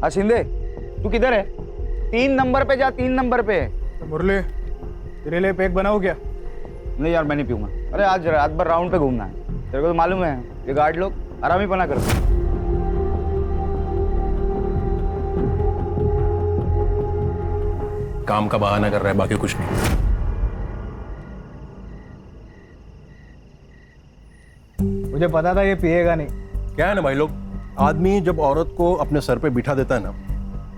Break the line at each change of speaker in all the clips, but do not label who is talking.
हाँ शिंदे, तू किधर है? 3 नंबर पे जा, 3 नंबर पे।
तो मुरली, तेरे लिए पैक बनाओ क्या?
नहीं यार, मैं नहीं पीऊंगा। अरे आज रात भर राउंड पे घूमना है, तेरे को तो मालूम है ये गार्ड लोग आराम ही पना करते हैं।
काम का बहाना कर रहा है, बाकी कुछ नहीं।
मुझे पता था ये पिएगा नहीं।
क्या है ना भाई लोग, आदमी जब औरत को अपने सर पे बिठा देता है ना,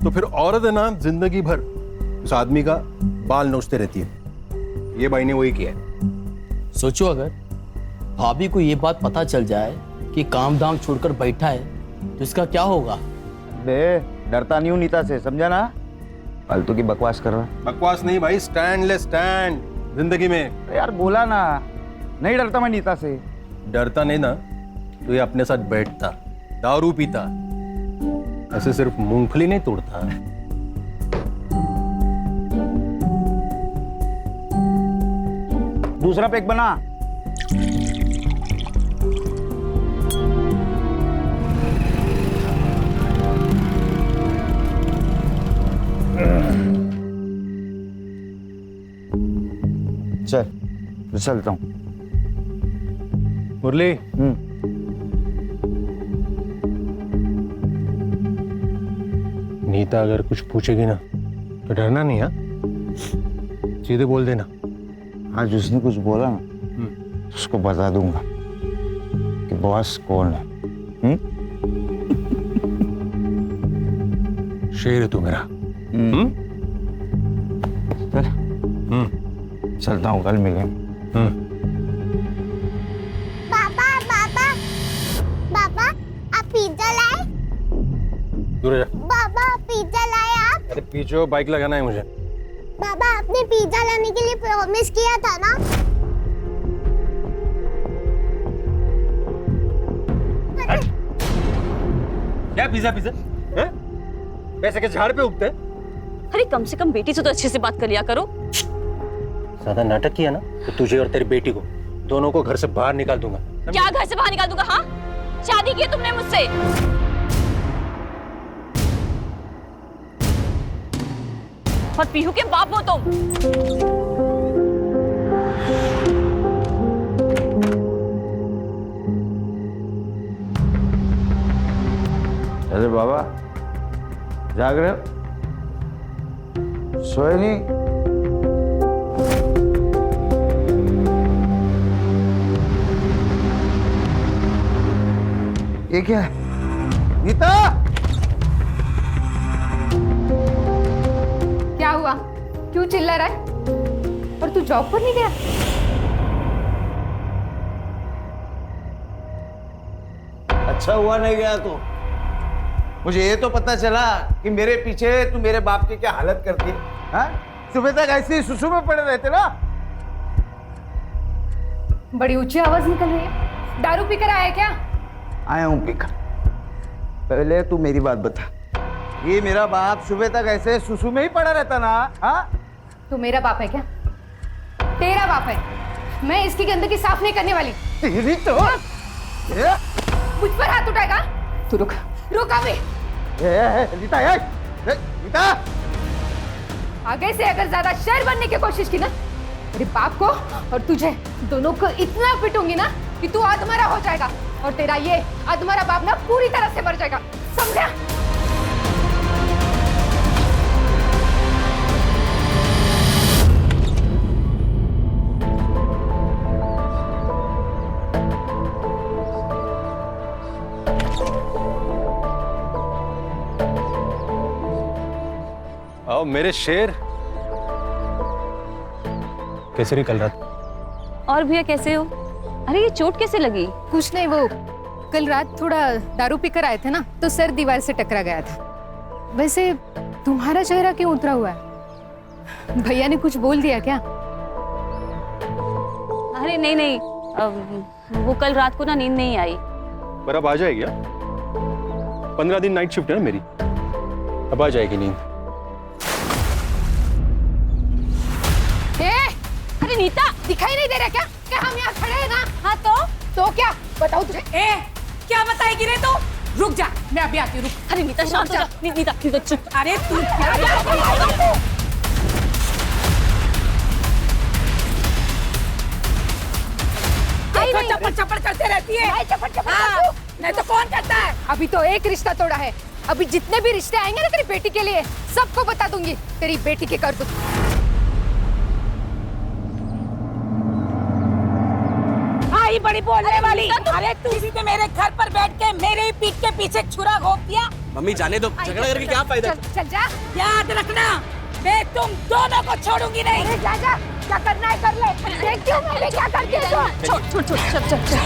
तो फिर औरत है ना जिंदगी भर उस आदमी का बाल नोचते रहती है। ये भाई ने वही किया है।
सोचो अगर भाभी को ये बात पता चल जाए कि काम धाम छोड़कर बैठा है तो इसका क्या होगा?
बे डरता नहीं हूँ नीता से, समझा ना? फालतू की बकवास कर रहा है।
बकवास नहीं भाई, स्टैंड ले स्टैंड जिंदगी में।
अरे यार बोला ना, नहीं डरता मैं नीता से।
डरता नहीं ना तो ये अपने साथ बैठता, दारू पीता, ऐसे सिर्फ मूंगफली नहीं तोड़ता।
दूसरा पैक बना। चल चलता हूँ।
मुरली, नीता अगर कुछ पूछेगी ना तो डरना नहीं। हाँ, सीधे बोल देना।
आज उसने कुछ बोला ना, उसको बता दूंगा कि बॉस कौन है।
शेर है तू मेरा।
चलता हूँ, कल मिलेंगे।
पापा पापा पापा, आप पिज्जा लाए?
दूर जा।
पापा पिज्जा लाए आप?
अरे पीछे बाइक लगाना है मुझे।
पापा आपने पिज्जा लाने के लिए प्रॉमिस किया था ना?
क्या पिज्जा पिज्जा है? पैसे के झाड़ पे उगते?
अरे कम से कम बेटी से तो अच्छे से बात कर लिया करो।
ज्यादा नाटक किया ना तो तुझे और तेरी बेटी को दोनों को घर से बाहर निकाल दूंगा।
क्या घर से बाहर निकाल दूंगा? हाँ, शादी की है तुमने मुझसे। और पीहू के बाप हो तुम।
अरे बाबा, जाग रहे हो? सोए नहीं? ये क्या है? नीता!
क्या हुआ? क्यों चिल्ला रहा है? और तू जॉब पर नहीं गया?
अच्छा हुआ नहीं गया तो। मुझे ये तो पता चला कि मेरे पीछे तू मेरे बाप की क्या हालत करती है। हाँ? सुबह तक ऐसे ही सुसु में पड़े रहते ना।
बड़ी ऊंची आवाज निकल रही है। दारू पीकर आया क्या?
आया हूं पीकर। पहले तू मेरी बात बता, ये मेरा बाप सुबह तक ऐसे सुसु में ही पड़ा रहता ना? हाँ?
तू मेरा बाप है क्या? तेरा बाप है। मैं इसकी गंदगी साफ नहीं करने वाली।
तेरी तो
मुझ पर हाथ उठाएगा? तू रुक, रुक अभी।
नीता, नीता!
आगे से अगर ज्यादा शेर बनने की कोशिश की ना, मेरे बाप को और तुझे दोनों को इतना पिटूंगी ना कि तू अधमरा हो जाएगा और तेरा ये अधमरा बाप ना पूरी तरह से मर जाएगा, समझा?
आओ मेरे शेर, कैसे निकल रहा था?
और भैया कैसे हो? अरे ये चोट कैसे लगी?
कुछ नहीं, वो कल रात थोड़ा दारू पीकर आए थे ना तो सर दीवार से टकरा गया था। वैसे तुम्हारा चेहरा क्यों उतरा हुआ है? भैया ने कुछ बोल दिया क्या?
अरे नहीं नहीं, वो कल रात को ना नींद नहीं आई।
पर अब आ जाएगी। 15 दिन नाइट शिफ्ट है ना मेरी, अब आ जाएगी नींद।
अरे नीता, दिखाई नहीं दे रहा क्या कि हम यहाँ खड़े हैं ना? हाँ तो क्या बताओ तुझे?
क्या बताएगी रे तू?
रुक जा, मैं अभी आती हूँ, रुक।
अरे नीता शांत हो जा। नीता चुप।
अरे तू क्या चप्पड़ चप्पड़ करते रहती है। हाँ, नहीं तो कौन करता है? अभी तो एक रिश्ता तोड़ा है, अभी जितने भी रिश्ते आएंगे ना तेरी बेटी के लिए सबको बता दूंगी तेरी बेटी के कर दूं।
आई बड़ी बोलने वाली। अरे तू सीधे मेरे घर पर बैठ के मेरे ही पीठ के पीछे छुरा घोप दिया।
मम्मी जाने दो, झगड़ा करके क्या फायदा?
चल जा, याद रखना मैं तुम दोनों को छोड़ूंगी नहीं।
अरे जा जा, क्या करना है कर ले, देखती हूँ मैं भी क्या करती है।
छोड़ छोड़ छोड़, चल चल चल।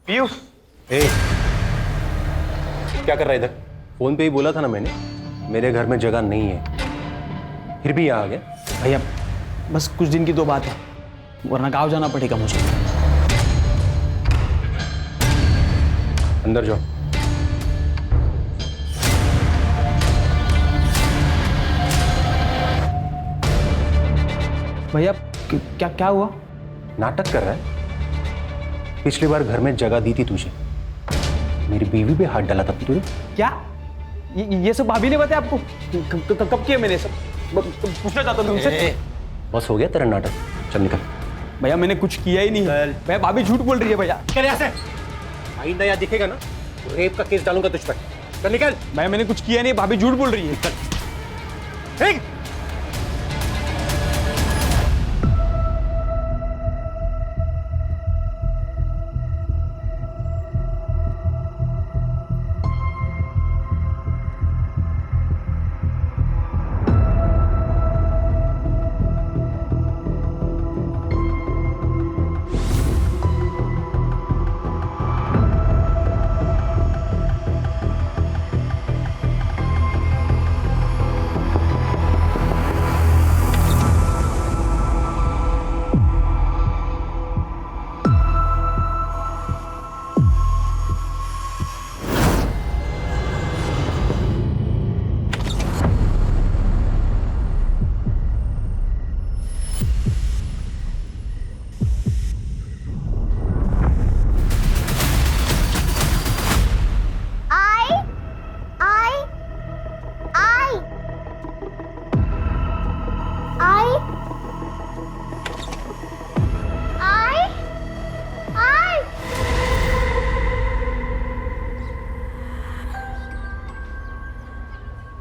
पीयूष, ए, क्या कर रहा है इधर? फोन पे ही बोला था ना मैंने, मेरे घर में जगह नहीं है, फिर भी यहाँ आ गया।
भैया बस कुछ दिन की तो बात है, वरना गाँव जाना पड़ेगा मुझे।
अंदर जाओ।
भैया क्या क्या हुआ?
नाटक कर रहा है? पिछली बार घर में जगह दी थी तुझे, मेरी बीवी पे हाथ डाला था तुझे।
क्या ये सब भाभी ने बताया आपको? कब किया मैंने सब? पूछना चाहता था उनसे।
बस हो गया तेरा नाटक, चल निकल।
भैया मैंने कुछ किया ही नहीं। भैया भाभी झूठ बोल रही है भैया।
चल यहाँ से, आइंदा यहाँ दिखेगा ना तो रेप का केस डालूंगा तुझ पर। चल निकल।
भैया मैंने कुछ किया नहीं, भाभी झूठ बोल रही है। चल।
ठीक।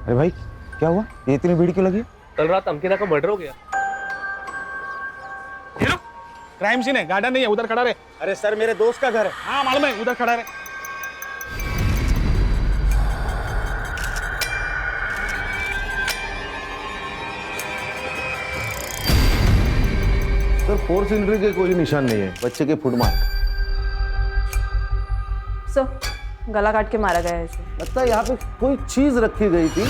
अरे भाई क्या हुआ, ये इतनी भीड़ क्यों लगी?
कल रात अंकिता का मर्डर हो गया। क्राइम सीन है, गार्डन नहीं है, उधर खड़ा रहे।
अरे सर मेरे दोस्त का घर है।
हाँ मालूम है, उधर खड़ा रहे।
सर फोर्स इंजरी के कोई निशान नहीं है, बच्चे के फुट मार्क।
सर गला काट के मारा गया है इसे।
लगता है यहाँ पे कोई चीज रखी गई थी।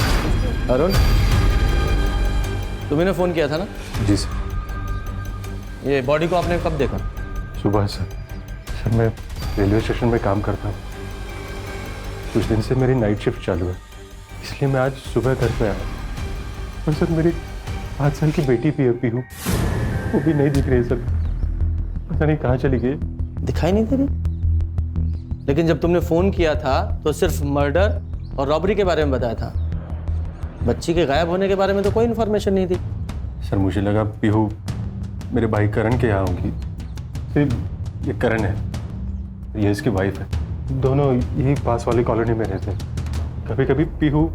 अरुण तुम्हें फोन किया था ना?
जी सर।
ये बॉडी को आपने कब देखा?
सुबह सर। सर मैं रेलवे स्टेशन में काम करता हूँ, कुछ दिन से मेरी नाइट शिफ्ट चालू है, इसलिए मैं आज सुबह घर पे आया। और सर मेरी 5 साल की बेटी भी अभी हूँ, वो भी नहीं दिख रही सर, पता नहीं कहाँ चली गई।
दिखाई नहीं दे रही? लेकिन जब तुमने फोन किया था तो सिर्फ मर्डर और रॉबरी के बारे में बताया था, बच्ची के गायब होने के बारे में तो कोई इन्फॉर्मेशन नहीं थी।
सर मुझे लगा पीहू मेरे भाई करण के यहाँ होंगी। फिर ये करण है, ये इसकी वाइफ है, दोनों यही पास वाली कॉलोनी में रहते हैं। कभी कभी पीहू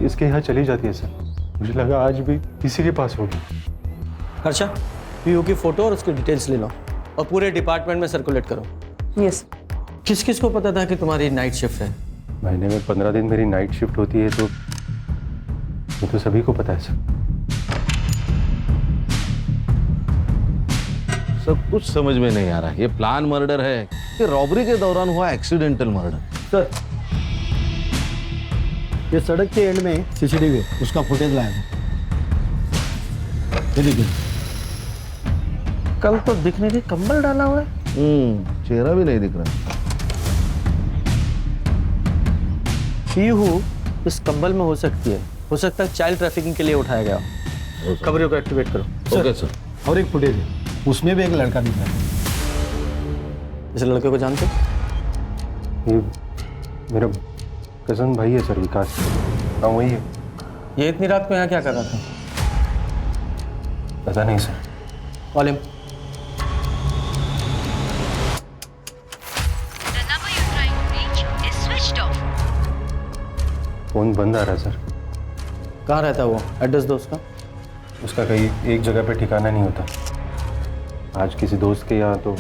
इसके यहाँ चली जाती है सर, मुझे लगा आज भी किसी के पास होगी।
हर्षा पीयू की फोटो और उसकी डिटेल्स ले लो और पूरे डिपार्टमेंट में सर्कुलेट करो।
यस।
किस किस को पता था कि तुम्हारी नाइट शिफ्ट है?
महीने में 15 दिन मेरी नाइट शिफ्ट होती है, तो ये तो सभी को पता है सर।
सब कुछ समझ में नहीं आ रहा है, ये प्लान मर्डर है कि रॉबरी के दौरान हुआ एक्सीडेंटल मर्डर?
सर ये सड़क के एंड में सीसीटीवी है, उसका फुटेज लाया था। ये देखिए,
कल तो दिखने के कंबल डाला हुआ है, चेहरा भी नहीं दिख रहा।
पीहू इस कंबल में हो सकती है, हो सकता है चाइल्ड ट्रैफिकिंग के लिए उठाया गया हो। खबरों को एक्टिवेट करो।
Okay sir.
और एक फुटेज है, उसमें भी एक लड़का दिख रहा है।
इस लड़के को जानते हो?
ये मेरा कज़न भाई है सर, विकास। हाँ वही है।
ये इतनी रात को यहाँ क्या कर रहा था?
पता नहीं सर।
Call him.
फ़ोन बंद आ रहा है सर।
कहाँ रहता है वो? एड्रेस दो उसका।
उसका कहीं एक जगह पे ठिकाना नहीं होता। आज किसी दोस्त के यहाँ तो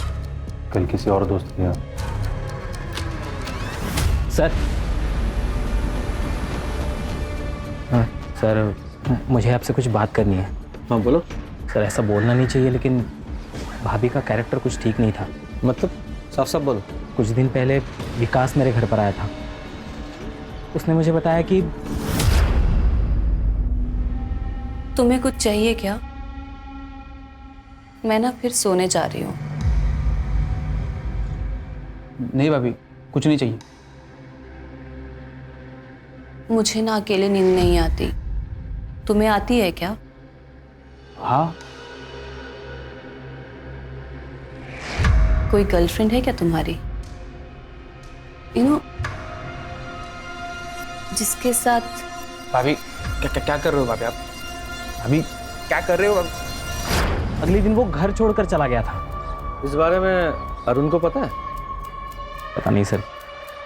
कल किसी और दोस्त के यहाँ।
सर हाँ सर, मुझे आपसे कुछ बात करनी है।
हाँ बोलो।
सर ऐसा बोलना नहीं चाहिए, लेकिन भाभी का कैरेक्टर कुछ ठीक नहीं था।
मतलब साफ साफ बोलो।
कुछ दिन पहले विकास मेरे घर पर आया था। उसने मुझे बताया कि
तुम्हें कुछ चाहिए क्या? मैं ना फिर सोने जा रही हूँ।
नहीं भाभी, कुछ नहीं चाहिए।
मुझे ना अकेले नींद नहीं आती। तुम्हें आती है क्या?
हाँ।
कोई गर्लफ्रेंड है क्या तुम्हारी? जिसके साथ।
भाभी क्या कर रहे हो भाभी आप? भाभी क्या कर रहे हो? अगले दिन वो घर छोड़कर चला गया था।
इस बारे में अरुण को पता है?
पता नहीं सर,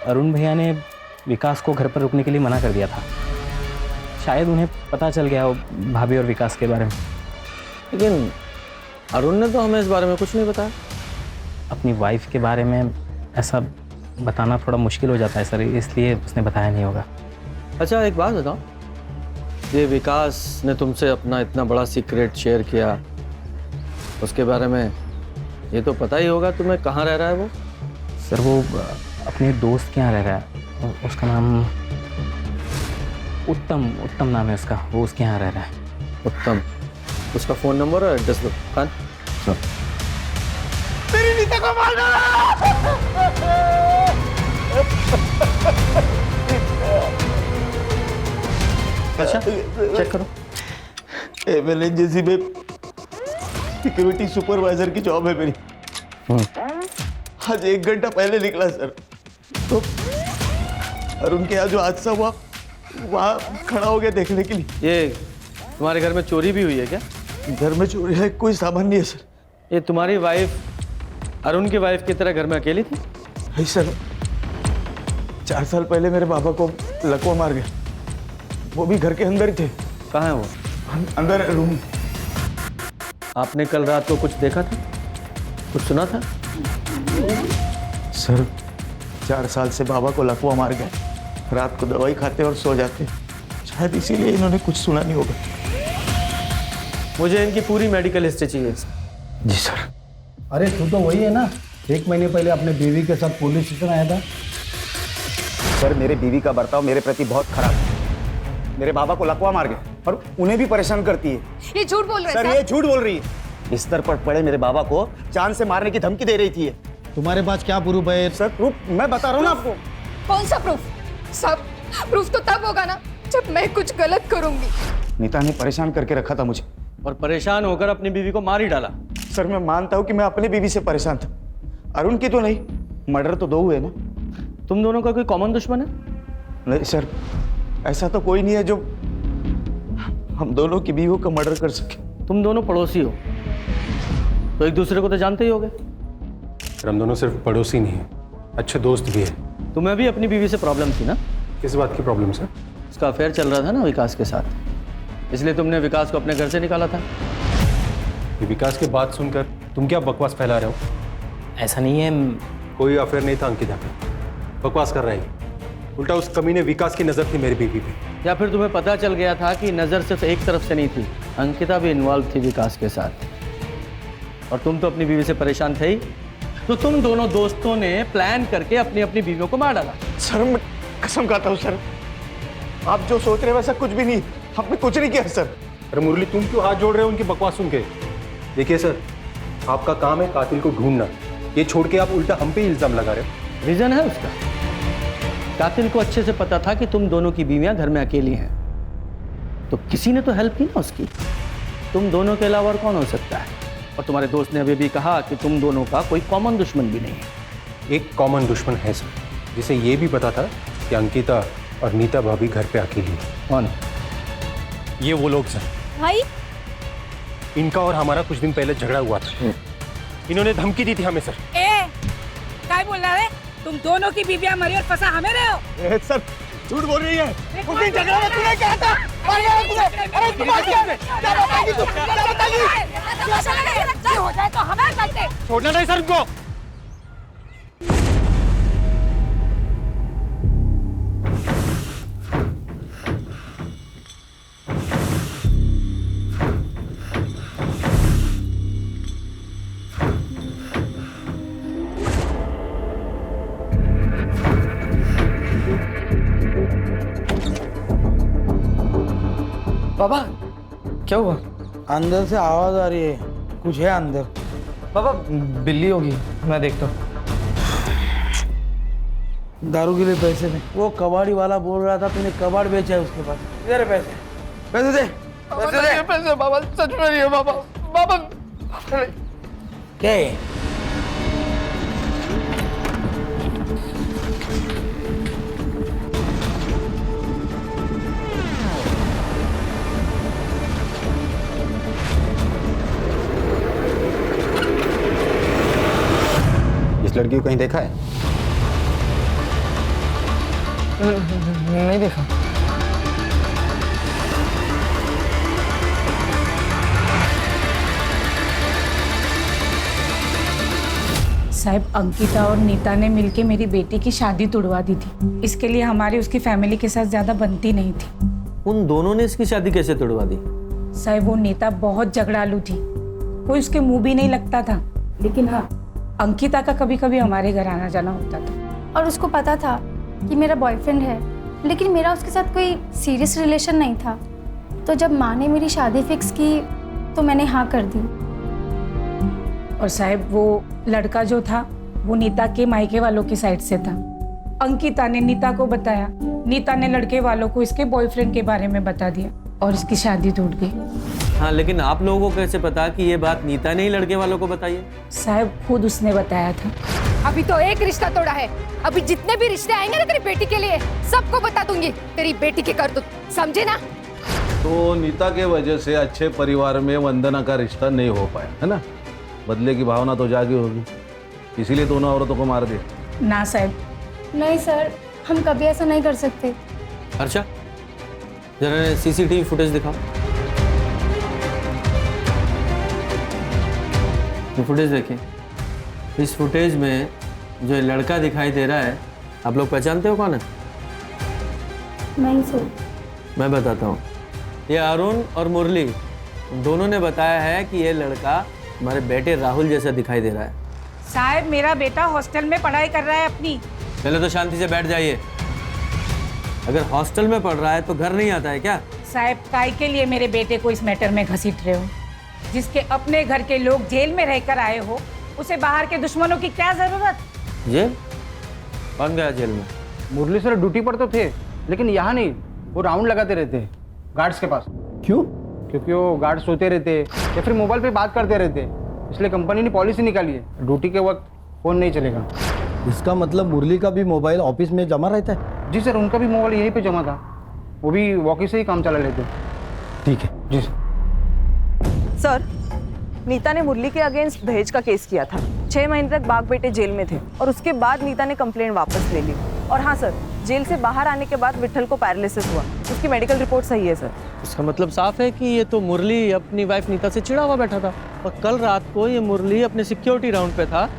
अरुण भैया ने विकास को घर पर रुकने के लिए मना कर दिया था। शायद उन्हें पता चल गया हो भाभी और विकास के बारे में।
लेकिन अरुण ने तो हमें इस बारे में कुछ नहीं बताया।
अपनी वाइफ के बारे में ऐसा बताना थोड़ा मुश्किल हो जाता है सर, इसलिए उसने बताया नहीं होगा।
अच्छा एक बात बताओ, ये विकास ने तुमसे अपना इतना बड़ा सीक्रेट शेयर किया, उसके बारे में ये तो पता ही होगा तुम्हें कहाँ रह रहा है वो?
सर वो अपने दोस्त के यहाँ रह रहा है। उसका नाम उत्तम नाम है उसका। वो उसके यहाँ रह रहा है।
उत्तम। उसका फ़ोन नंबर और एड्रेस दो। खान
मेरी नीता को मार
अच्छा चेक करो।
एमएलएनजेसी में सिक्योरिटी सुपरवाइजर की जॉब है मेरी। आज 1 घंटा पहले निकला सर, तो अरुण के यहाँ जो हादसा हुआ वहाँ खड़ा हो गया देखने के लिए।
ये तुम्हारे घर में चोरी भी हुई है क्या?
घर में चोरी है, कोई सामान नहीं है सर।
ये तुम्हारी वाइफ अरुण की वाइफ की तरह घर में अकेली थी?
है सर, 4 साल पहले मेरे बाबा को लकवा मार गया। वो भी घर के अंदर ही थे।
कहाँ है वो?
अंदर रूम।
आपने कल रात को कुछ देखा था, कुछ सुना था?
सर 4 साल से बाबा को लकवा मार गया। रात को दवाई खाते और सो जाते, शायद इसीलिए इन्होंने कुछ सुना नहीं होगा।
मुझे इनकी पूरी मेडिकल हिस्ट्री चाहिए।
जी सर।
अरे तू तो वही है ना, 1 महीने पहले अपने बीवी के साथ पुलिस स्टेशन आया था।
सर मेरे बीवी का बर्ताव मेरे प्रति बहुत खराब है। मेरे बाबा को लकवा मार गए और उन्हें भी परेशान करती है।
ये झूठ बोल रहे
सर
हैं
ये झूठ बोल रही है। बिस्तर पर पड़े मेरे बाबा को जान से मारने की धमकी दे रही थी।
तुम्हारे पास क्या प्रूफ है?
सर प्रूफ मैं बता रहा हूँ ना आपको।
कौन सा प्रूफ? सब प्रूफ तो तब होगा ना जब मैं कुछ गलत करूंगी।
नीता ने परेशान करके रखा था मुझे
और परेशान होकर अपनी बीवी को मार ही डाला।
सर मैं मानता हूँ कि मैं अपनी बीवी से परेशान था, अरुण की तो नहीं। मर्डर तो 2 हुए ना।
तुम दोनों का कोई कॉमन दुश्मन है?
नहीं सर, ऐसा तो कोई नहीं है जो हम दोनों की बीवियों का मर्डर कर सके।
तुम दोनों पड़ोसी हो तो एक दूसरे को तो जानते ही होगे।
सर हम दोनों सिर्फ पड़ोसी नहीं हैं, अच्छे दोस्त भी हैं।
तुम्हें भी अपनी बीवी से प्रॉब्लम थी ना?
किस बात की प्रॉब्लम सर?
उसका अफेयर चल रहा था ना विकास के साथ, इसलिए तुमने विकास को अपने घर से निकाला था।
ये विकास की बात सुनकर तुम क्या बकवास फैला रहे हो?
ऐसा नहीं है।
कोई अफेयर नहीं था अंकिता पे, बकवास कर रहे हैं। उल्टा उस कमीने विकास की नज़र थी मेरी बीवी पे।
या फिर तुम्हें पता चल गया था कि नज़र सिर्फ एक तरफ से नहीं थी, अंकिता भी इन्वॉल्व थी विकास के साथ, और तुम तो अपनी बीवी से परेशान थे ही, तो तुम दोनों दोस्तों ने प्लान करके अपनी अपनी बीवियों को मार डाला।
सर मैं कसम खाता हूँ सर, आप जो सोच रहे हैं वैसा कुछ भी नहीं। हमने कुछ नहीं किया सर।
अरे मुरली तुम क्यों हाथ जोड़ रहे हो उनकी बकवास सुन के? देखिए सर, आपका काम है कातिल को ढूंढना, ये छोड़ के आप उल्टा हम पे इल्जाम लगा रहे हो।
रीजन है उसका, कातिल को अच्छे से पता था कि तुम दोनों की बीवियां घर में अकेली हैं, तो किसी ने तो हेल्प की ना उसकी। तुम दोनों के अलावा और कौन हो सकता है? और तुम्हारे दोस्त ने अभी भी कहा कि तुम दोनों का कोई कॉमन दुश्मन भी नहीं है।
एक कॉमन दुश्मन है सर, जिसे ये भी पता था कि अंकिता और नीता भाभी घर पे अकेली है।
कौन?
ये वो लोग सर।
भाई
इनका और हमारा कुछ दिन पहले झगड़ा हुआ था। इन्होंने धमकी दी थी हमें सर।
क्या बोल रहा है? तुम दोनों की बीवियां मरी और फंसा हमें रहे हो।
सर झूठ बोल रही है।
उस दिन झगड़ा में तूने क्या था? अरे तुम क्या बताएगी तू? क्या बताएगी? हो जाए तो हमें करते।
छोड़ना नहीं सर उनको।
पापा
क्या हुआ?
अंदर से आवाज आ रही है, कुछ है अंदर।
पापा बिल्ली होगी, मैं देखता हूँ।
दारू के लिए पैसे दे। वो कबाड़ी वाला बोल रहा था तूने कबाड़ बेचा है उसके पास। इधर है पैसे, पैसे दे, पैसे दे।
पैसे बाबा, सच में नहीं है बाबा। बाबा
क्या है?
इस लड़की को कहीं देखा है?
नहीं देखा।
साहब, अंकिता और नीता ने मिलके मेरी बेटी की शादी तुड़वा दी थी। इसके लिए हमारी उसकी फैमिली के साथ ज्यादा बनती नहीं थी।
उन दोनों ने इसकी शादी कैसे तोड़वा दी?
साहब, वो नीता बहुत झगड़ालू थी, कोई उसके मुंह भी नहीं लगता था। लेकिन हाँ, अंकिता का कभी कभी हमारे घर आना जाना होता था।
और उसको पता था कि मेरा बॉयफ्रेंड है, लेकिन मेरा उसके साथ कोई सीरियस रिलेशन नहीं था। तो जब माँ ने मेरी शादी फिक्स की तो मैंने हाँ कर दी।
और साहब, वो लड़का जो था वो नीता के मायके वालों की साइड से था। अंकिता ने नीता को बताया, नीता ने लड़के वालों को इसके बॉयफ्रेंड के बारे में बता दिया और इसकी शादी टूट गई।
हाँ, लेकिन आप लोगों को कैसे पता कि ये बात नीता ने ही लड़के वालों को बताई है?
साहब, खुद उसने बताया था।
अभी तो एक रिश्ता तोड़ा है, अभी जितने भी रिश्ते आएंगे ना तेरी बेटी के लिए सबको बता दूंगी तेरी बेटी की करतूत, समझे ना?
तो नीता के वजह से अच्छे परिवार में वंदना का रिश्ता नहीं हो पाया है ना? बदले की भावना तो जागी होगी, इसीलिए दोनों औरतों को मार दिया।
ना साहब।
नहीं सर, हम कभी ऐसा नहीं कर सकते।
अच्छा, जरा सीसीटीवी फुटेज दिखाओ। ये फुटेज देखिए। इस फुटेज में जो ये लड़का दिखाई दे रहा है, आप लोग पहचानते हो कौन है?
नहीं सर।
मैं बताता हूँ। ये अरुण और मुरली दोनों ने बताया है कि ये लड़का हमारे बेटे राहुल जैसा दिखाई दे रहा है।
साहब, मेरा बेटा हॉस्टल में पढ़ाई कर रहा है अपनी।
पहले तो शांति से बैठ जाइए। अगर हॉस्टल में पढ़ रहा है तो घर नहीं आता है क्या?
साहब, काय के लिए मेरे बेटे को इस मैटर में घसीट रहे हो? जिसके अपने घर के लोग जेल में रहकर आए हो, उसे बाहर के दुश्मनों की क्या जरूरत?
जेल? कौन गया जेल में?
मुरली सर ड्यूटी पर तो थे, लेकिन यहाँ नहीं, वो राउंड लगाते रहते गार्ड्स के पास।
क्यों?
क्योंकि वो गार्ड सोते रहते या फिर मोबाइल पे बात करते रहते, इसलिए कंपनी ने पॉलिसी निकाली है ड्यूटी के वक्त फोन नहीं चलेगा।
इसका मतलब मुरली का भी मोबाइल ऑफिस में जमा रहता है?
जी सर, उनका भी मोबाइल यहीं पे जमा था, वो भी वॉकी से ही काम चला लेते।
ठीक है
जी सर।
सर, नीता ने मुरली के अगेंस्ट दहेज का केस किया था। 6 महीने तक बाग बेटे जेल में थे और उसके बाद नीता ने कंप्लेंट वापस ले ली। और हाँ सर, जेल से बाहर आने के बाद विट्ठल को पैरालिसिस हुआ, उसकी मेडिकल रिपोर्ट सही है सर।
इसका मतलब साफ है कि ये तो मुरली अपनी वाइफ नीता से चिढ़ा हुआ बैठा था और कल रात को ये मुरली अपने सिक्योरिटी राउंड पे था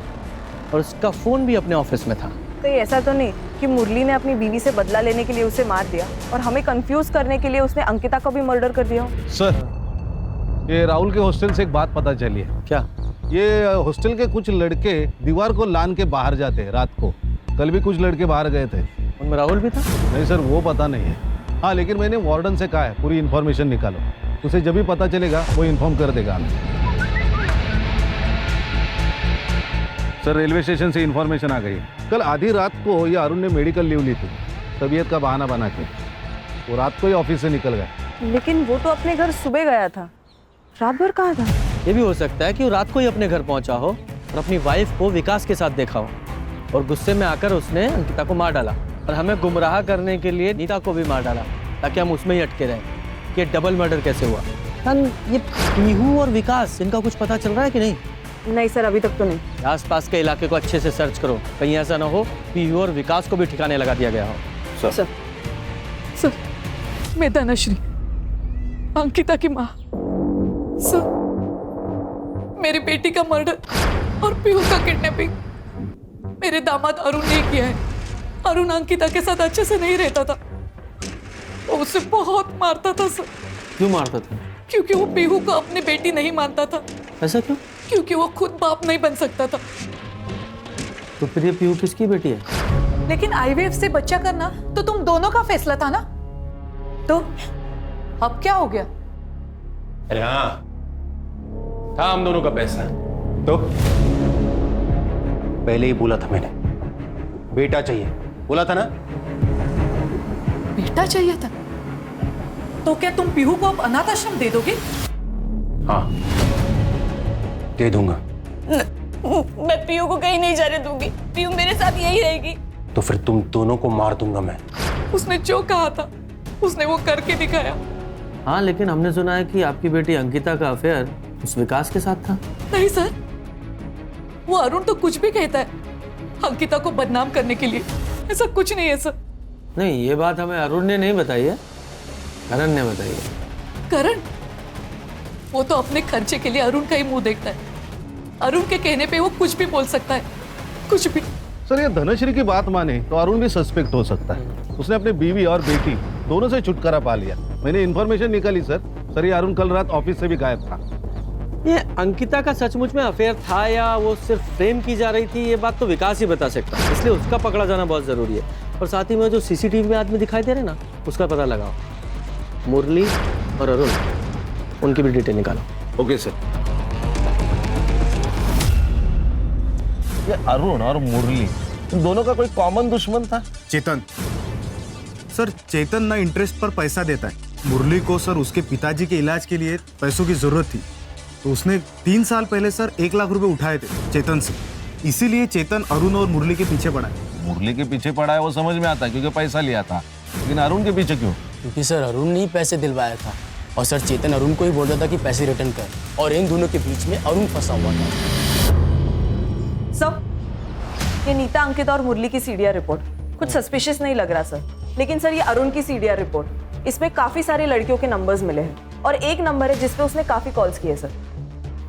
और उसका फ़ोन भी अपने ऑफिस में था।
तो ये ऐसा तो नहीं कि मुरली ने अपनी बीवी से बदला लेने के लिए उसे मार दिया और हमें कंफ्यूज करने के लिए उसने अंकिता को भी मर्डर कर दिया?
सर, ये राहुल के हॉस्टल से एक बात पता चली है।
क्या?
ये हॉस्टल के कुछ लड़के दीवार को लान के बाहर जाते हैं रात को। कल भी कुछ लड़के बाहर गए थे।
उनमें राहुल भी था?
नहीं सर, वो पता नहीं है। हाँ, लेकिन मैंने वार्डन से कहा है पूरी इन्फॉर्मेशन निकालो, उसे जब भी पता चलेगा वो इन्फॉर्म कर देगा हमें। सर, रेलवे स्टेशन से इन्फॉर्मेशन आ गई है। कल आधी रात को ये अरुण ने मेडिकल लीव ली थी तबीयत का बहाना बना के। वो रात को ही ऑफिस से निकल गए।
लेकिन वो तो अपने घर सुबह गया था, रात भर कहाँ था?
ये भी हो सकता है कि वो रात को ही अपने घर पहुंचा हो और अपनी वाइफ को विकास के साथ देखा हो और गुस्से में आकर उसने अंकिता को मार डाला और हमें गुमराह करने के लिए नीता को भी मार डाला ताकि हम उसमें ही अटके रहें कि डबल मर्डर कैसे हुआ। ये पीहू और विकास, इनका कुछ पता चल रहा है कि नहीं?
नहीं सर, अभी तक तो नहीं।
आसपास के इलाके को अच्छे से सर्च करो, कहीं ऐसा ना हो पीहू और विकास को भी ठिकाने लगा दिया गया हो।
सर, मैं धनश्री, अंकिता की माँ। सर, मेरी बेटी का मर्डर और पीहू का किडनैपिंग मेरे दामाद अरुण ने किया है। अरुण अंकिता के साथ अच्छे से नहीं रहता था, वो उसे बहुत मारता था सर।
क्यों मारता था?
क्योंकि वो पीहू को अपनी बेटी नहीं मानता था।
ऐसा क्यों?
क्योंकि वो खुद बाप नहीं बन सकता था।
तो फिर ये पीहू किसकी बेटी है?
लेकिन आईवीएफ से बच्चा करना तो तुम दोनों का फैसला था ना, तो अब क्या हो गया?
अरे हाँ, था हम दोनों का पैसा। तो पहले ही बोला था मैंने, बेटा चाहिए, बोला था ना।
बेटा चाहिए था? तो क्या तुम पीहू को अब अनाथ आश्रम दे दोगे?
हाँ, दे दूंगा।
मैं पीहू को कहीं नहीं जाने दूंगी, पीहू मेरे साथ यही रहेगी।
तो फिर तुम दोनों को मार दूंगा मैं।
उसने जो कहा था उसने वो करके दिखाया।
हाँ, लेकिन हमने सुना है कि आपकी बेटी अंकिता का अफेयर उस विकास के साथ था।
नहीं सर, वो अरुण तो कुछ भी कहता है अंकिता को बदनाम करने के लिए, ऐसा कुछ नहीं है सर।
नहीं, ये बात हमें अरुण ने नहीं बताई है, करण ने बताई है।
करण? वो तो अपने खर्चे के लिए अरुण का ही मुंह देखता है। अरुण के कहने पे वो कुछ भी बोल सकता है, कुछ भी।
सर, ये धनश्री की बात माने तो अरुण भी सस्पेक्ट हो सकता है। उसने अपनी बीवी और बेटी दोनों से छुटकारा पा लिया। मैंने इन्फॉर्मेशन निकाली सर, ये अरुण कल रात ऑफिस से भी गायब था।
ये अंकिता का सचमुच में अफेयर था या वो सिर्फ फ्रेम की जा रही थी, ये बात तो विकास ही बता सकता है, इसलिए उसका पकड़ा जाना बहुत जरूरी है। और साथ ही में जो सीसीटीवी में आदमी दिखाई दे रहे ना, उसका पता लगाओ। मुरली और अरुण, उनकी भी डिटेल निकालो।
Okay sir. ये अरुण और मुरली, इन दोनों का कोई कॉमन दुश्मन था?
चेतन। सर, चेतन ना इंटरेस्ट पर पैसा देता है। मुरली को सर उसके पिताजी के इलाज के लिए पैसों की जरूरत थी, तो उसने 3 साल पहले सर 1 लाख रुपए उठाए थे चेतन से। इसीलिए चेतन अरुण और मुरली के पीछे पड़ा है।
मुरली के पीछे पड़ा है वो समझ में आता है क्योंकि पैसा लिया था, लेकिन अरुण के पीछे क्यों?
क्योंकि सर अरुण ने ही पैसे दिलवाया था और सर चेतन अरुण को ही बोल रहा था कि पैसे रिटर्न कर, और इन दोनों के बीच में अरुण फंसा हुआ था।
सर, ये नीता, अंकिता और मुरली की सीडीआर रिपोर्ट कुछ सस्पिशियस नहीं लग रहा सर। लेकिन सर, ये अरुण की सीडीआर रिपोर्ट, इसमें काफी सारी लड़कियों के नंबर्स मिले हैं और एक नंबर है जिसपे उसने काफी कॉल्स किए सर।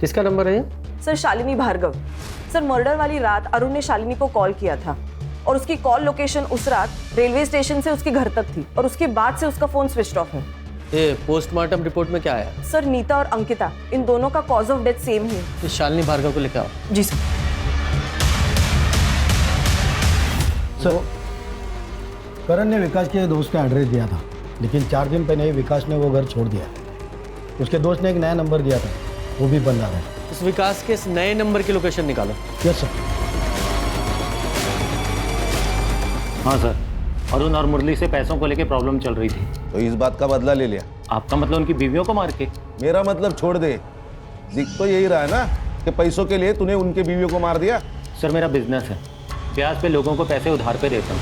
किसका नंबर है ये?
Sir, Shalini Bhargav. Sir, murder वाली रात अरुण ने शालिनी को कॉल किया था और उसकी कॉल लोकेशन उस रात रेलवे स्टेशन से उसके घर तक थी और उसके बाद से उसका फोन स्विच ऑफ है।
ये पोस्टमार्टम रिपोर्ट में क्या है?
सर, नीता और अंकिता, इन दोनों का कॉज ऑफ डेथ सेम ही है।
शालिनी भार्गव को लेकर आओ।
जी सर।
सर, करण ने विकास के दोस्त का एड्रेस दिया था, लेकिन 4 दिन पहले ही विकास ने वो घर छोड़ दिया। उसके दोस्त ने एक नया नंबर दिया था, वो भी बंद आ रहा है।
इस विकास के इस नए नंबर की लोकेशन निकालो।
Yes sir.
हाँ सर, अरुण और मुरली से पैसों को लेके प्रॉब्लम चल रही थी।
तो इस बात का बदला ले लिया?
आपका मतलब उनकी बीवियों को मार के?
मेरा मतलब छोड़ दे, दिख तो यही रहा है ना कि पैसों के लिए तूने उनके बीवियों को मार दिया।
सर, मेरा बिजनेस है, ब्याज पे लोगों को पैसे उधार पे देता हूँ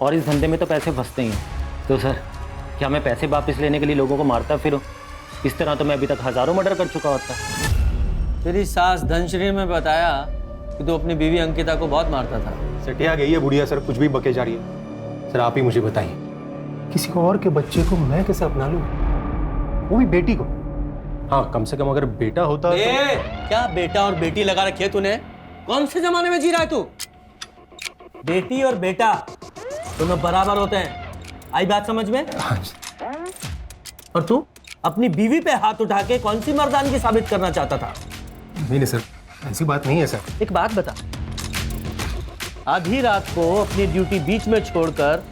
और इस धंधे में तो पैसे फंसते ही हैं। तो सर, क्या मैं पैसे वापस लेने के लिए लोगों को मारता फिरूं? इस तरह तो मैं अभी तक हजारों मर्डर कर चुका होता।
तेरी सास धनश्री में बताया कि तू अपनी बीवी अंकिता को बहुत मारता था।
सटिया गई है बुढ़िया सर, कुछ भी बके जा रही है। सर, आप ही मुझे बताइए, किसी को और के बच्चे को मैं कैसे अपना लूं, वो भी बेटी को? हाँ, कम से कम अगर बेटा होता तो...
क्या बेटा और बेटी लगा रखी है तूने? कौन से जमाने में जी रहा है तू? बेटी और बेटा दोनों बराबर होते हैं, आई बात समझ में? और तू अपनी बीवी पे हाथ उठा के कौन सी मर्दानगी साबित करना चाहता था?
नहीं सर, ऐसी बात नहीं है सर।
एक बात बता, आधी रात को अपनी ड्यूटी बीच में छोड़कर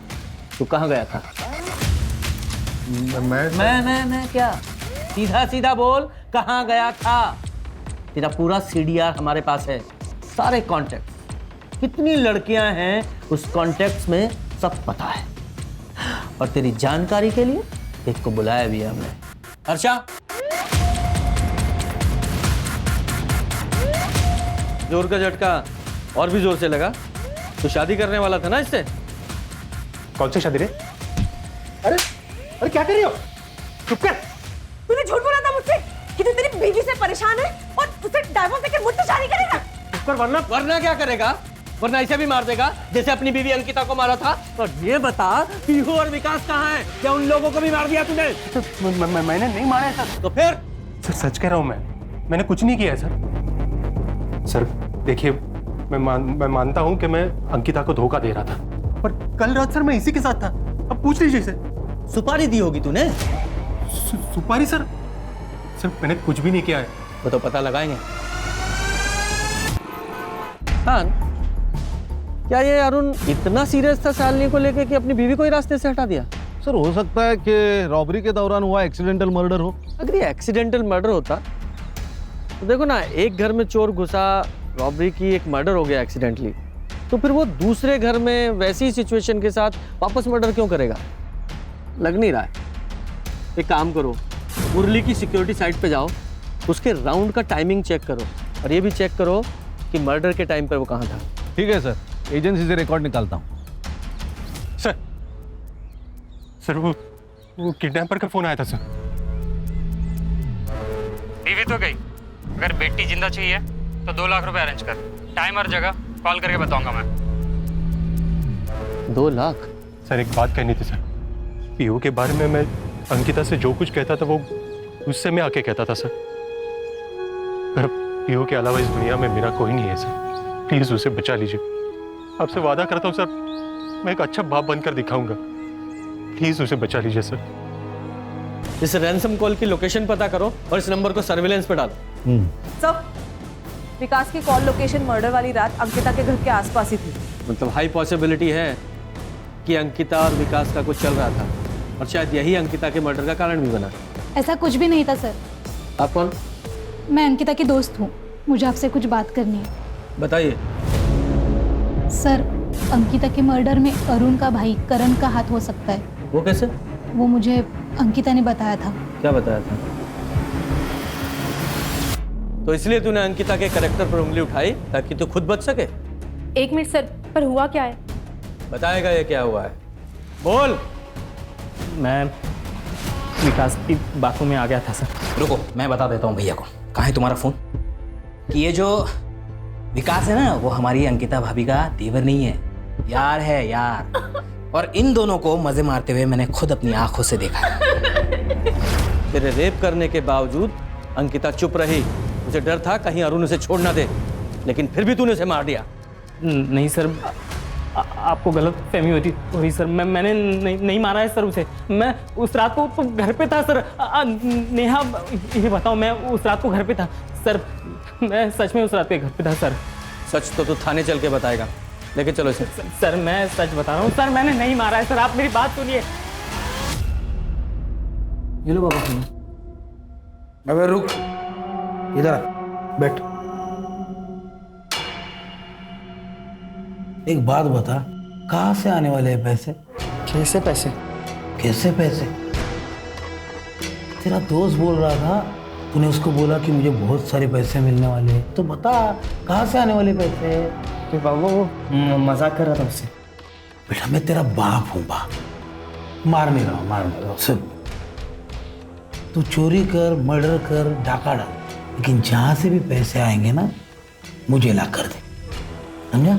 तू कहाँ गया था? मैं क्या? सीधा सीधा बोल, कहाँ गया था? तेरा पूरा सीडीआर हमारे पास है, सारे कॉन्टेक्ट, कितनी लड़कियां हैं उस कॉन्टेक्ट में सब पता है। और तेरी जानकारी के लिए एक को बुलाया भी है हमने। हर्षा, जोर का झटका और भी जोर से लगा। तो शादी करने वाला था ना इससे?
कौन सी शादी रे? अरे अरे क्या कर रही हो? चुप कर।
तूने झूठ बोला था मुझसे कि तू तेरी बीवी से परेशान है और उसे डाइवोर्स देकर मुझसे शादी करेगा।
चुप कर, वरना
क्या करेगा? वरना ऐसे भी मार देगा जैसे अपनी बीवी अंकिता को मारा था। और ये बता, पीहू और विकास कहाँ हैं? क्या उन लोगों को भी मार दिया तूने?
मैंने नहीं मारा है सर।
तो फिर?
सर सच कह रहा हूँ मैंने कुछ नहीं किया है सर। सर देखिए, मैं मानता हूँ कि मैं अंकिता को धोखा दे रहा था, पर कल रात सर मैं इसी के साथ था। अब पूछ लीजिए सर।
सुपारी दी होगी तूने?
सुपारी सर मैंने कुछ भी नहीं किया है।
वो तो पता लगाएंगे। हाँ, क्या ये अरुण इतना सीरियस था शालिनी को लेके कि अपनी बीवी को ही रास्ते से हटा दिया?
सर हो सकता है कि रॉबरी के दौरान हुआ एक्सीडेंटल मर्डर हो।
अगर ये एक्सीडेंटल मर्डर होता तो देखो ना, एक घर में चोर घुसा, रॉबरी की, एक मर्डर हो गया एक्सीडेंटली, तो फिर वो दूसरे घर में वैसी सिचुएशन के साथ वापस मर्डर क्यों करेगा? लग नहीं रहा है। एक काम करो, मुरली की सिक्योरिटी साइट पे जाओ, उसके राउंड का टाइमिंग चेक करो और ये भी चेक करो कि मर्डर के टाइम पर वो कहाँ था।
ठीक है सर, एजेंसी से रिकॉर्ड निकालता हूँ।
सर वो किडनैपर का फोन आया था सर।
बीवी तो गई, अगर बेटी जिंदा चाहिए तो 2 लाख रुपए अरेंज कर। टाइम और जगह कॉल करके बताऊंगा मैं।
2 लाख?
सर एक बात कहनी थी सर। पीहू के बारे में मैं अंकिता से जो कुछ कहता था वो उससे मैं आके कहता था सर। पर पीहू के अलावा इस दुनिया में मेरा कोई नहीं है सर। प्लीज उसे बचा लीजिए। आपसे वादा करता हूँ सर, मैं एक अच्छा बाप बनकर दिखाऊंगा। प्लीज उसे बचा लीजिए सर।
इस रैंसम कॉल की लोकेशन पता करो और इस नंबर को सर्विलेंस पे डालो।
सर, विकास की कॉल लोकेशन मर्डर वाली रात अंकिता के घर के आसपास ही थी।
मतलब हाई पॉसिबिलिटी है कि अंकिता और विकास का कुछ चल रहा था और शायद यही अंकिता के मर्डर का कारण भी बना।
ऐसा कुछ भी नहीं था सर।
आप कौन?
मैं अंकिता की दोस्त हूँ, मुझे आपसे कुछ बात करनी है।
बताइए।
सर, अंकिता के मर्डर में अरुण का भाई करण का हाथ हो सकता है।
वो कैसे?
वो मुझे अंकिता ने बताया था।
क्या बताया था? तो इसलिए तूने अंकिता के कैरेक्टर पर उंगली उठाई ताकि तू खुद बच सके?
1 मिनट सर, पर हुआ क्या है?
बताएगा ये क्या हुआ है? बोल।
मैं विकास की बातों में आ गया था सर।
रुको, मैं बता देता हूँ भैया को। कहाँ है तुम्हारा फ़ोन? कि ये जो विकास है ना, वो हमारी अंकिता भाभी का देवर नहीं है, यार है यार। और इन दोनों को मजे मारते हुए मैंने खुद अपनी आंखों से देखा।
तेरे रेप करने के बावजूद अंकिता चुप रही। मुझे डर था कहीं अरुण उसे छोड़ ना दे, लेकिन फिर भी तूने उसे मार दिया।
नहीं सर, आपको गलत फहमी हुई सर। मैंने नहीं मारा है सर उसे। मैं उस रात को तो घर पे था सर। नेहा, ये बताओ, मैं उस रात को घर पे था सर। मैं सच में उस रात पे घर पे था सर।
सच तो तू थाने चल के बताएगा, लेकिन चलो इसे।
सर मैं सच बता रहा हूँ सर, मैंने नहीं मारा है सर। आप मेरी बात सुनिए।
ये लो बाबा सुनो।
अबे रुक, इधर बैठ। एक बात बता, कहाँ से आने वाले हैं पैसे?
कैसे पैसे?
कैसे पैसे? तेरा दोस्त बोल रहा था, तूने उसको बोला कि मुझे बहुत सारे पैसे मिलने वाले हैं, तो बता कहाँ से आने वाले पैसे?
तो बाबा वो मजाक कर रहा था उससे।
बेटा मैं तेरा बाप हूँ बाप, मार नहीं रहा। सुन, तू चोरी कर, मर्डर कर, डाका डाल, लेकिन जहाँ से भी पैसे आएंगे ना, मुझे ला कर दे, समझा?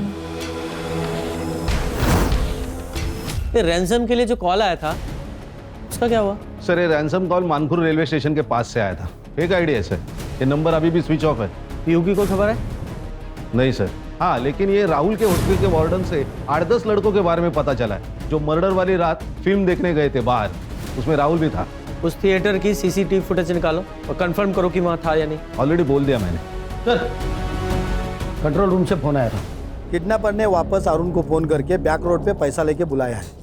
ये रैंसम के लिए जो कॉल आया था उसका क्या हुआ?
सर ये ransom call Manpur railway station के पास से आया था। फेक आईडी है सर, ये नंबर अभी भी स्विच ऑफ है।
पीहू की कोई खबर है?
नहीं सर। हाँ, लेकिन ये राहुल के हॉस्टल के वार्डन से 8-10 लड़कों के बारे में पता चला है जो मर्डर वाली रात फिल्म देखने गए थे बाहर। उसमें राहुल भी था।
उस थिएटर की सीसीटीवी फुटेज निकालो और कंफर्म करो कि वहाँ था या नहीं।
ऑलरेडी बोल दिया मैंने।
सर, कंट्रोल रूम से फोन आया था। किडनैपर ने वापस अरुण को फोन करके बैक रोड पे पैसा लेके बुलाया है।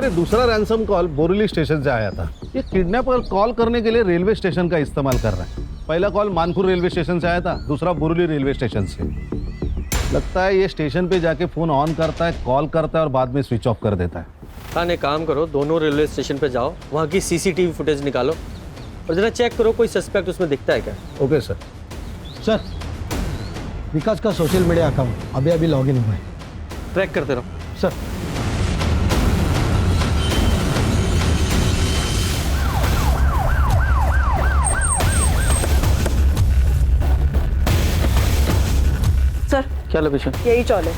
सर ये दूसरा रैंसम कॉल बोरीवली स्टेशन से आया था। ये किडनैपर कॉल करने के लिए रेलवे स्टेशन का इस्तेमाल कर रहा है। पहला कॉल मानपुर रेलवे स्टेशन से आया था, दूसरा बोरीवली रेलवे स्टेशन से। लगता है ये स्टेशन पे जाके फोन ऑन करता है, कॉल करता है और बाद में स्विच ऑफ कर देता है।
खान एक काम करो, दोनों रेलवे स्टेशन पे जाओ, वहाँ की सीसीटीवी फुटेज निकालो और जरा चेक करो कोई सस्पेक्ट उसमें दिखता है क्या।
Okay sir.
सर विकास का सोशल मीडिया अकाउंट अभी अभी लॉगिन हुआ है,
ट्रैक करते रहो।
सर
सर
क्या लोकेशन?
यही चौल है।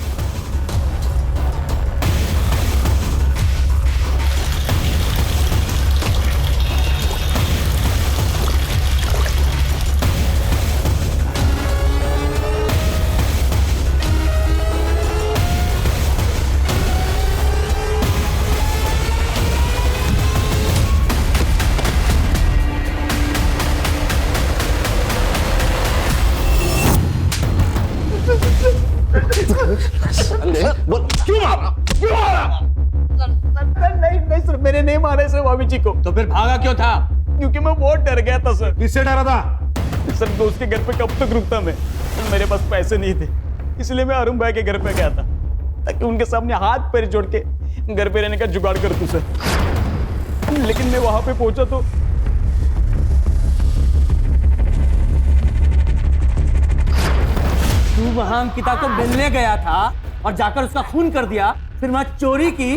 क्यों मारा? क्यों मारा? नहीं सर, मैंने नहीं मारा सर भाभी जी को।
तो फिर भागा क्यों था?
क्योंकि मैं बहुत डर गया था सर। किससे डरा था? सर दोस्त के घर पे कब तक रुकता मैं? मेरे पास पैसे नहीं थे, इसलिए मैं अरुण भाई के घर पे गया था ताकि उनके सामने हाथ पैर जोड़ के घर पे रहने का जुगाड़ कर दूं सर। लेकिन मैं वहां पे पहुंचा तो
तू वहां अंकिता को मिलने गया था और जाकर उसका खून कर दिया, फिर वहां चोरी की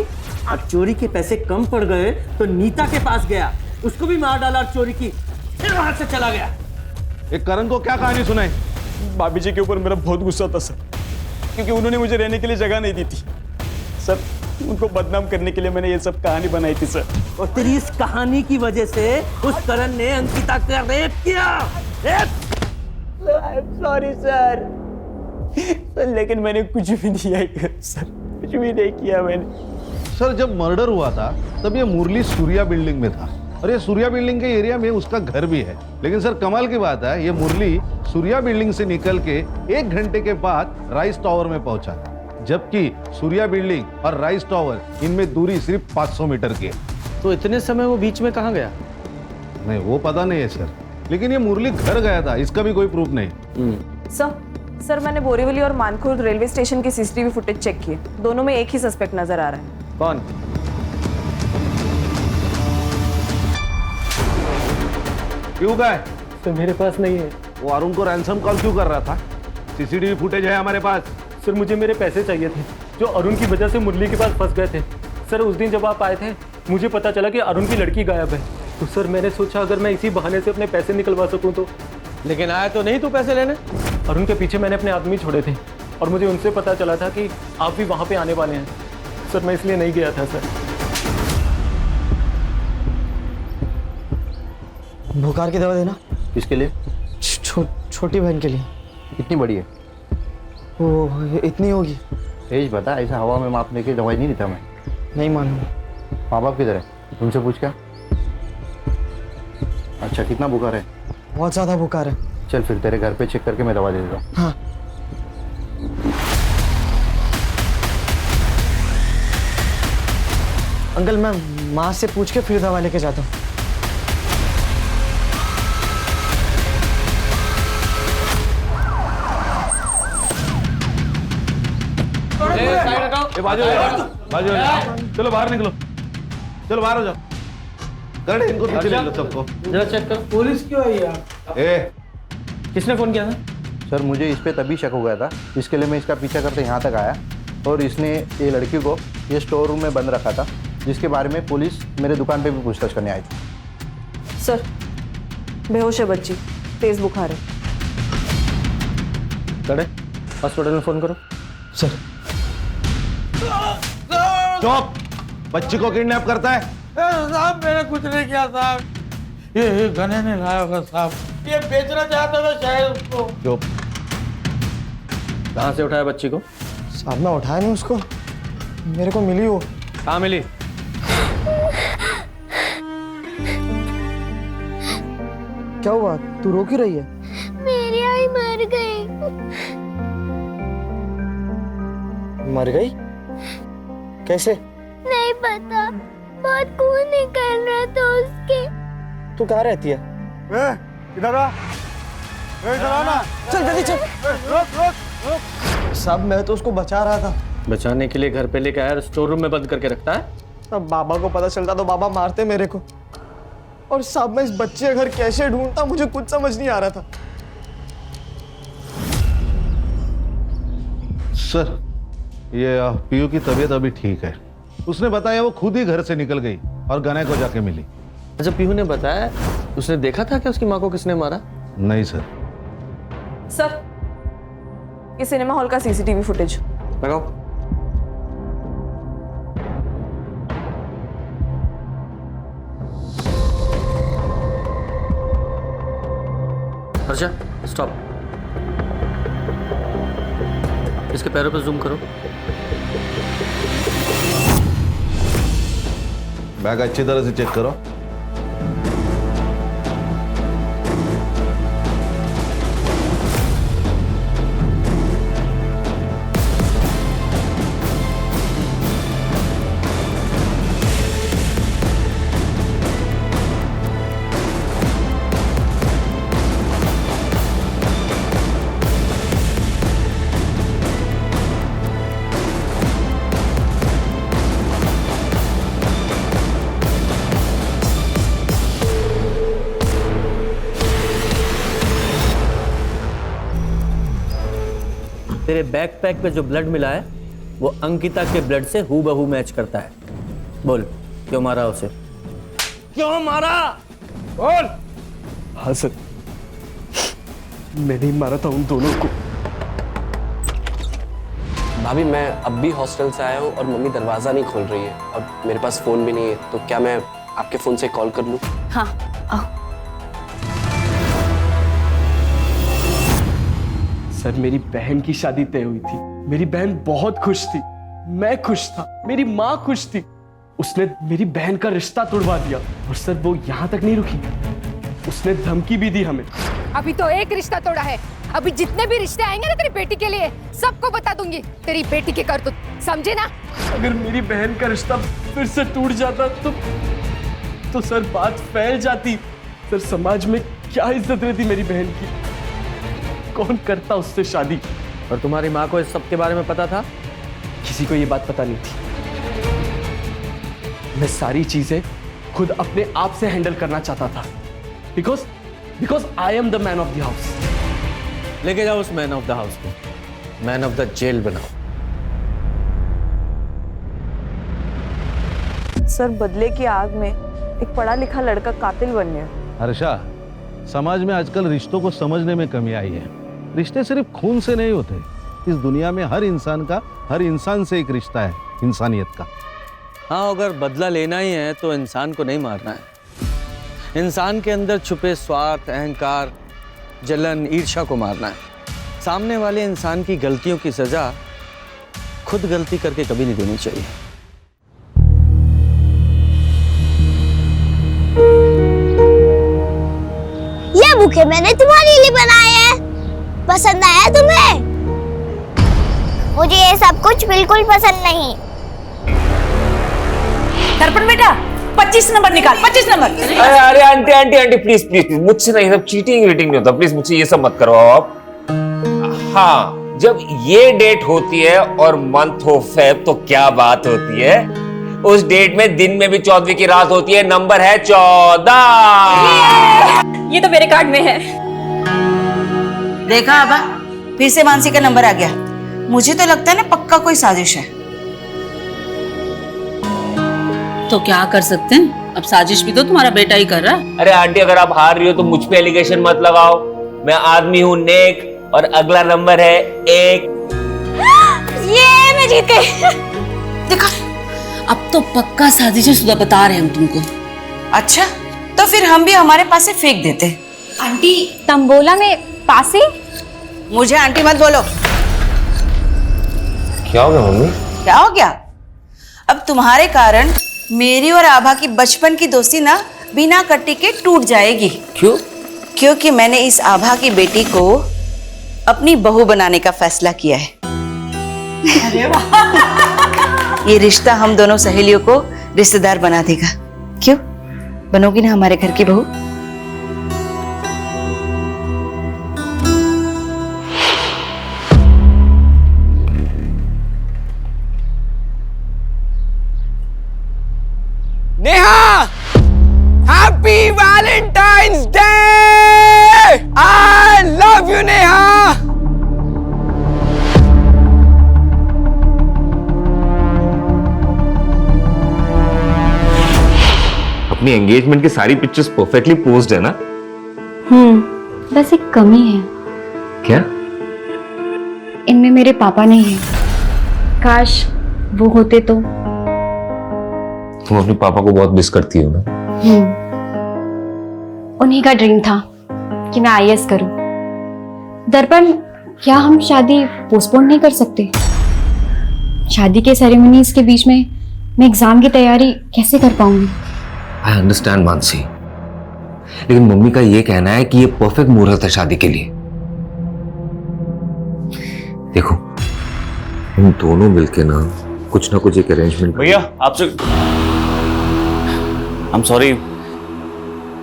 और चोरी के पैसे कम पड़ गए तो नीता के पास गया, उसको भी मार डाला और चोरी की, फिर वहां से चला गया।
एक करण को क्या कहानी सुनाई? भाभी जी के ऊपर मेरा बहुत गुस्सा था सर, क्योंकि उन्होंने मुझे रहने के लिए जगह नहीं दी थी सर। उनको बदनाम करने के लिए मैंने ये सब कहानी बनाई थी सर।
और तेरी इस कहानी की वजह से उस करण ने अंकिता का रेप किया।
सॉरी सर, लेकिन मैंने कुछ भी नहीं किया सर, कुछ भी नहीं किया मैंने। सर जब मर्डर हुआ था तब ये मुरली सूर्या बिल्डिंग में था और ये सूर्या बिल्डिंग के एरिया में उसका घर भी है। लेकिन सर कमाल की बात है, ये मुरली सूर्या बिल्डिंग से निकल के 1 घंटे के बाद राइस टावर में पहुंचा, जबकि सूर्या बिल्डिंग और राइस टावर इनमें दूरी सिर्फ 500 मीटर की है।
तो इतने समय वो बीच में कहाँ गया?
नहीं वो पता नहीं है सर, लेकिन ये मुरली घर गया था, इसका भी कोई प्रूफ नहीं।
सर मैंने बोरीवली और मानखुर्द रेलवे स्टेशन की सीसीटीवी फुटेज चेक की, दोनों में एक ही सस्पेक्ट नजर आ रहा है।
कौन?
क्यों गए?
सर मेरे पास नहीं है।
वो अरुण को रैंसम कॉल क्यों कर रहा था? सीसीटीवी फुटेज है हमारे पास।
सर मुझे मेरे पैसे चाहिए थे जो अरुण की वजह से मुरली के पास फंस गए थे। सर उस दिन जब आप आए थे मुझे पता चला कि अरुण की लड़की गायब है, तो सर मैंने सोचा अगर मैं इसी बहाने से अपने पैसे निकलवा सकूं तो।
लेकिन आया तो नहीं तू पैसे लेने?
अरुण के पीछे मैंने अपने आदमी छोड़े थे और मुझे उनसे पता चला था कि आप भी वहाँ पे आने वाले हैं। सर मैं इसलिए नहीं गया था सर।
बुखार की दवा देना।
किसके लिए?
छोटी बहन के लिए।
कितनी बड़ी है?
वो इतनी होगी।
तेज बता, ऐसा हवा में मापने की दवाई नहीं देता मैं।
नहीं मालूम।
माँ बाप किधर है? तुमसे पूछ क्या? अच्छा कितना बुखार है?
बहुत ज़्यादा बुखार है।
चल फिर तेरे घर पे चेक करके मैं दवा दे देता हूँ।
हाँ। अंकल मैं माँ से पूछ के फिर दवा लेके जाता हूँ।
चलो बाहर निकलो, चलो बाहर हो जाओ। कर इनको पीछे ले लो सबको।
जरा चेक कर। पुलिस क्यों आई
ए
किसने फोन किया था?
सर मुझे इस पे तभी शक हो गया था, इसके लिए मैं इसका पीछा करते यहाँ तक आया और इसने ये लड़की को ये स्टोर रूम में बंद रखा था, जिसके बारे में पुलिस मेरे दुकान पे भी पूछताछ करने आई थी।
सर बेहोश है बच्ची, तेज बुखार है।
कड़े हॉस्पिटल में फोन करो।
सर
चुप, बच्ची को किडनैप करता है?
साहब मैंने कुछ नहीं किया साहब, ये गने ने लाया होगा साहब, ये बेचना चाहता था शायद उसको।
चुप।
कहाँ से उठाया बच्ची को?
साहब मैं उठाया नहीं उसको, मेरे को मिली वो।
कहाँ मिली?
क्या हुआ, तू रो क्यों रही है?
मेरी आई मर गई।
मर गई? कैसे?
नहीं पता, बहुत खून निकल रहा था उसके।
तू कहाँ रहती है? इधर आ, इधर आ ना। चल जल्दी चल। रुक रुक रुक।
साहब मैं तो उसको बचा रहा था। बचाने के लिए घर पे लेके आया, स्टोर रूम में बंद करके रखता है।
अब बाबा को पता चलता तो बाबा मारते मेरे को। और साहब मैं इस बच्चे का घर कैसे ढूंढता, मुझे कुछ समझ नहीं आ रहा था।
सर, ये पीयू की तबीयत अभी ठीक है। उसने बताया वो खुद ही घर से निकल गई और गने को जाके मिली।
अच्छा, पीहू ने बताया उसने देखा था कि उसकी माँ को किसने मारा?
नहीं सर।
सर, ये सिनेमा हॉल का सीसीटीवी फुटेज
लगाओ। अच्छा, स्टॉप। इसके पैरों पर जूम करो।
बैग अच्छी तरह से चेक करो।
तेरे बैकपैक पे जो ब्लड मिला है वो अंकिता के ब्लड से हूबहू मैच करता है। बोल, क्यों मारा उसे? क्यों मारा? बोल।
हाँ सर, मैंने ही मारा था उन दोनों को।
भाभी, मैं अब भी हॉस्टल से आया हूँ और मम्मी दरवाजा नहीं खोल रही है और मेरे पास फोन भी नहीं है, तो क्या मैं आपके फोन से कॉल कर लूँ?
हाँ आओ।
सर, मेरी बहन की शादी तय हुई थी। मेरी बहन बहुत खुश थी, मैं खुश था, मेरी माँ खुश थी। उसने मेरी बहन का रिश्ता तोड़वा दिया। और सर, वो यहाँ तक नहीं रुकी, उसने धमकी भी दी हमें।
अभी तो एक रिश्ता तोड़ा है, अभी जितने भी रिश्ते आएंगे ना तेरी बेटी के लिए सबको बता दूंगी तेरी बेटी के करतूत, समझे ना?
अगर मेरी बहन का रिश्ता फिर से टूट जाता तो सर बात फैल जाती। सर, समाज में क्या इज्जत रहती मेरी बहन की? कौन करता उससे शादी?
और तुम्हारी माँ को इस सब के बारे में पता था?
किसी को ये बात पता नहीं थी। मैं सारी चीजें खुद अपने आप से हैंडल करना चाहता था, because I am the man of the house.
लेके जाओ उस मैन ऑफ द हाउस को, मैन ऑफ द जेल बनाओ।
सर, बदले की आग में एक पढ़ा लिखा लड़का कातिल बन गया।
हर्षा, समाज में आजकल रिश्तों को समझने में कमी आई है। रिश्ते सिर्फ खून से नहीं होते। इस दुनिया में हर इंसान से एक रिश्ता है, इंसानियत का।
हाँ, अगर बदला लेना ही है तो इंसान को नहीं मारना है। इंसान के अंदर छुपे स्वार्थ, अहंकार, जलन, ईर्ष्या को मारना है। सामने वाले इंसान की गलतियों की सजा खुद गलती करके कभी नहीं देनी चाहिए।
ये बुके मैंने तुम्हारे लिए बनाए हैं, पसंद आया तुम्हें? मुझे ये सब कुछ बिल्कुल पसंद नहीं।
दर्पण बेटा, 25 नंबर निकाल, 25 नंबर।
अरे aunty aunty aunty please please please, मुझसे नहीं, सब चीटिंग वीटिंग नहीं होता, प्लीज मुझसे ये सब मत करवाओ आप। हाँ, जब ये डेट होती है और मंथ ऑफ फेब तो क्या बात होती है। उस डेट में दिन में भी 14वीं की रात होती है, नंबर है 14।
ये तो मेरे कार्ड में है।
देखा आबा, फिर से मानसी का नंबर आ गया। मुझे तो लगता है ना पक्का कोई साजिश है।
तो क्या कर सकते हैं, अब साजिश भी तो तुम्हारा बेटा ही कर रहा है।
अरे आंटी, अगर आप हार रही हो तो मुझ पे एलिगेशन मत लगाओ। मैं आदमी हूँ नेक और अगला नंबर है 1।
ये मैं जीत गई।
देखा,
अब तो पक्का साजिश बता रहे हैं हम तुमको।
अच्छा, तो फिर हम भी हमारे पास से फेंक देते।
आंटी, तंबोला में पासे?
मुझे आंटी मत बोलो।
क्या हो गया मम्मी?
क्या हो गया? अब तुम्हारे कारण मेरी और आभा की बचपन की दोस्ती ना बिना कट्टी के टूट जाएगी।
क्यों?
क्योंकि मैंने इस आभा की बेटी को अपनी बहू बनाने का फैसला किया है।
अरे वाह।
ये रिश्ता हम दोनों सहेलियों को रिश्तेदार बना देगा। क्यों, बनोगी ना हमारे घर की बहू?
Neha, happy Valentine's day! I love you Neha. अपनी एंगेजमेंट की सारी पिक्चर्स परफेक्टली पोज्ड है ना?
बस एक कमी है।
क्या?
इनमें मेरे पापा नहीं है। काश वो होते तो।
तुम अपने पापा को बहुत मिस करती हो ना?
उन्हीं का ड्रीम था कि मैं आईएएस करूं। दर्पण, क्या हम शादी पोस्टपोन नहीं कर सकते? शादी के सेरेमनीज के बीच में मैं एग्जाम की तैयारी कैसे कर पाऊंगी?
आई अंडरस्टैंड मानसी, लेकिन मम्मी का ये कहना है कि ये परफेक्ट मुहूर्त है शादी के लिए। देखो, हम दोनों मिलके ना कुछ एक अरेंजमेंट।
भैया आपसे आई एम सॉरी,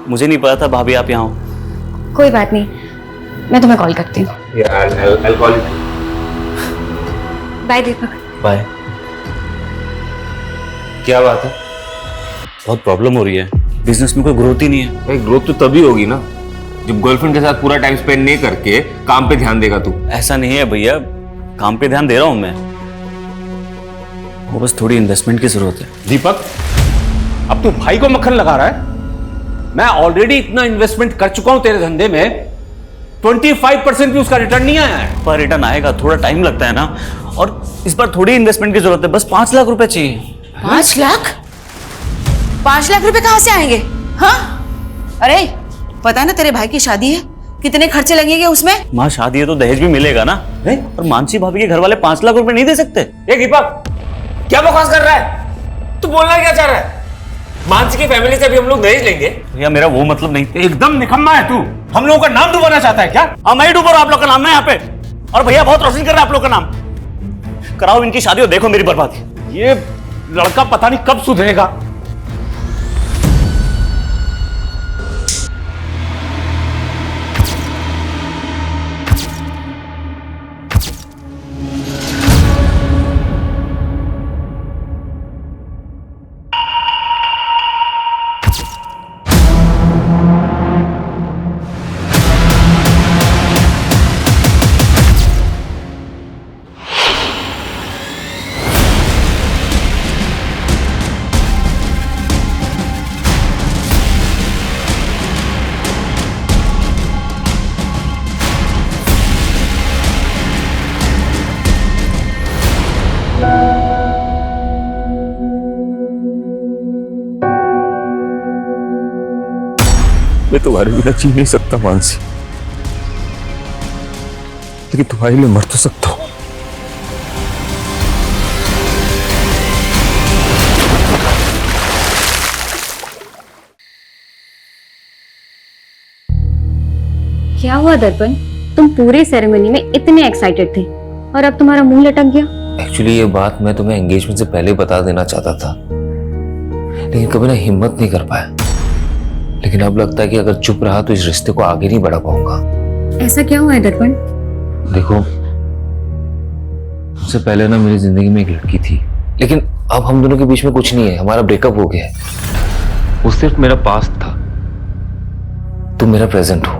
मुझे नहीं पता था भाभी आप यहाँ हो।
कोई बात नहीं, मैं तुम्हें कॉल करती हूँ। बाय दीपक।
बाय।
क्या बात है?
बहुत प्रॉब्लम हो रही है, बिजनेस में कोई ग्रोथ ही नहीं है।
भाई ग्रोथ तो तभी होगी ना जब गर्लफ्रेंड के साथ पूरा टाइम स्पेंड नहीं करके काम पे ध्यान देगा तू।
ऐसा नहीं है भैया, काम पे ध्यान दे रहा हूं मैं, वो बस थोड़ी इन्वेस्टमेंट की जरूरत है।
दीपक, अब तू भाई को मक्खन लगा रहा है? मैं ऑलरेडी इतना इन्वेस्टमेंट कर चुका हूं तेरे धंधे में, 25% भी उसका रिटर्न नहीं आया है।
पर रिटर्न आएगा, थोड़ा टाइम लगता है ना, और इस बार थोड़ी इन्वेस्टमेंट की जरूरत है, बस 5 लाख रुपए चाहिए।
5 लाख? 5 लाख रुपए कहां से आएंगे? हाँ, अरे पता है ना तेरे भाई की शादी है, कितने खर्चे लगेंगे उसमें?
माँ शादी है तो दहेज भी मिलेगा ना, और मानसी भाभी के घर वाले 5 लाख रुपए नहीं दे सकते।
ये दीपक क्या बकवास कर रहा है? तू बोलना क्या चाह रहा है? मानसी की फैमिली से भी हम लोग दहेज लेंगे?
भैया मेरा वो मतलब नहीं।
एकदम निकम्मा है तू, हम लोगों का नाम डुबाना चाहता है क्या?
हाँ मैं ही डूब रहा हूं आप लोग का नाम ना यहाँ पे, और भैया बहुत रोशन कर रहा है आप लोग का नाम। कराओ इनकी शादी और देखो मेरी बर्बादी।
ये लड़का पता नहीं कब सुधरेगा।
मैं तुम्हारे बिना जी नहीं सकता मानसी, लेकिन तुम्हारे लिए मर तो सकता हूं।
क्या हुआ दर्पण, तुम पूरे सेरेमनी में इतने एक्साइटेड थे और अब तुम्हारा मुंह लटक गया।
एक्चुअली ये बात मैं तुम्हें एंगेजमेंट से पहले बता देना चाहता था, लेकिन कभी ना हिम्मत नहीं कर पाया। लेकिन अब लगता है कि अगर चुप रहा तो इस रिश्ते को आगे नहीं बढ़ा पाऊंगा।
ऐसा क्या हुआ है दर्पण?
देखो, उससे पहले ना मेरी जिंदगी में एक लड़की थी, लेकिन अब हम दोनों के बीच में कुछ नहीं है, हमारा ब्रेकअप हो गया है। वो सिर्फ मेरा पास्ट था, तुम मेरा प्रेजेंट हो।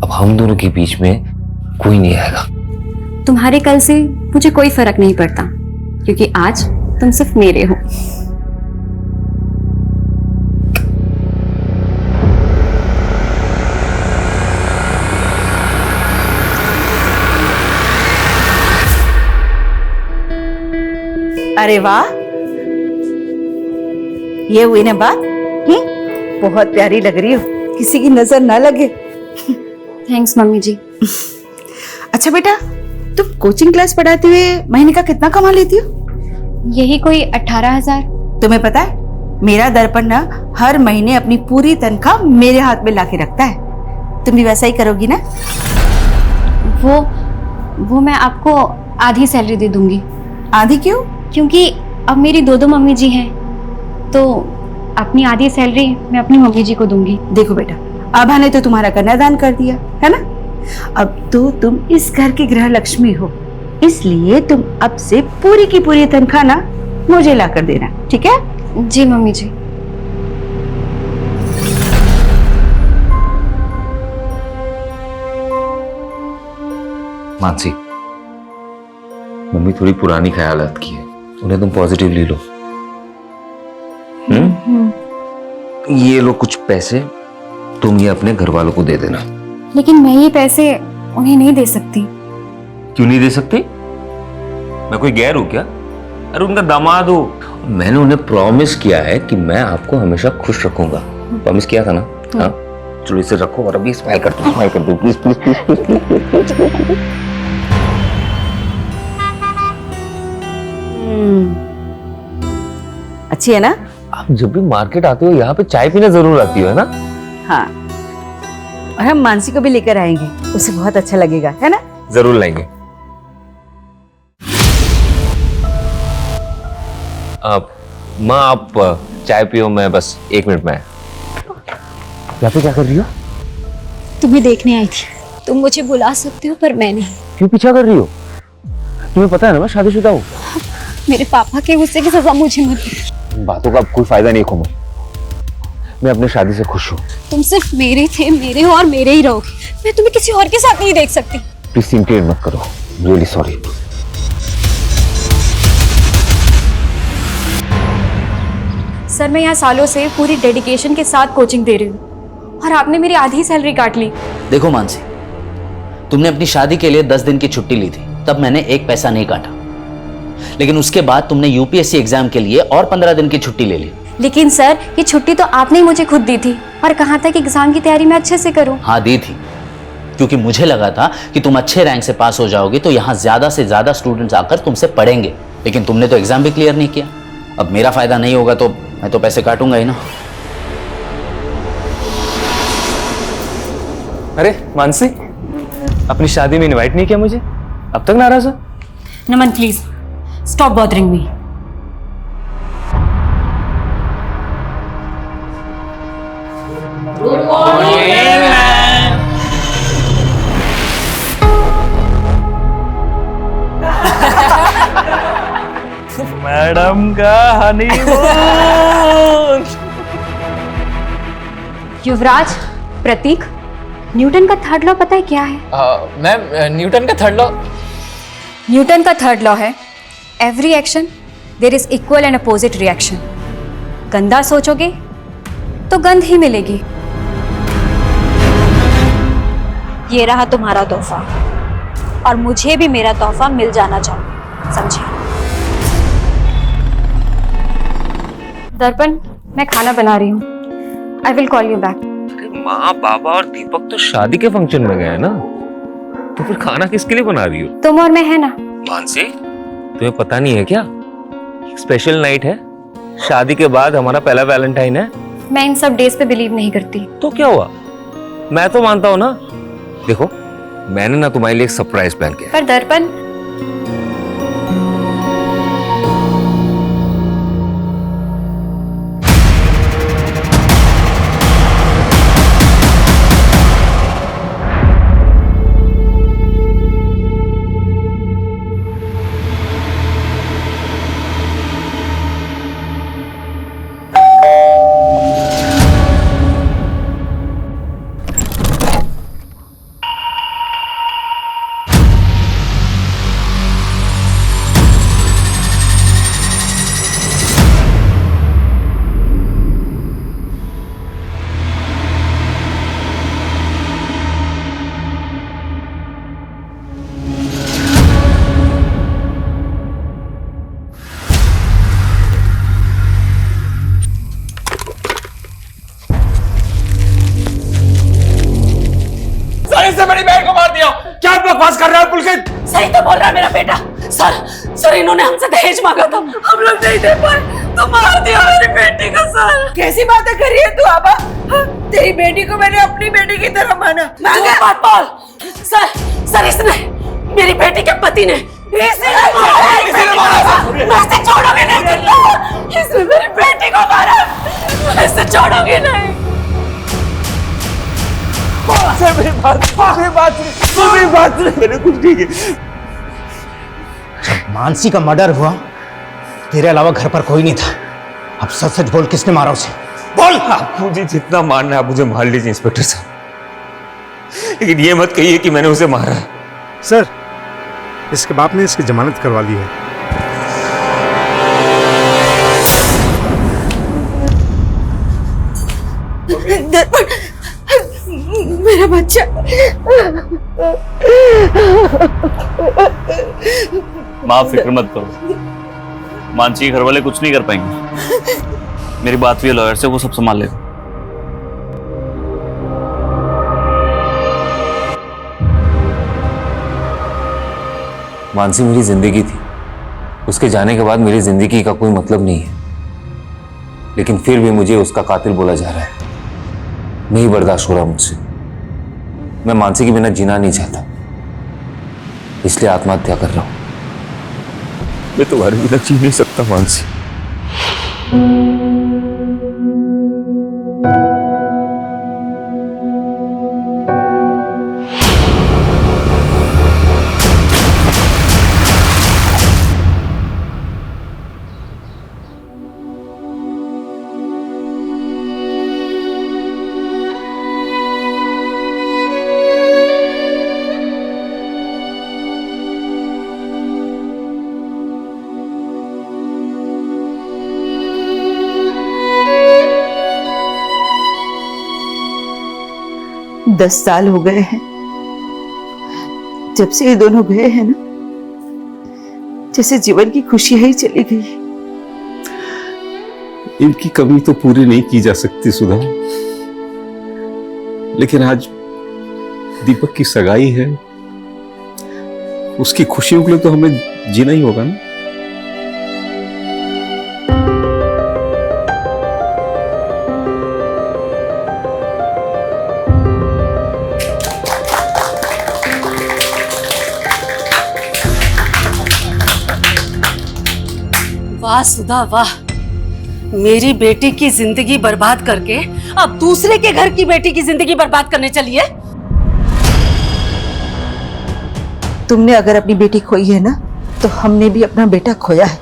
अब हम दोनों के बीच में कोई नहीं आएगा।
तुम्हारे कल से मुझे कोई फर्क नहीं पड़ता, क्योंकि आज तुम सिर्फ मेरे हो।
अरे वाह, ये हुई ना बात। बहुत प्यारी लग रही हो, किसी की नजर ना लगे।
थैंक्स मम्मी जी।
अच्छा बेटा, तुम कोचिंग क्लास पढ़ाते हुए महीने का कितना कमा लेती हो?
यही कोई 18,000।
तुम्हें पता है, मेरा दर्पण ना हर महीने अपनी पूरी तनख्वाह मेरे हाथ में लाके रखता है। तुम भी वैसा ही करोगी ना?
वो मैं आपको आधी सैलरी दे दूंगी।
आधी क्यों?
क्योंकि अब मेरी दो मम्मी जी हैं, तो अपनी आधी सैलरी मैं अपनी मम्मी जी को दूंगी।
देखो बेटा, आभा ने तो तुम्हारा कन्यादान कर दिया है ना, अब तो तुम इस घर की गृह लक्ष्मी हो, इसलिए तुम अब से पूरी की पूरी तनख्वाह ना मुझे ला कर देना, ठीक है?
जी मम्मी जी।
मानसी, मम्मी थोड़ी पुरानी ख्यालात की है, उन्हें तुम पॉजिटिवली लो। ये लो कुछ पैसे, तुम ये अपने घर वालों को दे देना।
लेकिन मैं ये पैसे उन्हें नहीं दे सकती।
क्यों नहीं दे सकती? मैं कोई गैर हूं क्या? अरे उनका दामाद हो। मैंने उन्हें प्रॉमिस किया है कि मैं आपको हमेशा खुश रखूंगा। प्रॉमिस किया था ना? हाँ, चलो इसे रखो और अभी स्माइल कर दो प्लीज प्लीज प्लीज।
अच्छी है ना?
आप जब भी मार्केट आते हो यहाँ पे चाय पीने जरूर आती हो, है ना?
हाँ, और हम मानसी को भी लेकर आएंगे, उसे बहुत अच्छा लगेगा, है ना?
जरूर लाएंगे। माँ आप चाय पियो, मैं बस 1 मिनट में। यहाँ पे क्या कर रही हो?
तुम्हें देखने आई थी। तुम मुझे बुला सकते हो पर मैं नहीं।
क्यों पीछा कर रही हो? तुम्हें पता है ना मैं शादीशुदा हूँ।
मेरे पापा के गुस्से की सजा मुझे मत दो।
बातों का अब कोई फायदा नहीं खोमो, मैं अपनी शादी से खुश हूँ।
तुम सिर्फ मेरे थे, मेरे हो और मेरे ही रहोगे। मैं तुम्हें किसी और के साथ नहीं देख सकती।
प्लीज सिंकेट मत करो, रियली सॉरी।
सर मैं यहाँ सालों से पूरी डेडिकेशन के साथ कोचिंग दे रही हूँ और आपने मेरी आधी सैलरी काट ली।
देखो मानसी, तुमने अपनी शादी के लिए 10 दिन की छुट्टी ली थी, तब मैंने 1 पैसा नहीं काटा, लेकिन उसके बाद तुमने यूपीएससी एग्जाम के लिए और 15 दिन की छुट्टी ले ली।
लेकिन सर ये छुट्टी तो आपने ही मुझे खुद दी थी और कहा था कि एग्जाम की तैयारी मैं अच्छे से करूं।
हाँ दी थी, क्योंकि मुझे लगा था कि तुम अच्छे रैंक से पास हो जाओगे तो यहाँ ज्यादा से ज्यादा स्टूडेंट्स आकर तुमसे पढ़ेंगे, लेकिन तुमने तो एग्जाम भी क्लियर नहीं किया। अब मेरा फायदा नहीं होगा तो मैं तो पैसे काटूंगा ही ना।
अरे मानसी, अपनी शादी में इनवाइट नहीं किया मुझे, अब तक नाराज हो?
Naman please stop bothering me.
Good morning ma'am.
Madam का हनीमून।
युवराज, प्रतीक, न्यूटन का थर्ड लॉ पता है क्या है?
मैम न्यूटन का थर्ड लॉ?
न्यूटन का थर्ड लॉ है every action there is equal and opposite reaction. गंदा सोचोगे तो गंध ही मिलेगी।
ये रहा तुम्हारा तोहफा और मुझे भी मेरा तोहफा मिल जाना चाहिए, समझे?
दर्पण, मैं खाना बना रही हूँ। I will call you back.
माँ बाबा और दीपक तो शादी के फंक्शन में गए ना, तो फिर खाना किसके लिए बना रही हो?
तुम और मैं है ना।
मानसी, तुम्हें पता नहीं है क्या, स्पेशल नाइट है, शादी के बाद हमारा पहला वैलेंटाइन है।
मैं इन सब डेज पे बिलीव नहीं करती।
तो क्या हुआ, मैं तो मानता हूँ ना। देखो मैंने ना तुम्हारे लिए एक सरप्राइज प्लान किया।
पर दर्पण,
इससे मेरी बहन को मार दिया। क्या बकवास कर रहा है पुलकित?
सही तो बोल रहा है मेरा बेटा। सर इन्होंने हमसे दहेज मांगा था, हम लोग नहीं दे पाए तो मार दिया मेरी बेटी को। सर कैसी बातें कर रही है तू आबा? तेरी बेटी को मैंने अपनी बेटी की तरह माना। बात बोल। सर इसने, मेरी बेटी के पति ने मैं इसे छोड़ूंगी नहीं जिंदा। इसने मेरी बेटी को मारा, मैं इसे छोड़ूंगी नहीं।
मेरी बात मैंने कुछ नहीं किया।
जब मानसी का मर्डर हुआ तेरे अलावा घर पर कोई नहीं था। अब सच सच बोल, किसने मारा उसे?
बोल। आप मुझे जितना मारना है आप मुझे मार लीजिए इंस्पेक्टर साहब, लेकिन ये मत कहिए कि मैंने उसे मारा है।
सर, इसके बाप ने इसकी जमानत करवा ली है।
मेरा बच्चा।
माँ फिक्र मत करो, मानसी के घर वाले कुछ नहीं कर पाएंगे। मेरी बात हुई है लॉयर से, वो सब संभाल लेगा।
मानसी मेरी जिंदगी थी, उसके जाने के बाद मेरी जिंदगी का कोई मतलब नहीं है, लेकिन फिर भी मुझे उसका कातिल बोला जा रहा है। नहीं बर्दाश्त हो रहा मुझसे। मैं मानसी के बिना जीना नहीं चाहता, इसलिए आत्महत्या कर रहा हूं।
मैं तुम्हारे बिना जी नहीं सकता मानसी।
दस साल हो गए हैं जब से ये दोनों गए हैं ना, जैसे जीवन की खुशी ही चली गई।
इनकी कमी तो पूरी नहीं की जा सकती सुधा, लेकिन आज दीपक की सगाई है, उसकी खुशियों के लिए तो हमें जीना ही होगा ना।
वाह सुधा वाह, मेरी बेटी की जिंदगी बर्बाद करके अब दूसरे के घर की बेटी की जिंदगी बर्बाद करने चली है। तुमने अगर अपनी बेटी खोई है ना, तो हमने भी अपना बेटा खोया है।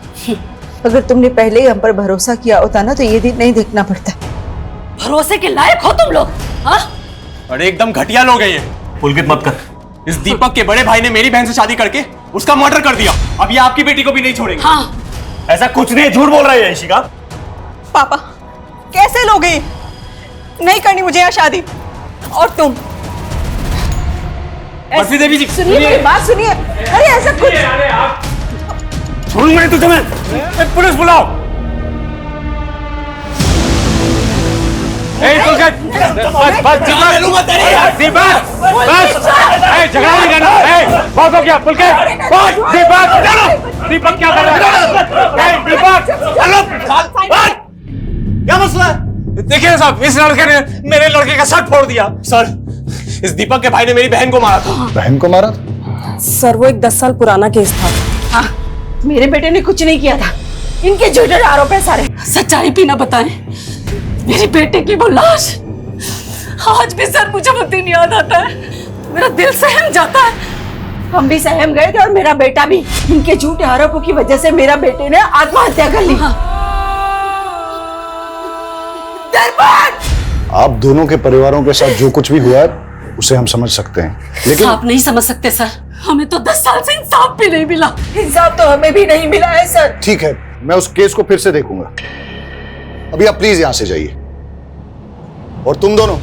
अगर तुमने पहले ही हम पर भरोसा किया होता ना, तो ये दिन नहीं देखना पड़ता। भरोसे के लायक हो तुम लोग, हाँ?
अरे एकदम घटिया लोग हैं ये।
पुलकित मत कर।
इस दीपक के बड़े भाई ने मेरी बहन से शादी करके उसका मर्डर कर दिया। अब ये आपकी बेटी को भी नहीं छोड़ेंगे।
हाँ।
ऐसा कुछ नहीं, झूठ बोल रही है इशिका।
पापा कैसे लोगे? नहीं करनी मुझे यहाँ शादी। और तुम
बर्फी देवी जी
सुनिए, मेरी बात सुनिए। अरे ऐसा कुछ
छोड़ूंगा नहीं तुझे मैं। पुलिस बुलाओ।
बस झगड़ा नहीं करना। बहुत हो गया पुलकित। दीपक क्या कर रहा है? दीपक क्या मसला है? देखिए साहब, इस लड़के ने मेरे लड़के का शर्ट फोड़ दिया। सर, इस दीपक के भाई ने मेरी बहन को मारा था।
बहन को मारा था?
सर वो एक 10 साल पुराना केस था। हाँ, मेरे बेटे ने कुछ नहीं किया था। इनके झूठे आरोप है सारे। सच्चाई भी ना बताएं। मेरे बेटे की वो लाश आज भी सर मुझे वो दिन याद आता है। मेरा दिल सहम जाता है। हम भी सहम गए थे और मेरा बेटा भी। इनके झूठे आरोपों की वजह से मेरा बेटे ने आत्महत्या कर ली।
आप दोनों के परिवारों के साथ जो कुछ भी हुआ है उसे हम समझ सकते हैं, लेकिन
आप नहीं समझ सकते सर। हमें तो 10 साल से इंसाफ भी नहीं मिला। इंसाफ तो हमें भी नहीं मिला है सर।
ठीक है, मैं उस केस को फिर से देखूंगा। अभी आप प्लीज यहां से जाइए। और तुम दोनों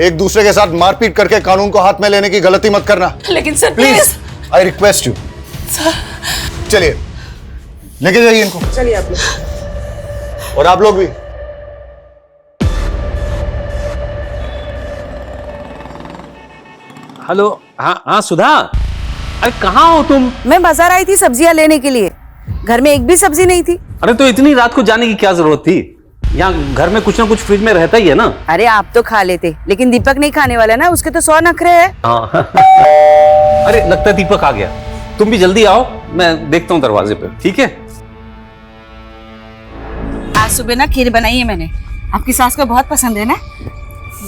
एक दूसरे के साथ मारपीट करके कानून को हाथ में लेने की गलती मत करना।
लेकिन sir
please, I request you. चलिए लेके जाइए इनको।
चलिए आप लोग।
और आप लोग भी।
हेलो। हाँ सुधा, अरे कहाँ हो तुम?
मैं बाजार आई थी सब्जियां लेने के लिए। घर में एक भी सब्जी नहीं थी।
अरे तो इतनी रात को जाने की क्या जरूरत थी? यहाँ घर में कुछ ना कुछ फ्रिज में रहता ही है ना।
अरे आप तो खा लेते, लेकिन दीपक नहीं खाने वाला ना, उसके तो 100 नखरे हैं।
हाँ। अरे लगता है दीपक आ गया। तुम भी जल्दी आओ,
मैं देखता हूँ दरवाजे पे, ठीक है?
आज सुबह ना खीर बनाई है मैंने, आपकी सास को बहुत पसंद है ना,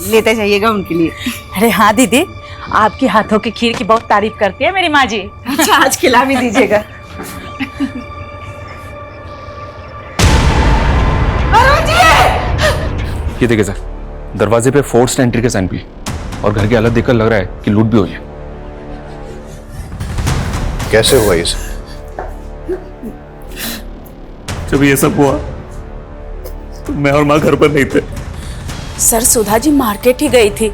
लेते जाइएगा उनके लिए।
अरे हाँ दीदी, आपके हाथों की खीर की बहुत तारीफ करती है मेरी माँ जी।
अच्छा, आज खिला भी दीजिएगा।
ये देखिए सर, दरवाजे पे फोर्स्ड एंट्री के साइन भी है और घर की हालत देखकर लग रहा है कि लूट भी हुई है।
कैसे हुआ ये सब?
जब ये सब हुआ तो मैं और माँ घर पर नहीं थे।
सर सुधा जी मार्केट ही गई थी,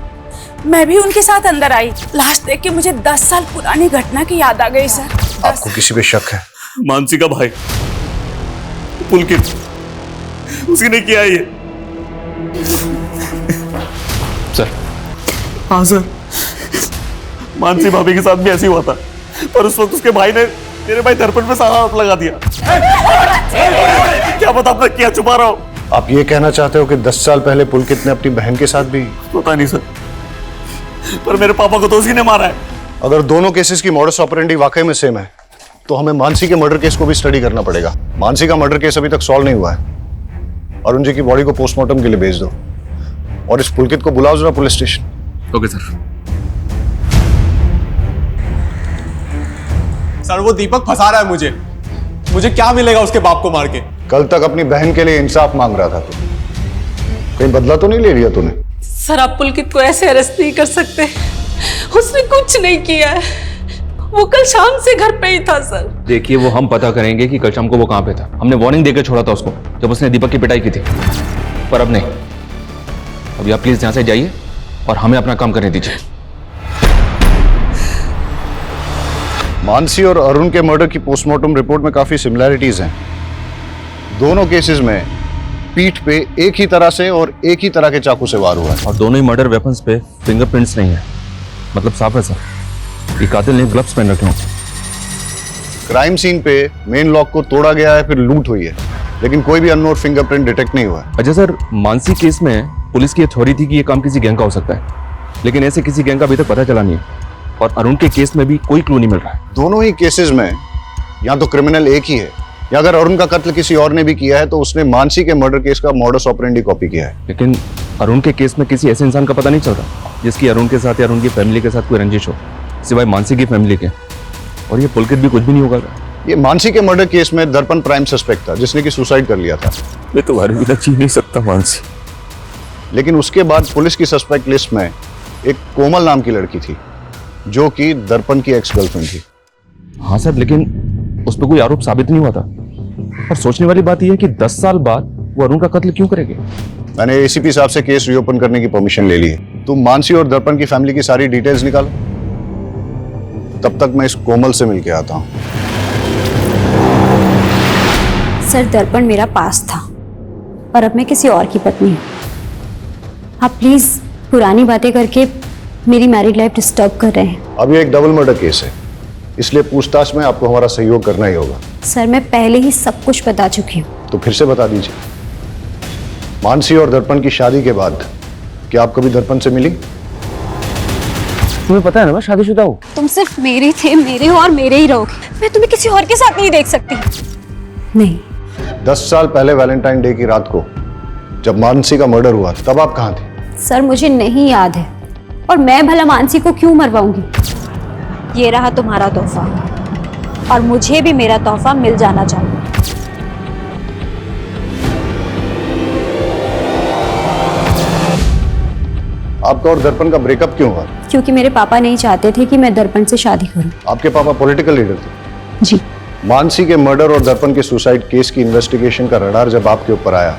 मैं भी उनके साथ अंदर आई। लास्ट देख के मुझे 10 साल पुरानी घटना की याद आ गई सर।
आपको किसी पे शक है?
मानसी का भाई पुलकित, उसने किया ये।
सर।
हाँ सर, मानसी भाभी के साथ भी ऐसे ही हुआ था, पर उस वक्त उसके भाई ने मेरे भाई दर्पण पे सारा आरोप लगा दिया। क्या पता आपने क्या छुपा रहा हो?
आप ये कहना चाहते हो कि 10 साल पहले पुलकित ने अपनी बहन के साथ भी?
पता नहीं सर, पर मेरे पापा को तो उसी ने मारा है।
अगर दोनों केसेस की मॉडस ऑपरेंडी वाकई में सेम है तो हमें मानसी के मर्डर केस को भी स्टडी करना पड़ेगा। मानसी का मर्डर केस अभी तक सॉल्व नहीं हुआ है। अरुण जी की बॉडी को पोस्टमार्टम के लिए भेज दो और इस पुलकित को बुलाओ जरा police station.
Okay sir.
Sir वो दीपक फंसा रहा है मुझे क्या मिलेगा उसके बाप को मार के?
कल तक अपनी बहन के लिए इंसाफ मांग रहा था तू, कहीं बदला तो नहीं ले लिया तूने?
सर आप पुलकित को ऐसे अरेस्ट नहीं कर सकते, उसने कुछ नहीं किया है, वो कल शाम से घर पे ही था सर।
देखिए, वो हम पता करेंगे कि कल शाम को वो कहाँ पे था। हमने वार्निंग देकर छोड़ा था उसको जब उसने दीपक की पिटाई की थी, पर अब नहीं। अभी आप प्लीज यहाँ से जाइए और हमें अपना काम करने दीजिए।
मानसी और अरुण के मर्डर की पोस्टमार्टम रिपोर्ट में काफी सिमिलैरिटीज हैं। दोनों केसेस में पीठ पे एक ही तरह से और एक ही तरह के चाकू से वार हुआ है
और दोनों ही मर्डर वेपन्स पे फिंगरप्रिंट्स नहीं है, मतलब साफ है सर। ये कातिल ने ग्लव्स पहन रखे होंगे।
क्राइम सीन पे मेन लॉक को तोड़ा गया है, फिर लूट हुई है, लेकिन कोई भी अननोन फिंगरप्रिंट डिटेक्ट नहीं हुआ है।
अच्छा सर, मानसी केस में पुलिस की थ्योरी थी कि ये काम किसी गैंग का हो सकता है, लेकिन ऐसे किसी गैंग का अभी तक पता चला नहीं है। और अरुण के केस में भी कोई क्लू नहीं मिल रहा है।
दोनों ही केसेस में या तो क्रिमिनल एक ही है, या अगर अरुण का कत्ल किसी और ने भी किया है तो उसने मानसी के मर्डर केस का मॉडस ऑपरेंडी कॉपी किया है।
लेकिन अरुण के केस में किसी ऐसे इंसान का पता नहीं चल रहा जिसकी अरुण के साथ या अरुण की फैमिली के साथ कोई रंजिश हो, सिवाय मानसी की फैमिली के। और ये पुलकित भी कुछ भी नहीं होगा।
ये मानसी के मर्डर केस में दर्पण प्राइम सस्पेक्ट था, जिसने कि सुसाइड कर लिया था।
मैं तुम्हारे बिना जी नहीं सकता मानसी।
लेकिन उसके बाद पुलिस की सस्पेक्ट लिस्ट में एक कोमल नाम की लड़की थी, जो कि दर्पण की एक्स गर्लफ्रेंड थी।
हाँ सर, लेकिन उस पर कोई आरोप साबित नहीं हुआ था। और सोचने वाली बात यह है कि 10 साल बाद वो अरुण का कत्ल क्यों करेंगे?
मैंने एसीपी साहब से केस रीओपन करने की परमिशन ले ली है। तुम मानसी और दर्पण की फैमिली की सारी डिटेल्स निकालो, तब तक मैं इस कोमल से मिलके आता हूं।
सर दर्पण मेरा पास था और अब मैं किसी और की पत्नी हूँ। आप प्लीज पुरानी बातें करके मेरी मैरिड लाइफ डिस्टर्ब कर रहे हैं।
अब ये एक डबल मर्डर केस है, इसलिए पूछताछ में आपको हमारा सहयोग करना ही होगा।
सर मैं पहले ही सब कुछ बता चुकी हूँ।
तो फिर से बता दीजिए, मानसी और दर्पण की शादी के बाद क्या आप कभी दर्पण से मिली?
तुम्हें पता है ना मैं शादीशुदा हूँ।
तुम सिर्फ मेरे थे, मेरे हो और मेरे ही रहोगे। मैं तुम्हें किसी और के साथ नहीं देख सकती। नहीं।
10 साल पहले वैलेंटाइन डे की रात को जब मानसी का मर्डर हुआ, तब आप कहाँ थे?
सर मुझे नहीं याद है, और मैं भला मानसी को क्यों मरवाऊंगी। ये रहा तुम्हारा तोहफा, और मुझे भी मेरा तोहफा मिल जाना चाहिए।
आपका और दर्पण का ब्रेकअप क्यों हुआ?
क्योंकि मेरे पापा नहीं चाहते थे कि मैं दर्पण से शादी करूं।
आपके पापा पॉलिटिकल लीडर थे?
जी।
मानसी के मर्डर और दर्पण के सुसाइड केस की इन्वेस्टिगेशन का रडार जब आपके ऊपर आया,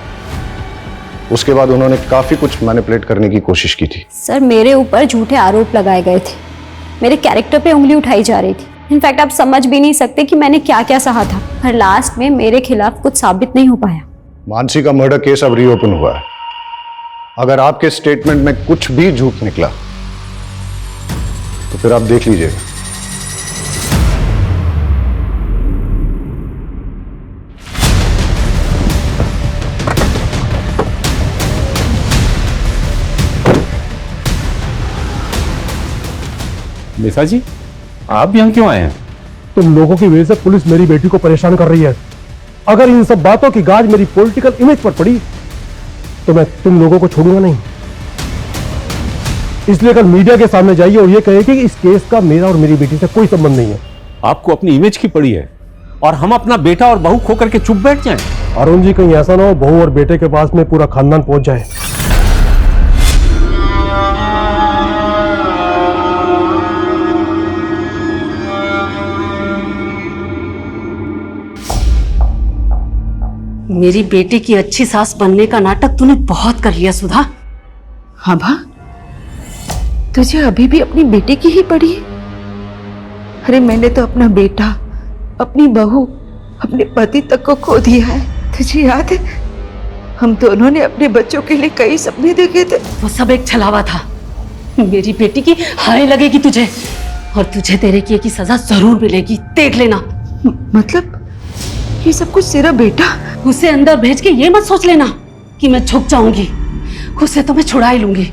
उसके बाद उन्होंने काफी कुछ मैनिपुलेट करने की कोशिश की थी।
सर मेरे ऊपर झूठे आरोप लगाए गए थे, मेरे कैरेक्टर पे उंगली उठाई जा रही थी। इनफैक्ट आप समझ भी नहीं सकते कि मैंने क्या क्या सहा था, पर लास्ट में मेरे खिलाफ कुछ साबित नहीं हो पाया।
मानसी का मर्डर केस अब रीओपन हुआ है। अगर आपके स्टेटमेंट में कुछ भी झूठ निकला तो फिर आप देख लीजिएगा।
निशा जी, आप यहाँ क्यों आए हैं?
तुम लोगों की वजह से पुलिस मेरी बेटी को परेशान कर रही है। अगर इन सब बातों की गाज मेरी पॉलिटिकल इमेज पर पड़ी तो मैं तुम लोगों को छोड़ूंगा नहीं। इसलिए कल मीडिया के सामने जाइए और ये कहिए कि इस केस का मेरा और मेरी बेटी से कोई संबंध नहीं है।
आपको अपनी इमेज की पड़ी है और हम अपना बेटा और बहू खो करके चुप बैठ जाएं।
अरुण जी, कहीं ऐसा ना हो बहू और बेटे के पास में पूरा खानदान पहुंच जाए।
मेरी बेटी की अच्छी सास बनने का नाटक तूने बहुत कर लिया सुधा।
हाँ भा, तुझे अभी भी अपनी बेटी की ही पड़ी है? अरे मैंने तो अपना बेटा, अपनी बहू, अपने पति तक को खो दिया है। तुझे याद है हम दोनों ने अपने बच्चों के लिए कई सपने देखे थे।
वो सब एक छलावा था। मेरी बेटी की हाय लगेगी तुझे, और तुझे तेरे किए की सजा जरूर मिलेगी, देख लेना।
मतलब ये सब कुछ तेरा बेटा?
उसे अंदर भेज के ये मत सोच लेना कि मैं झुक जाऊंगी। उसे तो मैं छुड़ा ही लूंगी,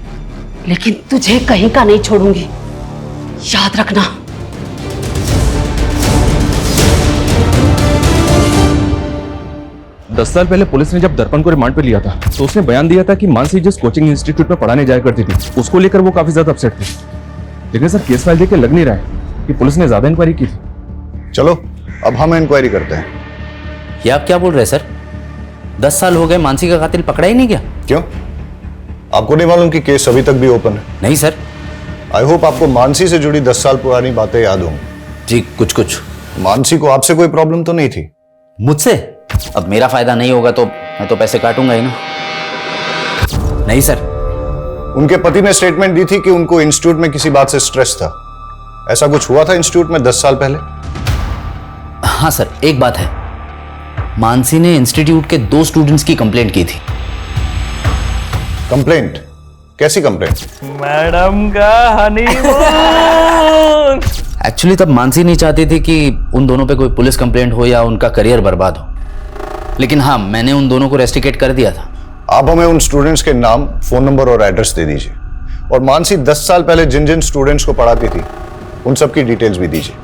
लेकिन तुझे कहीं का नहीं छोड़ूंगी, याद रखना।
दस साल पहले पुलिस ने जब दर्पण को रिमांड पे लिया था तो उसने बयान दिया था कि मानसी जिस कोचिंग इंस्टीट्यूट में पढ़ाने जाया करती थी उसको लेकर वो काफी ज्यादा अपसेट थी। लेकिन सर केस फाइल देख के लग नहीं रहा है कि पुलिस ने ज्यादा इंक्वायरी की थी।
चलो अब हम इंक्वायरी करते हैं।
ये आप क्या बोल रहे हैं सर? 10 साल हो गए, मानसी का कातिल पकड़ा ही नहीं गया?
क्यों, आपको नहीं मालूम कि केस अभी तक भी ओपन है?
नहीं सर।
आई होप आपको मानसी से जुड़ी 10 साल पुरानी बातें याद होंगी।
जी कुछ कुछ।
मानसी को आपसे कोई प्रॉब्लम तो नहीं थी?
मुझसे? अब मेरा फायदा नहीं होगा तो मैं तो पैसे काटूंगा ही ना। नहीं सर।
उनके पति ने स्टेटमेंट दी थी कि उनको इंस्टीट्यूट में किसी बात से स्ट्रेस था। ऐसा कुछ हुआ था इंस्टीट्यूट में 10 साल पहले?
हाँ सर, एक बात है, मानसी ने इंस्टीट्यूट के 2 स्टूडेंट्स की कंप्लेंट की थी।
कंप्लेंट? कैसी कंप्लेंट?
मैडम का हनीमून।
एक्चुअली तब मानसी नहीं चाहती थी कि उन दोनों पे कोई पुलिस कंप्लेंट हो या उनका करियर बर्बाद हो, लेकिन हाँ मैंने उन दोनों को रेस्ट्रिकेट कर दिया था।
आप हमें उन स्टूडेंट्स के नाम, फोन नंबर और एड्रेस दे दीजिए, और मानसी 10 साल पहले जिन जिन स्टूडेंट्स को पढ़ाती थी उन सब की डिटेल्स भी दीजिए।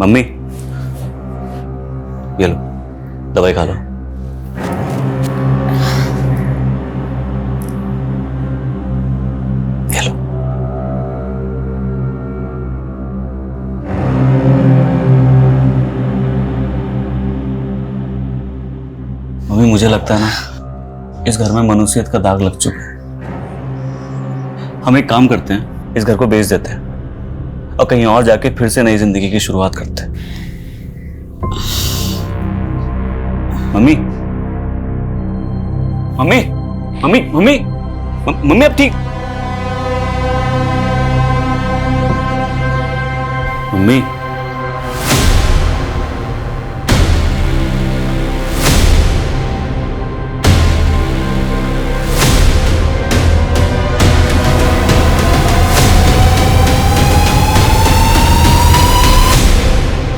मम्मी ये लो दवाई खा लो। ये लो। मम्मी मुझे लगता है ना इस घर में मनुष्यत का दाग लग चुका है। हम एक काम करते हैं, इस घर को बेच देते हैं और कहीं और जाके फिर से नई जिंदगी की शुरुआत करते हैं। Mummy mummy mummy mummy mummy अब ठीक? मम्मी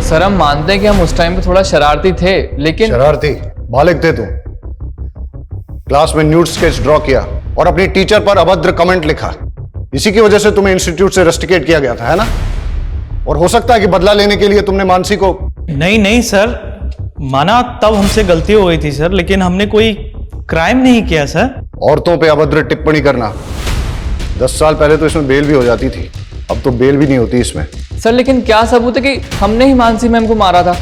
सर हम मानते हैं कि हम उस टाइम पे थोड़ा शरारती थे, लेकिन
शरारती बालिग थे तुम। क्लास में न्यूड स्केच ड्रॉ किया और अपनी टीचर पर अभद्र कमेंट लिखा। इसी की वजह से तुम्हें इंस्टीट्यूट से रेस्ट्रिकेट किया गया था, है ना? और हो सकता है कि बदला लेने के लिए तुमने मानसी को।
नहीं नहीं सर, माना तब हमसे गलती हो गई थी सर, लेकिन हमने कोई क्राइम नहीं किया सर।
औरतों पे अभद्र टिप्पणी करना, 10 साल पहले तो इसमें बेल भी हो जाती थी, अब तो बेल भी नहीं होती इसमें।
सर लेकिन क्या सबूत है कि हमने ही मानसी मैम को मारा था?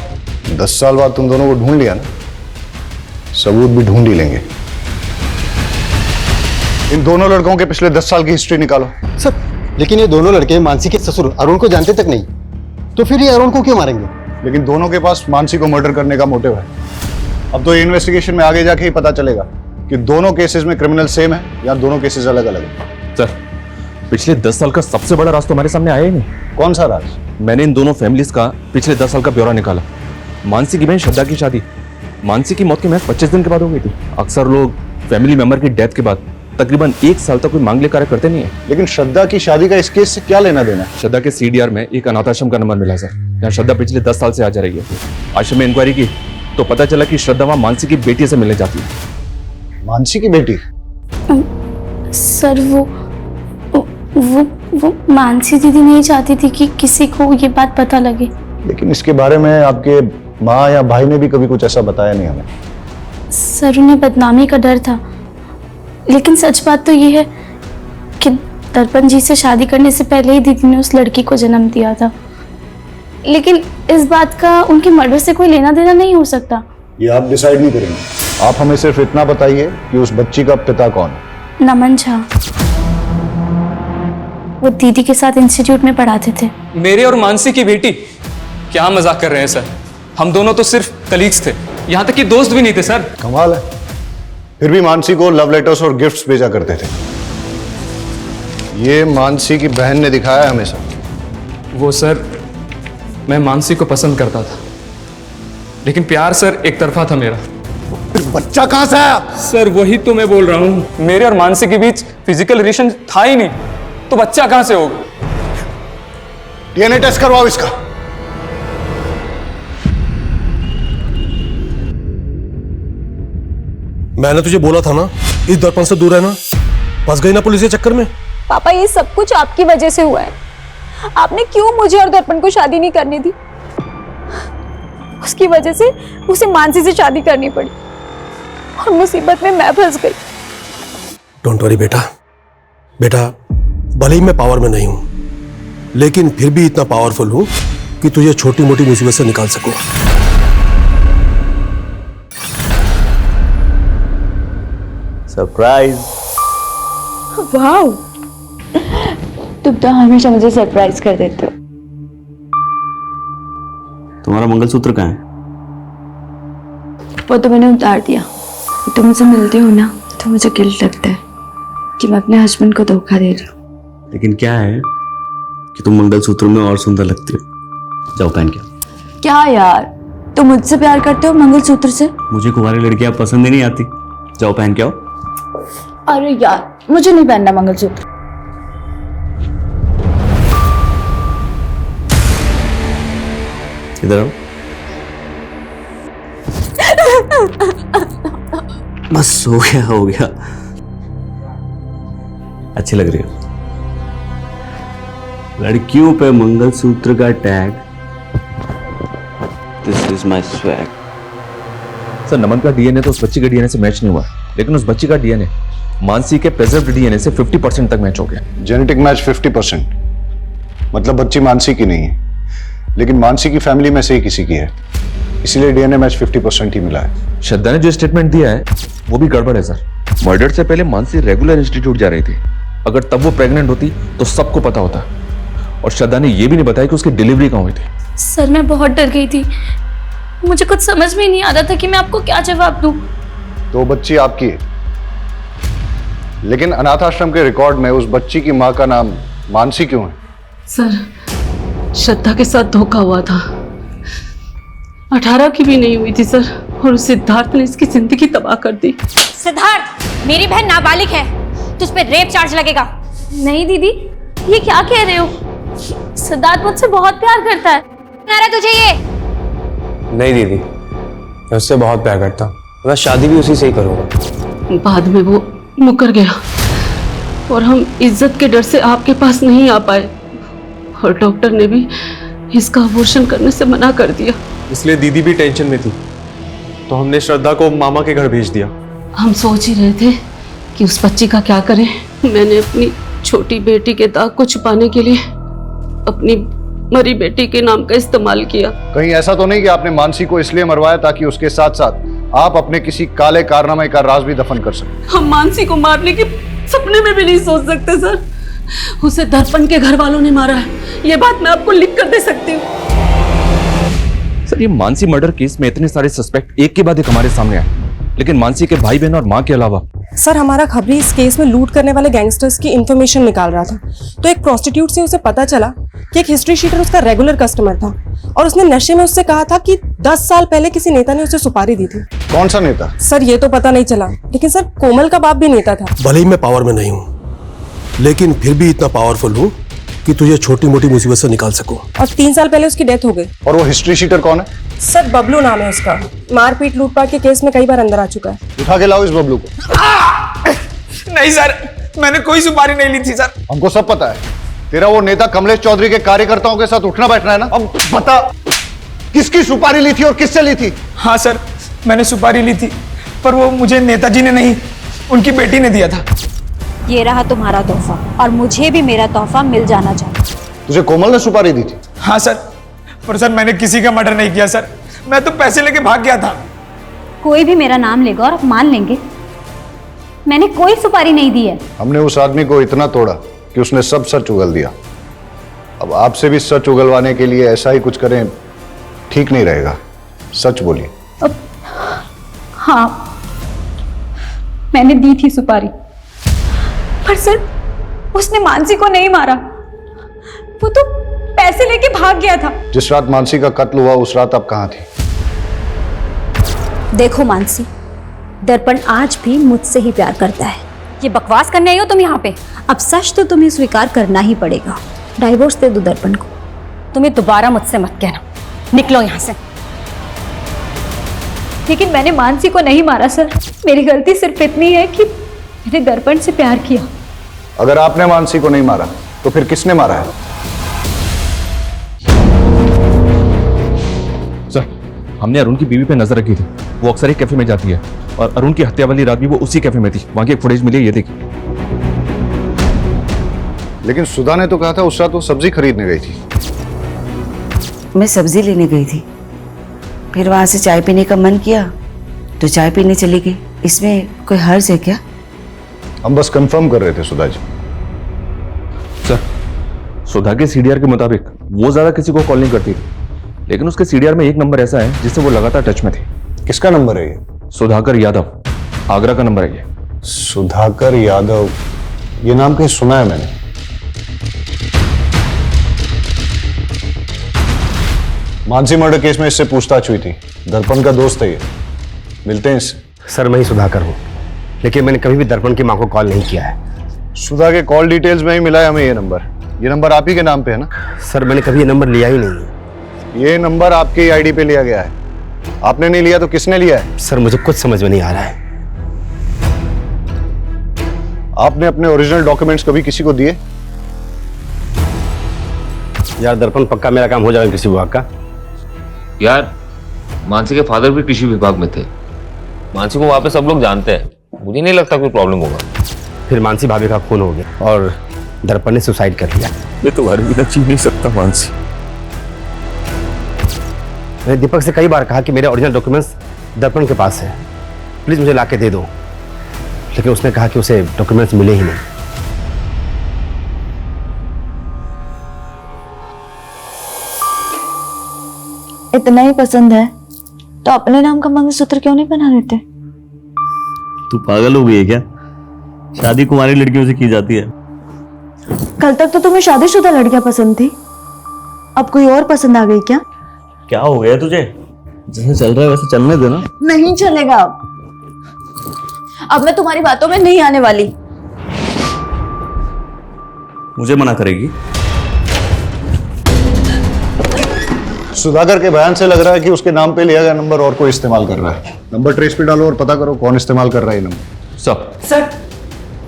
10 साल बाद तुम दोनों को ढूंढ लिया ना, सबूत भी ढूंढ ही लेंगे। इन दोनों लड़कों के पिछले 10 साल की हिस्ट्री निकालो।
सर लेकिन ये दोनों लड़के मानसी के ससुर अरुण को जानते तक नहीं, तो फिर ये अरुण को क्यों मारेंगे?
लेकिन दोनों के पास मानसी को मर्डर करने का मोटिव है। अब तो ये इन्वेस्टिगेशन में आगे जाके ही पता चलेगा कि दोनों केसेस में क्रिमिनल सेम है या दोनों केसेस अलग अलग है।
सर पिछले 10 साल का सबसे बड़ा राज तो हमारे सामने आया ही नहीं।
कौन सा राज?
मैंने इन दोनों फैमिलीज का पिछले 10 साल का ब्यौरा निकाला। मानसी की बहन श्रद्धा की शादी मानसी की मौत के महज 25 दिन के बाद हो गई थी। अक्सर लोग फैमिली मेंबर की डेथ के बाद तकरीबन 1 साल तक कोई मांगलिक कार्य करते नहीं है।
लेकिन श्रद्धा की शादी का इस केस से क्या लेना देना?
श्रद्धा के CDR में एक अनाथाश्रम का नंबर मिला सर, यहाँ श्रद्धा पिछले 10 साल से आ जा रही है। आश्रम में इंक्वायरी की तो पता चला कि श्रद्धा वहां मानसी की बेटी से मिलने जाती है।
मानसी की बेटी?
सर वो मानसी दीदी नहीं चाहती थी कि किसी को ये बात पता लगे।
लेकिन इसके बारे में आपके माँ या भाई ने भी कभी कुछ ऐसा बताया नहीं हमें।
सर उन्हें बदनामी का डर था, लेकिन सच बात तो ये है कि दर्पण जी से शादी करने से पहले ही दीदी ने उस लड़की को जन्म दिया था। लेकिन इस बात का उनके मर्डर से कोई लेना देना नहीं हो सकता।
ये आप डिसाइड नहीं करेंगे। आप हमें सिर्फ इतना बताइए कि उस बच्ची का पिता कौन है।
नमन झा, वो दीदी के साथ इंस्टीट्यूट में पढ़ाते थे।
मेरे और मानसी की बेटी? क्या मजाक कर रहे हैं सर, हम दोनों तो सिर्फ कलीग्स थे, यहाँ तक कि दोस्त भी नहीं थे सर।
कमाल है, फिर भी मानसी को लव लेटर्स और गिफ्ट्स भेजा करते थे। ये मानसी की बहन ने दिखाया हमें सर।
वो सर, मैं मानसी को पसंद करता था, लेकिन प्यार सर एक तरफा था मेरा।
बच्चा कहां से आया?
सर वही तो मैं बोल रहा हूँ, मेरे और मानसी के बीच फिजिकल रिलेशन था ही नहीं, तो बच्चा कहां से होगा?
डीएनए टेस्ट करवाओ इसका।
मैंने तुझे बोला था ना, इस दर्पण से दूर रहना। फंस गई ना पुलिस के चक्कर में।
पापा ये सब कुछ आपकी वजह से हुआ है। आपने क्यों मुझे और दर्पण को शादी नहीं करने दी? उसकी वजह से उसे मानसी से शादी करनी पड़ी और मुसीबत में मैं फंस गई।
डोंट वरी बेटा, बेटा भले ही मैं पावर में नहीं हूं, लेकिन फिर भी इतना पावरफुल हूं कि तुझे छोटी मोटी मुसीबत से निकाल सकूं।
सरप्राइज।
वाह, तुम तो हमेशा मुझे सरप्राइज कर देते हो।
तुम्हारा मंगलसूत्र कहाँ है?
वो तो मैंने उतार दिया। तुम मुझसे मिलते हो ना तो मुझे गिल्ट लगता है कि मैं अपने हस्बैंड को धोखा दे रही हूँ।
लेकिन क्या है कि तुम मंगलसूत्र में और सुंदर लगती हो। जाओ पहन के।
क्या यार, तुम मुझसे प्यार करते हो मंगलसूत्र से?
मुझे कुंवारी लड़कियां पसंद ही नहीं आती। जाओ पहन के आओ।
अरे यार, मुझे नहीं पहनना मंगलसूत्र।
इधर आओ। बस हो गया हो गया। अच्छी लग रही हो। लड़कियों पे मंगलसूत्र का tag. This is my swag.
Sir Naman का डीएनए तो उस बच्ची के डीएनए से मैच नहीं हुआ, लेकिन उस बच्ची का डीएनए मानसी के प्रेजर्व्ड डीएनए से 50% तक मैच हो गया।
जेनेटिक मैच 50%, मतलब बच्ची मानसी की नहीं है, लेकिन मानसी की फैमिली में से ही किसी की है, इसीलिए डीएनए मैच 50% ही मिला है।
श्रद्धा ने जो स्टेटमेंट दिया है वो भी गड़बड़ है सर। मर्डर से पहले मानसी रेगुलर इंस्टीट्यूट जा रही थी। अगर तब वो प्रेग्नेंट होती तो सबको पता होता। और श्रद्धा ने ये भी नहीं बताया कि उसकी डिलीवरी कहाँ हुई थी।
सर मैं बहुत डर गई थी, मुझे कुछ समझ में नहीं आ रहा था कि मैं आपको क्या जवाब दूं।
तो बच्ची आपकी है, लेकिन अनाथ आश्रम के रिकॉर्ड में उस बच्ची की मां का नाम मानसी क्यों है?
सर श्रद्धा के साथ धोखा हुआ था। 18 की भी नहीं हुई थी सर, और सिद्धार्थ ने इसकी जिंदगी तबाह कर दी।
सिद्धार्थ, मेरी बहन नाबालिग है, तुझ पे रेप चार्ज लगेगा। नहीं दीदी, ये क्या कह रहे हो? सिद्धार्थ मुझसे बहुत प्यार करता है। अरे तुझे ये
नहीं दीदी, मैं उससे बहुत प्यार करता हूँ, मैं शादी भी उसी से ही करूँगा।
बाद में वो मुकर गया और हम इज्जत के डर से आपके पास नहीं आ पाए, और डॉक्टर ने भी इसका अबॉर्शन करने से मना कर दिया।
इसलिए दीदी भी टेंशन में थी, तो हमने श्रद्धा को मामा के घर भेज दिया।
हम सोच ही रहे थे कि उस बच्ची का क्या करें। मैंने अपनी छोटी बेटी के दाग को छुपाने के लिए अपनी मरी बेटी के नाम का इस्तेमाल किया।
कहीं ऐसा तो नहीं कि आपने मानसी को इसलिए मरवाया ताकि उसके साथ साथ आप अपने किसी काले कारनामे का राज भी दफन कर सकें?
हम मानसी को मारने के सपने में भी नहीं सोच सकते सर। उसे दर्पण के घर वालों ने मारा है, ये बात मैं आपको लिख कर दे सकती हूँ।
सर ये मानसी मर्डर केस में इतने सारे सस्पेक्ट एक के बाद एक हमारे सामने आए, लेकिन मानसी के भाई बहन और माँ के अलावा।
सर हमारा खबरी इस केस में लूट करने वाले गैंगस्टर्स की इंफॉर्मेशन निकाल रहा था, तो एक प्रोस्टिट्यूट से उसे पता चला कि एक हिस्ट्री शीटर उसका रेगुलर कस्टमर था, और उसने नशे में उससे कहा था कि 10 साल पहले किसी नेता ने उसे सुपारी दी थी।
कौन सा नेता?
सर ये तो पता नहीं चला, लेकिन सर कोमल का बाप भी नेता था।
भले ही मैं पावर में नहीं हूं, लेकिन फिर भी इतना पावरफुल हूं कि तुझे छोटी मोटी मुसीबत से निकाल सकूं।
और 3 साल पहले उसकी डेथ हो गई।
और वो हिस्ट्री शीटर कौन है?
सर बबलू नाम है उसका, मारपीट लूटपाट के केस में कई बार अंदर आ चुका है।
उठा के लाओ इस बबलू को।
नहीं सर, मैंने कोई सुपारी नहीं ली थी सर।
हमको सब पता है, तेरा वो नेता कमलेश चौधरी के कार्यकर्ताओं के साथ उठना बैठना है ना। अब बता, किसकी सुपारी ली थी और किससे ली थी?
हाँ सर, मैंने सुपारी ली थी, पर वो मुझे नेताजी ने नहीं, उनकी बेटी ने दिया था।
ये रहा तुम्हारा तोहफा, और मुझे भी मेरा तोहफा मिल जाना चाहिए।
तुझे कोमल ने सुपारी दी थी?
हाँ सर, पर सर मैंने किसी का मर्डर नहीं किया सर, मैं तो पैसे लेके भाग गया था।
कोई भी मेरा नाम लेगा और आप मान लेंगे मैंने कोई सुपारी नहीं दी है।
हमने उस आदमी को इतना तोड़ा कि उसने सब सच उगल दिया। अब आपसे भी सच उगलवाने के लिए ऐसा ही कुछ करें ठीक नहीं रहेगा। सच बोलिए।
हाँ, मैंने दी थी सुपारी, पर सर उसने मानसी को नहीं मारा, वो तो पैसे लेके भाग गया था।
जिस रात मानसी का कत्ल हुआ उस रात आप कहां थी?
देखो मानसी, दर्पण आज भी मुझसे ही प्यार करता है। ये बकवास करने आई हो तुम यहाँ पे? अब सच तो तुम्हें स्वीकार करना ही पड़ेगा। डाइवोर्स दे दो दर्पण को। तुम्हें दोबारा मुझसे मत कहना, निकलो यहाँ से। लेकिन मैंने मानसी को नहीं मारा सर, मेरी गलती सिर्फ इतनी है कि मैंने दर्पण से प्यार किया।
अगर आपने मानसी को नहीं मारा तो फिर किसने मारा है?
सर, हमने अरुण की बीवी पे नजर रखी थी। वो अक्सर एक कैफे में जाती है और अरुण की हत्या वाली रात भी वो उसी कैफे में थी। वहां की एक फुटेज मिली है, ये देखिए।
लेकिन सुधा ने तो कहा था उस रात वो सब्जी खरीदने गई थी।
मैं सब्जी लेने गई थी, फिर वहां से चाय पीने का मन किया तो चाय पीने चली गई। इसमें कोई हर्ज है क्या?
हम बस कंफर्म कर रहे थे सुधा जी।
सर, सुधा के सीडीआर के मुताबिक वो ज्यादा किसी को कॉल नहीं करती थी, लेकिन उसके सीडीआर में एक नंबर ऐसा है जिससे वो लगातार टच में थी।
किसका नंबर है ये?
सुधाकर यादव, आगरा का नंबर है ये।
सुधाकर यादव, ये नाम कहीं सुना है मैंने। मानसी मर्डर केस में इससे पूछताछ हुई थी, दर्पण का दोस्त है ये। मिलते हैं इससे।
सर, मैं ही सुधाकर हूं, लेकिन मैंने कभी भी दर्पण की मां को कॉल नहीं किया है।
सुधा के कॉल डिटेल्स में ही मिला है हमें ये नंबर। ये नंबर आप ही के नाम पे है ना?
सर, मैंने कभी ये नंबर लिया ही नहीं।
ये नंबर आपके आईडी पे लिया गया है। आपने नहीं लिया तो किसने लिया है?
सर, मुझे कुछ समझ में नहीं आ रहा है।
आपने अपने ओरिजिनल डॉक्यूमेंट्स कभी किसी को दिए?
यार दर्पण, पक्का मेरा काम हो जाएगा कृषि विभाग का।
यार, मानसी के फादर भी कृषि विभाग में थे। मानसी को वहां पे सब लोग जानते हैं, मुझे नहीं लगता कोई प्रॉब्लम होगा।
फिर मानसी भाभी का खून हो गया और दर्पण ने सुसाइड कर लिया।
मैं तुम्हारे बिना जी नहीं सकता मानसी।
मैंने दीपक से कई बार कहा कि मेरे ओरिजिनल डॉक्यूमेंट्स दर्पण के पास है, प्लीज मुझे लाके दे दो, लेकिन उसने कहा कि उसे डॉक्यूमेंट्स मिले ही नहीं।
इतना ही पसंद है तो अपने नाम का मंगलसूत्र क्यों नहीं बना देते?
तू पागल हो गई है क्या? शादी कुंवारी लड़कियों से की जाती है।
कल तक तो तुम्हें शादीशुदा लड़कियां पसंद थी, अब कोई और पसंद आ गई क्या?
क्या हो गया तुझे? जैसे चल रहा है वैसे चलने देना।
नहीं चलेगा, अब मैं तुम्हारी बातों में नहीं आने वाली।
मुझे मना करेगी?
सुधाकर के बयान से लग रहा है कि उसके नाम पे लिया गया नंबर और कोई इस्तेमाल कर रहा है। नंबर ट्रेस पे डालो और पता करो कौन इस्तेमाल कर रहा है ये नंबर।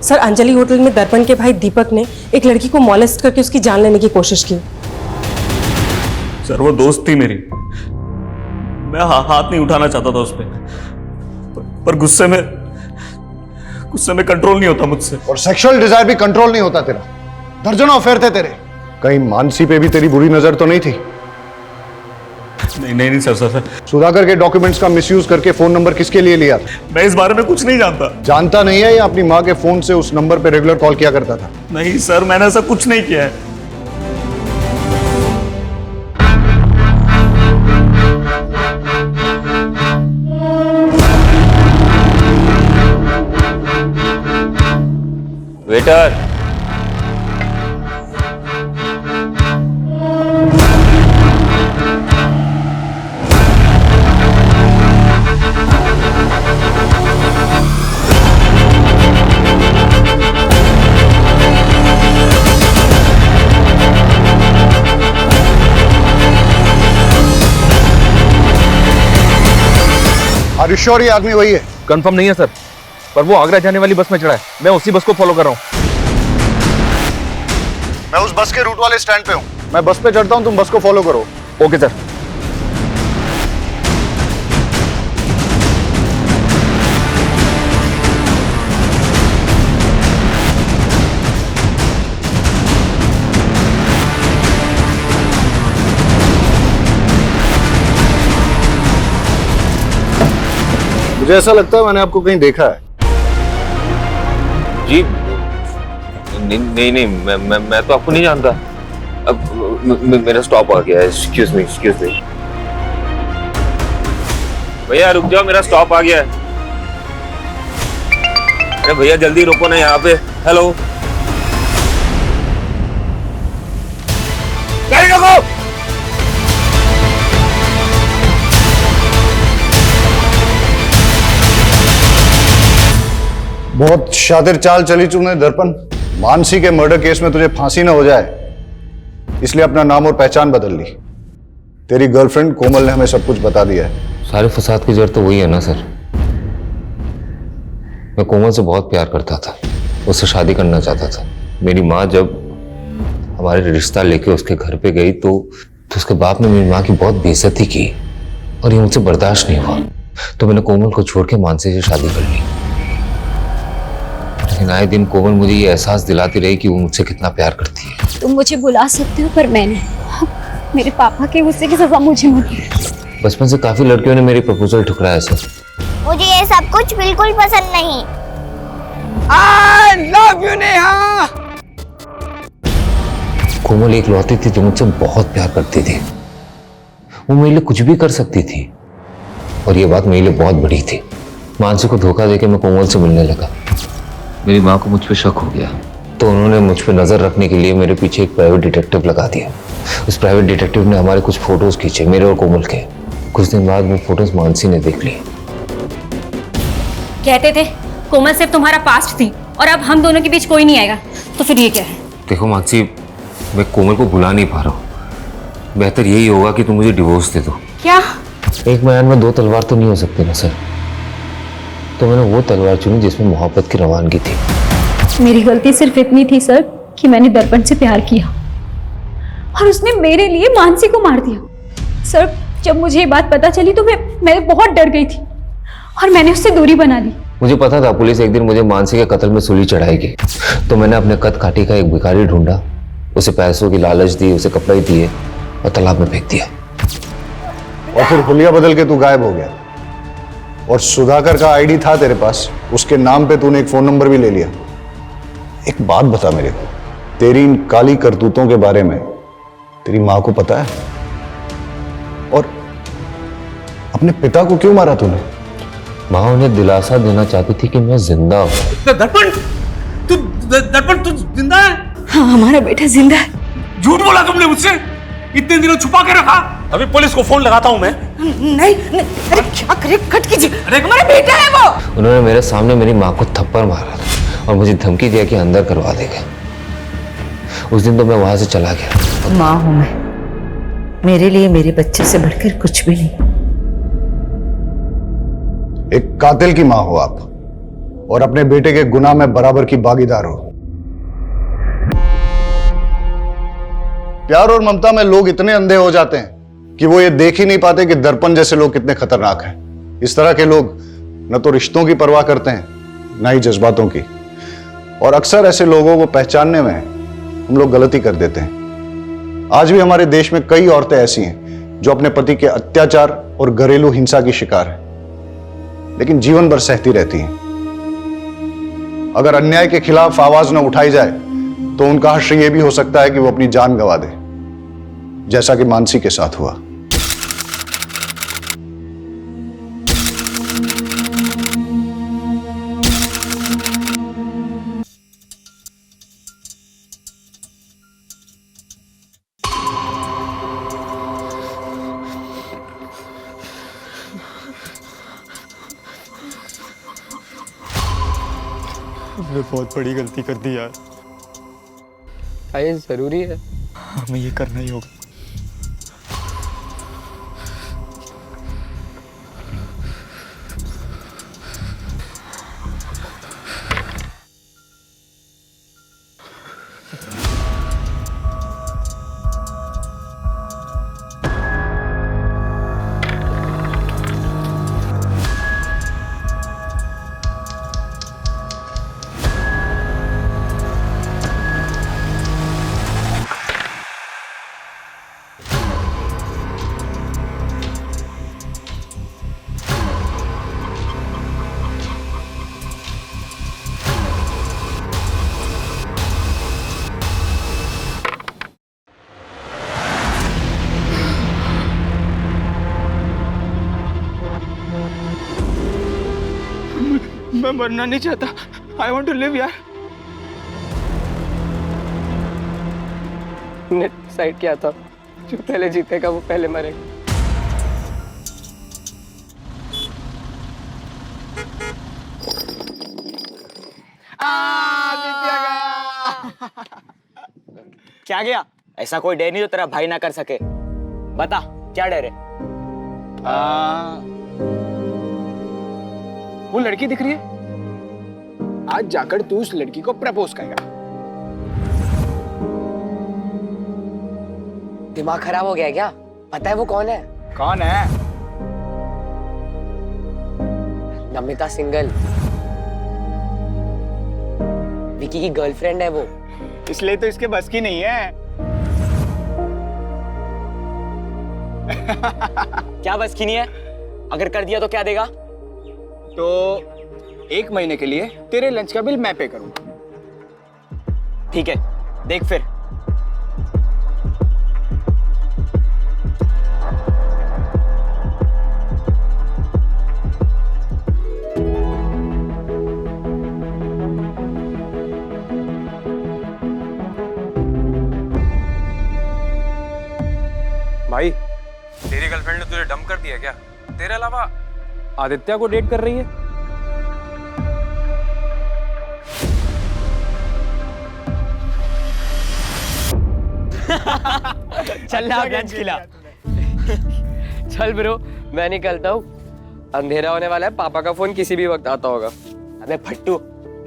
सर, अंजलि होटल में दर्पण के भाई दीपक ने एक लड़की को मॉलेस्ट करके उसकी जान लेने की कोशिश की।
सर, वो दोस्त थी मेरी, मैं हाथ नहीं उठाना चाहता था उस पर गुस्से में कंट्रोल नहीं होता मुझसे।
और सेक्सुअल डिजायर भी कंट्रोल नहीं होता तेरा। दर्जनों अफेयर थे तेरे। कहीं मानसी पे भी तेरी बुरी नजर तो नहीं थी?
नहीं सर।
सुधाकर के डॉक्यूमेंट्स का मिसयूज करके फोन नंबर किसके लिए लिया?
मैं इस बारे में कुछ नहीं जानता।
जानता नहीं है या अपनी माँ के फोन से उस नंबर पे रेगुलर कॉल किया करता था?
नहीं सर, मैंने ऐसा कुछ नहीं किया है।
वेटर,
यू श्योर ये आदमी वही है?
कंफर्म नहीं है सर, पर वो आगरा जाने वाली बस में चढ़ा है। मैं उसी बस को फॉलो कर रहा हूँ।
मैं उस बस के रूट वाले स्टैंड पे हूँ। मैं बस पे चढ़ता हूँ, तुम बस को फॉलो करो।
Okay sir.
मुझे ऐसा लगता है मैंने आपको कहीं देखा है।
जी नहीं नहीं, मैं तो आपको नहीं जानता। अब मेरा स्टॉप आ गया है। Excuse me. भैया रुक जाओ, मेरा स्टॉप आ गया है। अरे भैया जल्दी रुको ना यहाँ पे। हेलो, गाड़ी रोको।
बहुत शातिर चाल चली तूने दर्पण। मानसी के मर्डर केस में तुझे फांसी ना हो जाए, इसलिए अपना नाम और पहचान बदल ली। तेरी गर्लफ्रेंड कोमल ने हमें सब कुछ बता दिया है।
सारे फसाद की जड़ तो वही है ना सर। मैं कोमल से बहुत प्यार करता था, उससे शादी करना चाहता था। मेरी माँ जब हमारे रिश्ता लेके उसके घर पे गई तो उसके बाप ने मेरी माँ की बहुत बेइज्जती की और ये मुझसे बर्दाश्त नहीं हुआ। तो मैंने कोमल को छोड़ के मानसी से शादी कर ली। लेकिन आए दिन कोमल मुझे ये एहसास दिलाती रही कि वो मुझसे कितना प्यार करती है।
तुम मुझे बुला सकते हो, पर मैंने मेरे पापा के गुस्से की सजा मुझे मिली।
बचपन से काफी लड़कियों ने मेरी प्रपोजल ठुकराया सर।
मुझे ये सब कुछ बिल्कुल पसंद नहीं।
I love you Neha.
कोमल एक लौती थी जो मुझसे बहुत प्यार करती थी। वो मेरे लिए कुछ भी कर सकती थी और ये बात मेरे लिए बहुत बड़ी थी। मानसी को धोखा देके मैं कोमल से मिलने लगा। मेरी माँ को मुझ पे शक हो गया तो उन्होंने मुझ पे नजर रखने के लिए मेरे पीछे एक प्राइवेट डिटेक्टिव लगा दिया। उस प्राइवेट डिटेक्टिव ने हमारे कुछ फोटोज खींचे, मेरे और कोमल के। कुछ दिन बाद वो फोटोज मानसी ने देख ली।
कहते थे कोमल सिर्फ तुम्हारा पास्ट थी और अब हम दोनों के बीच कोई नहीं आएगा, तो फिर ये क्या है?
देखो मानसी, मैं कोमल को भुला नहीं पा रहा हूँ। बेहतर यही होगा कि तुम मुझे डिवोर्स दे दो।
क्या?
एक मैदान में दो तलवार तो नहीं हो सकती ना सर। तो मैंने वो तलवार चुनी जिसमें मोहब्बत की रवानगी थी।
मेरी गलती सिर्फ इतनी थी सर कि मैंने दर्पण से प्यार किया और उसने मेरे लिए मानसी को मार दिया। सर जब मुझे ये बात पता चली तो मैं बहुत डर गई थी और मैंने उससे दूरी बना ली।
मुझे पता था पुलिस एक दिन मुझे मानसी के कत्ल में सूली चढ़ाएगी, तो मैंने अपने कद काठी का एक भिखारी ढूंढा, उसे पैसों की लालच दी, उसे कपड़े दिए और तालाब में फेंक दिया।
और फिर हुलिया बदल के तू गायब हो गया। और सुधाकर का आईडी था तेरे पास, उसके नाम पे तूने एक फोन नंबर भी ले लिया। एक बात बता मेरे को, तेरी इन काली करतूतों के बारे में तेरी माँ को पता है? और अपने पिता को क्यों मारा तूने?
माँ उन्हें दिलासा देना चाहती थी कि मैं जिंदा हूँ।
दर्पण तू जिंदा है?
हाँ हमारा बेटा जिंदा है।
झूठ बोला तुमने मुझसे, इतने दिनों छुपा के रखा। अभी पुलिस को फोन लगाता हूँ मैं।
नहीं, अरे क्या करे, कट कीजिए, हमारा बेटा है वो।
उन्होंने मेरे सामने मेरी माँ को थप्पड़ मारा था और मुझे धमकी दिया कि अंदर करवा देगा। उस दिन तो मैं वहां से चला गया।
माँ हूं मैं, मेरे लिए मेरे बच्चे से बढ़कर कुछ भी नहीं।
एक कातिल की माँ हो आप और अपने बेटे के गुनाह में बराबर की भागीदार हो। प्यार और ममता में लोग इतने अंधे हो जाते हैं कि वो ये देख ही नहीं पाते कि दर्पण जैसे लोग कितने खतरनाक हैं। इस तरह के लोग न तो रिश्तों की परवाह करते हैं, न ही जज्बातों की। और अक्सर ऐसे लोगों को पहचानने में हम लोग गलती कर देते हैं। आज भी हमारे देश में कई औरतें ऐसी हैं जो अपने पति के अत्याचार और घरेलू हिंसा की शिकार हैं, लेकिन जीवन भर सहती रहती हैं। अगर अन्याय के खिलाफ आवाज न उठाई जाए तो उनका हश्र यह भी हो सकता है कि वो अपनी जान गंवा दे, जैसा कि मानसी के साथ हुआ।
हमने बहुत बड़ी गलती कर दी यार।
क्या ये जरूरी है?
हमें ये करना ही होगा। मैं मरना नहीं चाहता। आई वॉन्ट टू लिव यार।
ने डिसाइड किया था जो पहले जीतेगा वो पहले मरेगा।
क्या गया? ऐसा कोई डर नहीं जो तेरा भाई ना कर सके। बता क्या डर है? वो लड़की दिख रही है, आज जाकर तू उस लड़की को प्रपोज करेगा।
दिमाग खराब हो गया क्या? पता है वो कौन है?
कौन है?
नमिता सिंगल, विकी की गर्लफ्रेंड है वो।
इसलिए तो इसके बस की नहीं है।
क्या बस की नहीं है? अगर कर दिया तो क्या देगा?
तो 1 महीने के लिए तेरे लंच का बिल मैं पे करूंगा।
ठीक है, देख फिर।
भाई, तेरी गर्लफ्रेंड ने तुझे डंप कर दिया क्या? तेरे अलावा आदित्य को डेट कर रही है?
चल ना लंच खिला। चल ब्रो, मैं निकलता हूँ। अंधेरा होने वाला है, पापा का फोन किसी भी वक्त आता होगा। अबे फट्टू,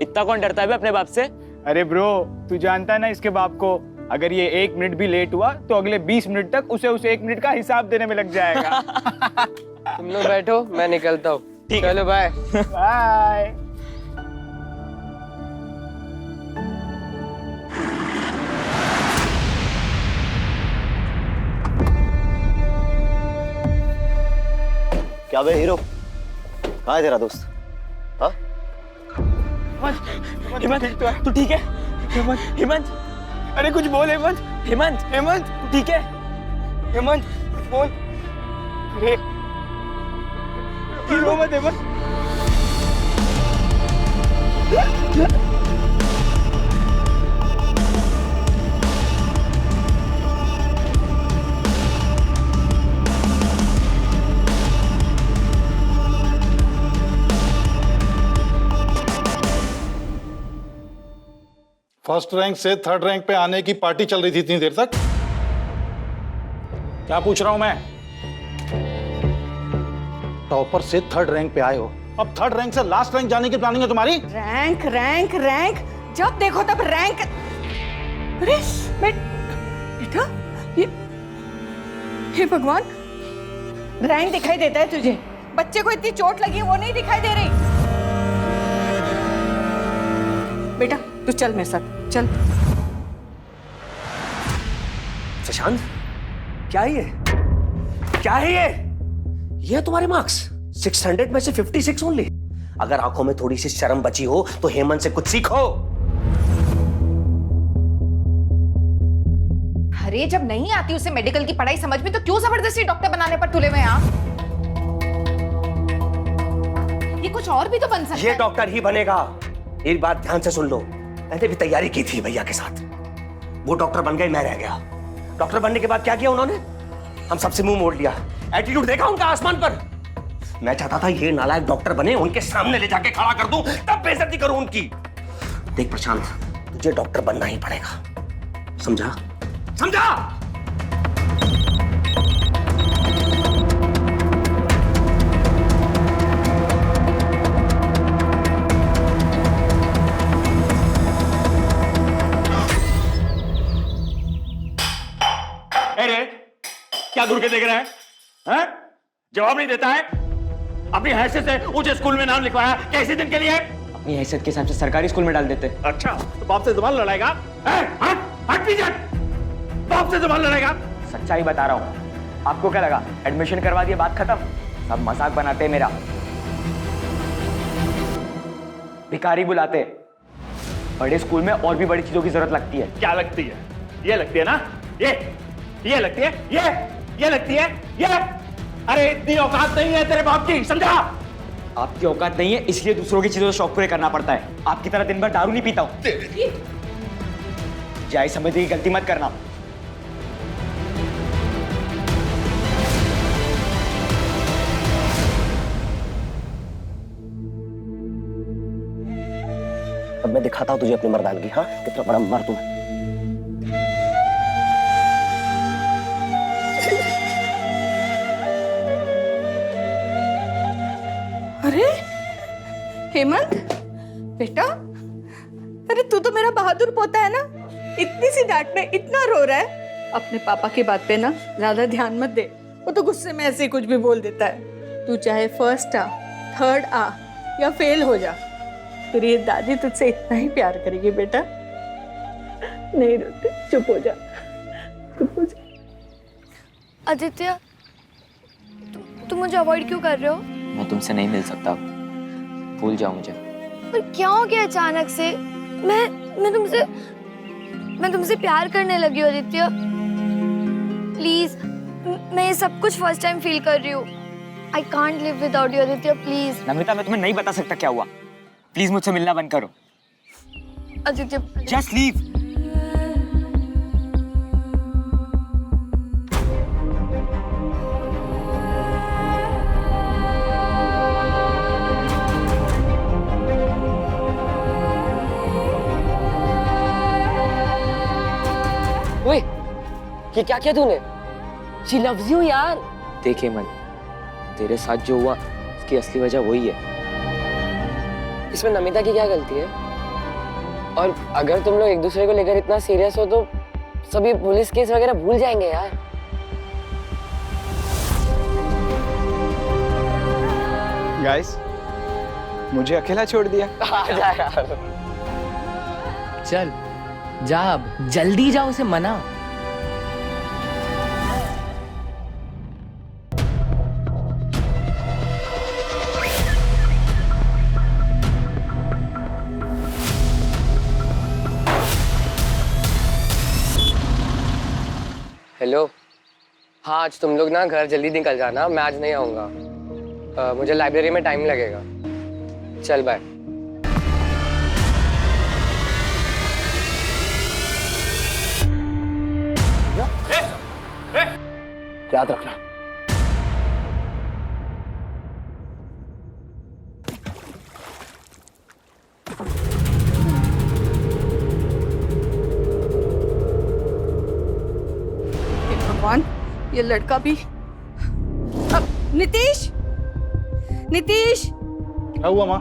इतना कौन डरता है अपने बाप से?
अरे ब्रो, तू जानता है ना इसके बाप को। अगर ये 1 मिनट भी लेट हुआ तो अगले 20 मिनट तक उसे उस 1 मिनट का हिसाब देने में लग जाएगा।
तुम लोग बैठो, मैं निकलता हूँ। चलो बाय।
बाय।
क्या बे हीरो, कहाँ है तेरा दोस्त? हाँ?
हेमंत, तू ठीक है? हेमंत, अरे कुछ बोल हेमंत। हेमंत, ठीक है? हेमंत, बोल। अरे हीरो मत हेमंत।
फर्स्ट रैंक से 3rd रैंक पे आने की पार्टी चल रही थी इतनी देर तक। क्या पूछ रहा हूं मैं? टॉपर से 3rd रैंक पे आए हो, अब 3rd रैंक से लास्ट रैंक जाने की प्लानिंग है तुम्हारी?
रैंक रैंक रैंक, जब देखो तब रैंक। अरे बेटा, ये भगवान, रैंक दिखाई देता है तुझे? बच्चे को इतनी चोट लगी है वो नहीं दिखाई दे रही? बेटा तू चल मेरे साथ, चल।
शशांक, क्या है ये? क्या है ये? ये तुम्हारे मार्क्स 600 में से 56 ओनली। अगर आंखों में थोड़ी सी शर्म बची हो तो हेमंत से कुछ सीखो।
अरे जब नहीं आती उसे मेडिकल की पढ़ाई समझ में तो क्यों जबरदस्ती डॉक्टर बनाने पर तुले हुए हैं आप? ये कुछ और भी तो बन सकता है।
ये डॉक्टर ही बनेगा। एक बात ध्यान से सुन लो, मैंने भी तैयारी की थी भैया के साथ। वो डॉक्टर बन गए, मैं रह गया। डॉक्टर बनने के बाद क्या किया उन्होंने? हम सबसे मुंह मोड़ लिया। एटीट्यूड देखा उनका आसमान पर। मैं चाहता था ये नालायक डॉक्टर बने, उनके सामने ले जाके खड़ा कर दूं, तब बेइज्जती करूं उनकी। देख प्रशांत, तुझे डॉक्टर बनना ही पड़ेगा, समझा? समझा?
क्या घूर के देख रहा है? हैं? जवाब नहीं देता है? अपनी हैसियत से ऊंचे स्कूल में नाम लिखवाया, कैसे दिन के लिए?
अपनी हैसियत के हिसाब से सरकारी स्कूल में डाल देते।
अच्छा, तो बाप से जुबान लड़ाएगा? हट हट पीछे, बाप से जुबान लड़ाएगा?
सच्चाई बता रहा हूँ। आपको क्या लगा एडमिशन करवा दिया बात खत्म? सब मजाक बनाते हैं मेरा, भिखारी बुलाते। बड़े स्कूल में और भी बड़ी चीजों की जरूरत लगती है।
क्या लगती है? ये लगती है ना? ये लगती है? ये लगती है? ये? अरे इतनी औकात नहीं है तेरे बाप की, समझा?
आपकी औकात नहीं है इसलिए दूसरों की चीजों से शौक पूरे करना पड़ता है। आपकी तरह दिन भर दारू नहीं पीता हूं। जायज समझने की गलती मत करना।
अब मैं दिखाता हूं तुझे अपनी मर्दानगी। हाँ, कितना बड़ा मर्द हूं।
अरे हेमंत बेटा, अरे तू तो मेरा बहादुर पोता है ना, इतनी सी डांट में इतना रो रहा है। अपने पापा की बात पे ना ज्यादा ध्यान मत दे, वो तो गुस्से में ऐसे ही कुछ भी बोल देता है। तू चाहे फर्स्ट आ, थर्ड आ या फेल हो जा, तेरी ये दादी तुझसे इतना ही प्यार करेगी बेटा। नहीं रोते, चुप हो जा, चुप हो जा।
आदित्य, तुम मुझे अवॉइड क्यों कर रहे हो?
मैं तुमसे नहीं मिल सकता, भूल जाओ मुझे।
पर क्या हो गया अचानक से? मैं तुमसे प्यार करने लगी हूँ आदित्य। प्लीज, मैं ये सब कुछ फर्स्ट टाइम फील कर रही हूँ। I can't live without you Aditya, please.
Namita, मैं तुम्हें नहीं बता सकता क्या हुआ। प्लीज मुझसे मिलना बंद करो।
Aditya,
just leave.
ओए, ये क्या किया तूने? She loves you यार।
देखिए मन, तेरे साथ जो हुआ उसकी असली वजह वही है।
इसमें नमिता की क्या गलती है? और अगर तुम लोग एक दूसरे को लेकर इतना सीरियस हो तो सभी पुलिस केस वगैरह भूल जाएंगे यार।
गाइस, मुझे अकेला छोड़ दिया।
जा यार।
चल जा, अब जल्दी जा, उसे मना।
हेलो, हाँ आज तुम लोग ना घर जल्दी निकल जाना, मैं आज नहीं आऊँगा। मुझे लाइब्रेरी में टाइम लगेगा। चल बाय।
याद रखना।
भगवान, ये लड़का भी। नीतीश, नीतीश।
क्या हुआ माँ?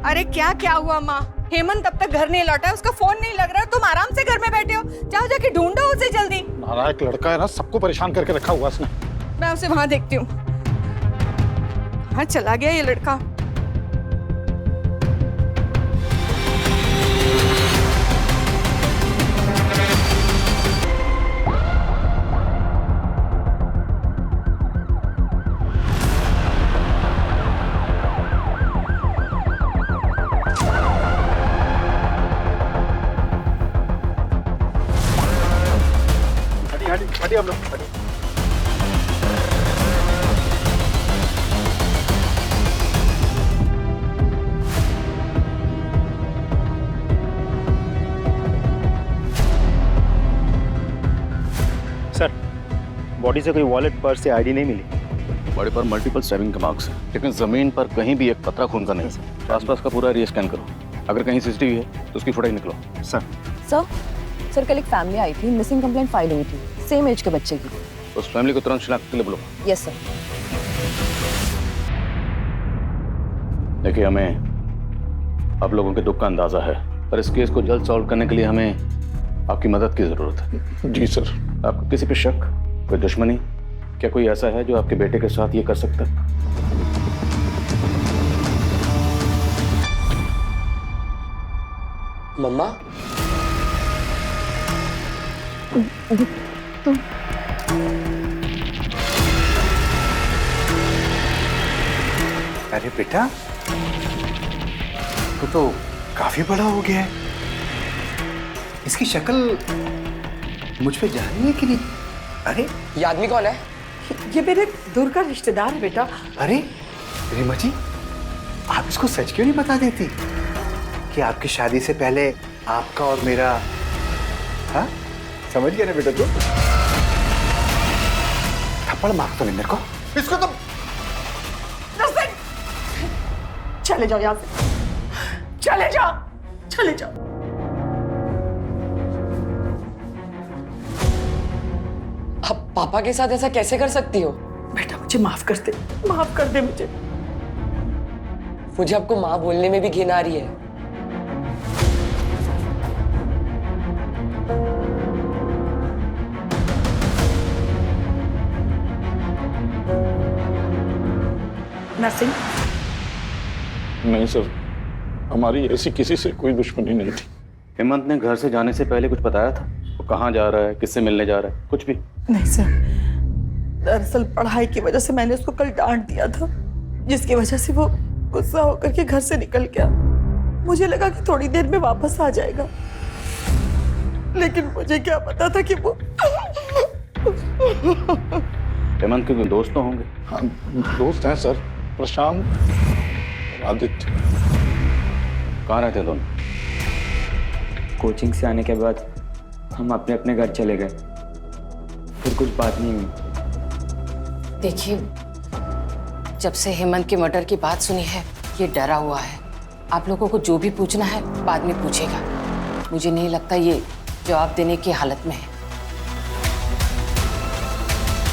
अरे क्या हुआ माँ? हेमंत अब तक घर नहीं लौटा है, उसका फोन नहीं लग रहा है। तुम आराम से घर में बैठे हो, जाओ जाके ढूंढो उसे जल्दी।
नालायक लड़का है ना, सबको परेशान करके रखा हुआ उसने।
मैं उसे वहां देखती हूँ। कहाँ चला गया ये लड़का?
हटिए हम लोग, हटिए।
सर, बॉडी से कोई वॉलेट, पर्स या आईडी नहीं मिली।
बॉडी पर मल्टीपल स्टैबिंग के मार्क्स हैं, लेकिन जमीन पर कहीं भी एक कतरा खून का नहीं है। आसपास का पूरा एरिया स्कैन करो, अगर कहीं सीसीटीवी है तो उसकी फुटेज निकलो।
सर कल एक फैमिली आई थी, मिसिंग कंप्लेंट फाइल हुई थी, सेम एज के बच्चे की।
उस फैमिली को तुरंत शिनाख्त के लिए बुलाओ।
Yes sir.
देखिए, हमें आप लोगों के दुख का अंदाजा है, पर इस केस को जल्द सॉल्व करने के लिए हमें आपकी मदद की जरूरत है। जी सर। आपको किसी पे शक, कोई दुश्मनी
क्या कोई ऐसा है जो आपके बेटे के साथ ये कर सकता है?
मम्मा
तुम
अरे बेटा, तू तो काफी बड़ा हो गया है। इसकी शक्ल मुझ पे जा रही है कि नहीं? अरे
ये आदमी कौन है?
ये मेरे दूर का रिश्तेदार है बेटा।
अरे रीमा जी, आप इसको सच क्यों नहीं बता देती कि आपकी शादी से पहले आपका और मेरा, हाँ समझ गया ना बेटा तू? थप्पड़ मार तो नहीं मेरे को, इसको तो।
चले जाओ यहाँ से, चले जाओ, चले जाओ।
आप पापा के साथ ऐसा कैसे कर सकती हो?
बेटा मुझे माफ कर दे, माफ कर दे मुझे।
मुझे आपको माँ बोलने में भी घिन आ रही है।
नरसिंह,
नहीं सर, हमारी ऐसी किसी से कोई दुश्मनी नहीं थी। हेमंत ने घर से जाने से पहले कुछ बताया था? वो कहाँ जा रहा है, किससे मिलने जा रहा है, कुछ भी?
नहीं सर, दरअसल पढ़ाई की वजह से मैंने उसको कल डांट दिया था, जिसकी वजह से वो गुस्सा होकर के घर से निकल गया। मुझे लगा कि थोड़ी देर में वापस आ जाएगा, लेकिन मुझे क्या पता था कि वो
हेमंत के कोई दोस्त तो होंगे? हाँ दोस्त हैं सर, प्रशांत, आदित्य। कहाँ रहते हैं दोनों?
कोचिंग से आने के बाद हम अपने अपने घर चले गए, फिर कुछ बात नहीं हुई।
देखिए, जब से हेमंत के मर्डर की बात सुनी है, ये डरा हुआ है। आप लोगों को जो भी पूछना है बाद में पूछेगा। मुझे नहीं लगता ये जवाब देने की हालत में है।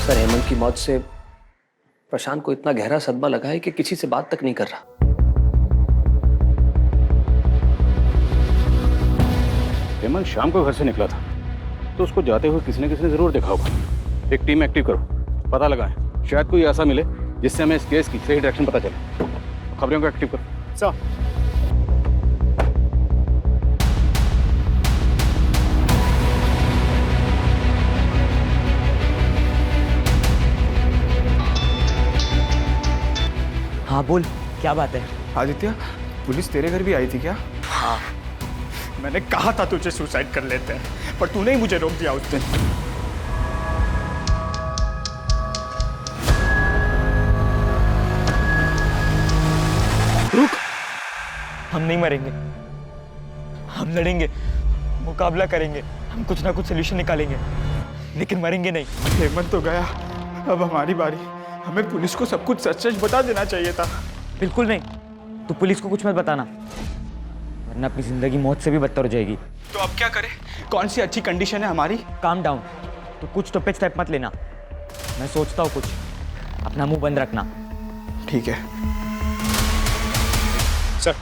सर, हेमंत की मौत से प्रशांत को इतना गहरा सदमा लगा है कि किसी से बात तक नहीं कर रहा।
हेमंत शाम को घर से निकला था, तो उसको जाते हुए किसी ने जरूर देखा होगा। एक टीम एक्टिव करो, पता लगाएं, शायद कोई ऐसा मिले जिससे हमें इस केस की सही डायरेक्शन पता चले। खबरों को एक्टिव करो। सर
हाँ बोल, क्या बात है?
आदित्य, पुलिस तेरे घर भी आई थी क्या?
हाँ।
मैंने कहा था तुझे सुसाइड कर लेते हैं, पर तूने ही मुझे रोक दिया उस दिन।
रुक, हम नहीं मरेंगे, हम लड़ेंगे, मुकाबला करेंगे, हम कुछ ना कुछ सोल्यूशन निकालेंगे, लेकिन मरेंगे नहीं।
हेमंत तो गया, अब हमारी बारी। हमें पुलिस को सब कुछ सच सच बता देना चाहिए था।
बिल्कुल नहीं, तू पुलिस को कुछ मत बताना, वरना अपनी जिंदगी मौत से भी बदतर हो जाएगी।
तो अब क्या करें? कौन सी अच्छी कंडीशन है हमारी?
काम डाउन, तो कुछ टॉपिक स्टेप मत लेना। मैं सोचता हूँ कुछ, अपना मुंह बंद रखना।
ठीक है
सर।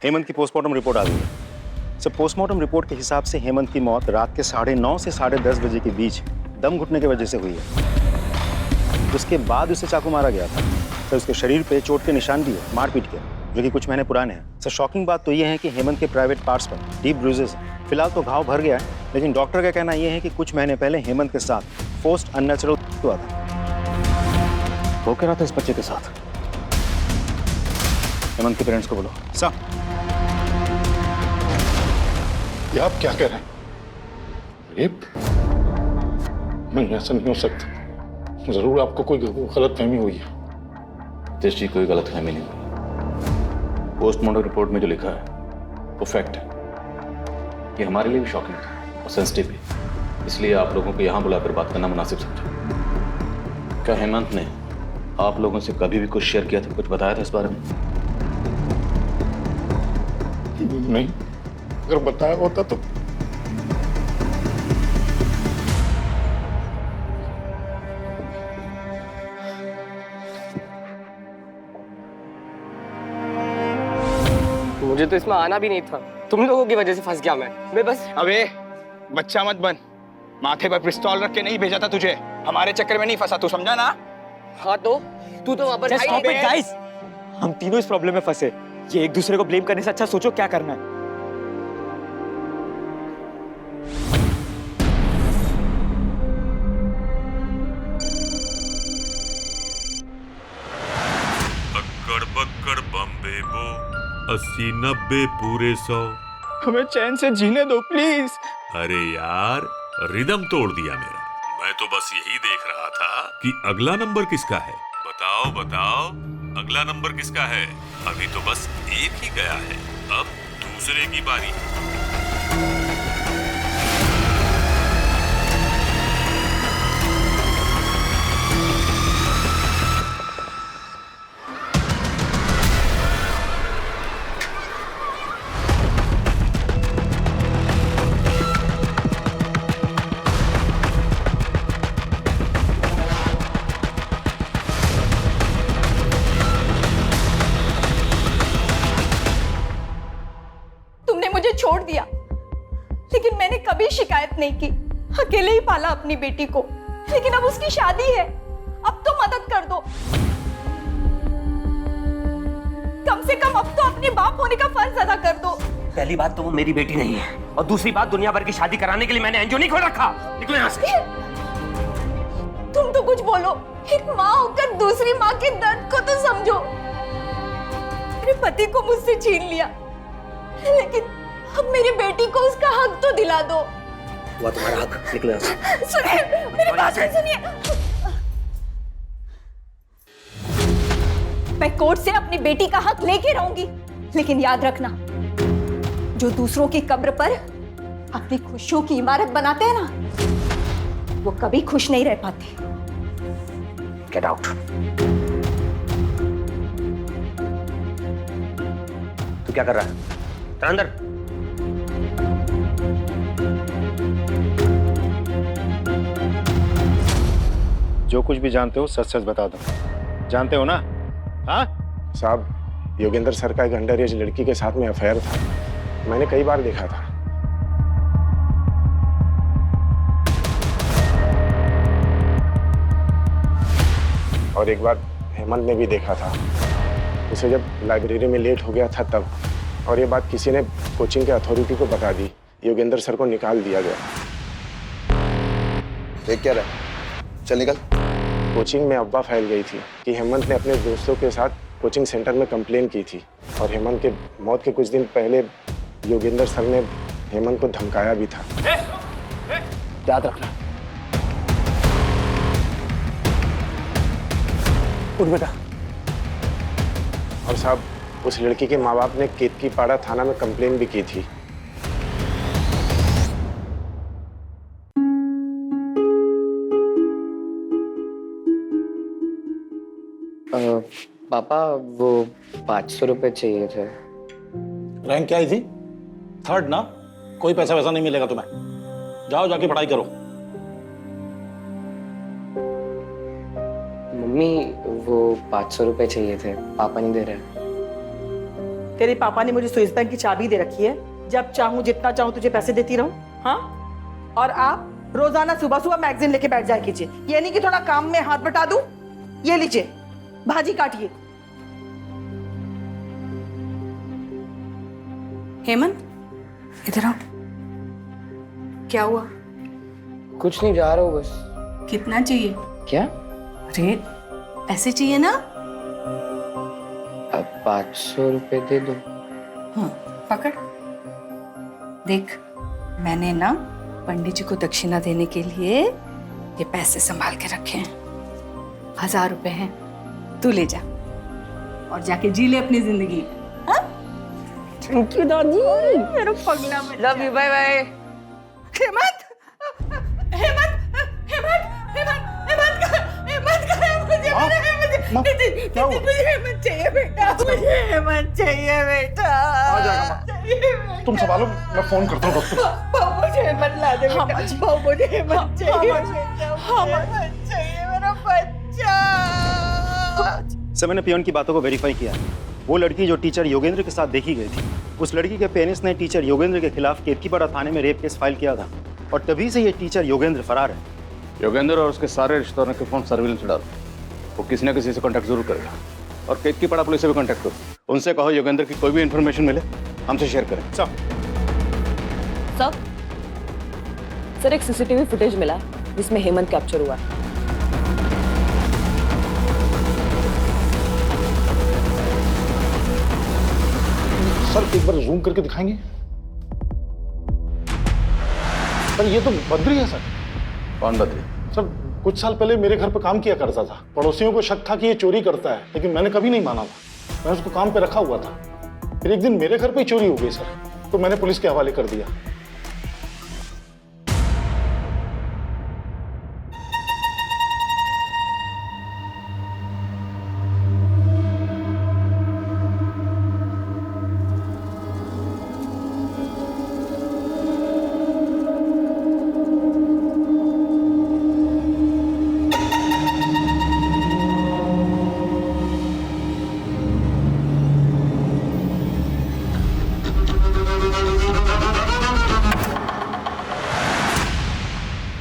हेमंत की पोस्टमार्टम रिपोर्ट आ गई है सर। पोस्टमार्टम रिपोर्ट के हिसाब से हेमंत की मौत रात के 9:30 से 10:30 बजे के बीच दम घुटने की वजह से हुई है। उसके बाद उसे चाकू मारा गया था सर। उसके शरीर पे चोट के निशान भी है, मारपीट के, जो कि कुछ महीने पुराने हैं सर। शॉकिंग बात तो ये है कि हेमंत के प्राइवेट पार्ट्स पर डीप ब्रूजेस हैं। फिलहाल तो घाव भर गया है, लेकिन डॉक्टर का कहना यह है कि कुछ महीने पहले हेमंत के साथ फोर्स्ड अननेचुरल हुआ था।
वो कह रहा था इस बच्चे के साथ। हेमंत के पेरेंट्स को बोलो।
सर,
ये आप क्या कह रहे हैं? रेप? नहीं, ऐसा नहीं हो सकता। जरूर आपको कोई गलतफहमी हुई है।
जी, कोई गलतफहमी नहीं हुई। पोस्टमार्टम रिपोर्ट में जो लिखा है वो फैक्ट है। ये हमारे लिए भी शॉकिंग था और सेंसिटिव भी, इसलिए आप लोगों को यहाँ बुलाकर बात करना मुनासिब समझा। क्या हेमंत ने आप लोगों से कभी भी कुछ शेयर किया था, कुछ बताया था इस बारे में?
नहीं, अगर बताया होता तो
मुझे तो इसमें आना भी नहीं था, तुम लोगों की वजह से फंस गया मैं बस।
अबे बच्चा मत बन, माथे पर पिस्तौल रख के नहीं भेजा था तुझे। हमारे चक्कर में नहीं फंसा, तू समझा ना?
हाँ तो तू तो वहां पर
Just stop it, guys.
हम तीनों इस प्रॉब्लम में फंसे। ये एक दूसरे को ब्लेम करने से अच्छा सोचो क्या करना है।
अक्कड़ बक्कड़ बम्बे बो 80-90 पूरे 100।
हमें चैन से जीने दो प्लीज।
अरे यार रिदम तोड़ दिया मेरा। मैं तो बस यही देख रहा था कि अगला नंबर किसका है। बताओ बताओ अगला नंबर किसका है। अभी तो बस एक ही गया है, अब दूसरे की बारी।
तुमने मुझे छोड़ दिया, लेकिन मैंने कभी शिकायत नहीं की। अकेले ही पाला अपनी बेटी को, लेकिन अब उसकी शादी है, अब तो मदद कर दो। कम से कम अब तो अपने बाप होने का फर्ज अदा कर दो।
पहली बात तो वो मेरी बेटी नहीं है, और दूसरी बात दुनिया भर की शादी कराने के लिए मैंने एनजीओ नहीं खोल रखा। निकलो यहाँ से।
तुम तो कुछ बोलो। एक माँ होकर दूसरी माँ के दर्द को तो समझो। मेरे पति को मुझसे छीन लिया, लेकिन अब मेरी बेटी को उसका हक तो दिला दो।
वो तुम्हारा हक। निकलो यहाँ से।
सुनिए, मेरी बात सुनिए। मैं कोर्ट से अपनी बेटी का हक लेके रहूंगी, लेकिन याद रखना, जो दूसरों की कब्र पर अपनी खुशियों की इमारत बनाते हैं ना, वो कभी खुश नहीं रह पाते।
Get out. तू क्या कर रहा है? चल अंदर।
जो कुछ भी जानते हो सच सच बता दो। जानते हो ना? हाँ साहब, योगेंद्र सर का एक अंडर एज लड़की के साथ में अफेयर था, मैंने कई बार देखा था। और एक बार हेमंत ने भी देखा था उसे, जब लाइब्रेरी में लेट हो गया था तब। और ये बात किसी ने कोचिंग के अथॉरिटी को बता दी, योगेंद्र सर को निकाल दिया गया।
देख क्या रहा है? चल निकल।
कोचिंग में अफवाह फैल गई थी कि हेमंत ने अपने दोस्तों के साथ कोचिंग सेंटर में कंप्लेन की थी, और हेमंत के मौत के कुछ दिन पहले योगेंद्र सर ने हेमंत को धमकाया भी था। याद रखना। उठ बेटा। और साहब, उस लड़की के माँ बाप ने केतकीपाड़ा थाना में कंप्लेन भी की थी।
पापा वो 500 रुपए चाहिए थे।
रैंक क्या आई थी? 3rd ना? कोई पैसा वैसा नहीं मिलेगा तुम्हें। जाओ जाके पढ़ाई करो।
मम्मी वो 500 रुपए चाहिए थे, पापा नहीं दे रहे।
तेरे पापा ने मुझे स्विस बैंक की चाबी दे रखी है, जब चाहूं जितना चाहूं तुझे पैसे देती रहूं। हाँ, और आप रोजाना सुबह सुबह मैगजीन लेके बैठ जाया कीजिए। ये नहीं कि थोड़ा काम में हाथ बटा दूं। ये लीजिए, भाजी काटिए।
हेमंत, इधर आओ। क्या हुआ?
कुछ नहीं, जा रहा हूँ बस।
कितना चाहिए?
क्या?
अरे पैसे चाहिए ना?
अब 500 रुपए दे दो।
हाँ, पकड़। देख, मैंने ना पंडित जी को दक्षिणा देने के लिए ये पैसे संभाल के रखे हैं। 1000 रुपए हैं, तू ले जा और जाके जी ले अपनी जिंदगी।
थैंक यू दादी। मेरा पगला बच्चा।
Love you, bye bye.
Hemant, Hemant, Hemant, Hemant, Hemant, मुझे हेमंत चाहिए बेटा, मुझे हेमंत चाहिए बेटा।
आ जाएगा। तुम संभालो, मैं फोन करता हूँ डॉक्टर।
मुझे हेमंत ला दे बेटा। मुझे हेमंत चाहिए बेटा, हेमंत चाहिए मेरा बच्चा।
सर, मैंने पियोन की बातों को वेरीफाई किया। वो लड़की जो टीचर योगेंद्र के साथ देखी गई थी, उस लड़की के पेरेंट्स ने टीचर योगेंद्र के खिलाफ केतकीपाड़ा थाने में रेप केस फाइल किया था, और तभी से ये टीचर योगेंद्र फरार है।
योगेंद्र और उसके सारे रिश्तेदारों के फोन सर्विलेंस में डालो। वो किसी न किसी से कांटेक्ट जरूर करेगा। और केत की पड़ा पुलिस से भी कांटेक्ट करो। उनसे कहो योगेंद्र की कोई भी इंफॉर्मेशन मिले हमसे शेयर करें।
सर एक सीसीटीवी फुटेज मिला जिसमें हेमंत कैप्चर हुआ।
सर एक बार जूम करके दिखाएंगे? सर ये तो बद्री है सर।
कौन बद्री?
सर कुछ साल पहले मेरे घर पर काम किया करता था। पड़ोसियों को शक था कि ये चोरी करता है, लेकिन मैंने कभी नहीं माना था। मैं उसको काम पे रखा हुआ था। फिर एक दिन मेरे घर पे ही चोरी हो गई सर, तो मैंने पुलिस के हवाले कर दिया।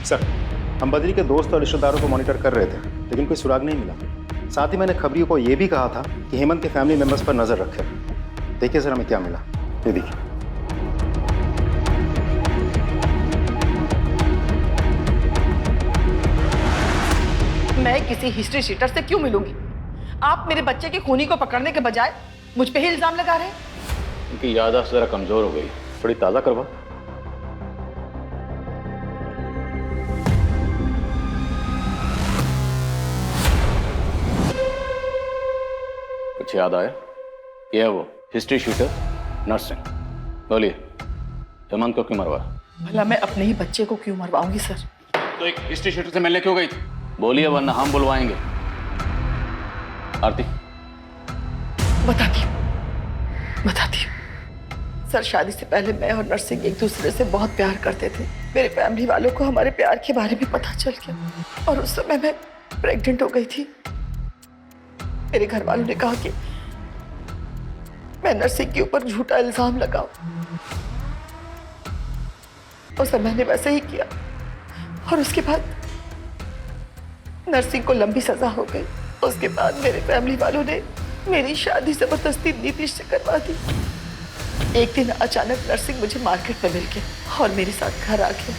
सर, हम बद्री के दोस्त और रिश्तेदारों को मॉनिटर कर रहे थे, लेकिन कोई सुराग नहीं मिला। साथ ही मैंने खबरियों को यह भी कहा था कि हेमंत के फैमिली मेंबर्स पर नजर रखें। देखिए सर हमें क्या मिला, ये देखिए।
मैं किसी हिस्ट्री शीटर से क्यों मिलूंगी? आप मेरे बच्चे के खूनी को पकड़ने के बजाय मुझ पे ही इल्जाम लगा रहे हैं।
उनकी याददाश्त जरा कमजोर हो गई, थोड़ी ताज़ा करवा। कुछ याद आया? ये है वो हिस्ट्री शीटर नर्सिंग। बोलिए, हेमंत को क्यों मरवाया?
भला मैं अपने ही बच्चे को क्यों मरवाऊंगी सर?
तो एक हिस्ट्री शीटर से मिलने क्यों गई थी? बोलिए वरना हम बुलवाएंगे। आरती
बताती हूँ। सर शादी से पहले मैं और नर्सिंग एक दूसरे से बहुत प्यार करते थे। मेरे फैमिली वालों को हमारे प्यार के बारे में पता चल गया और उस समय मैं प्रेग्नेंट हो गई थी। मेरे घर वालों ने कहा कि मैं नर्सिंग के ऊपर झूठा इल्जाम लगाऊं। और सर मैंने वैसे ही किया और उसके बाद नर्सिंग को लंबी सजा हो गई। उसके बाद मेरे फैमिली वालों ने मेरी शादी जबरदस्ती नीतीश से करवा दी। एक दिन अचानक नर्सिंग मुझे मार्केट में मिल गया और मेरे साथ घर आ गया।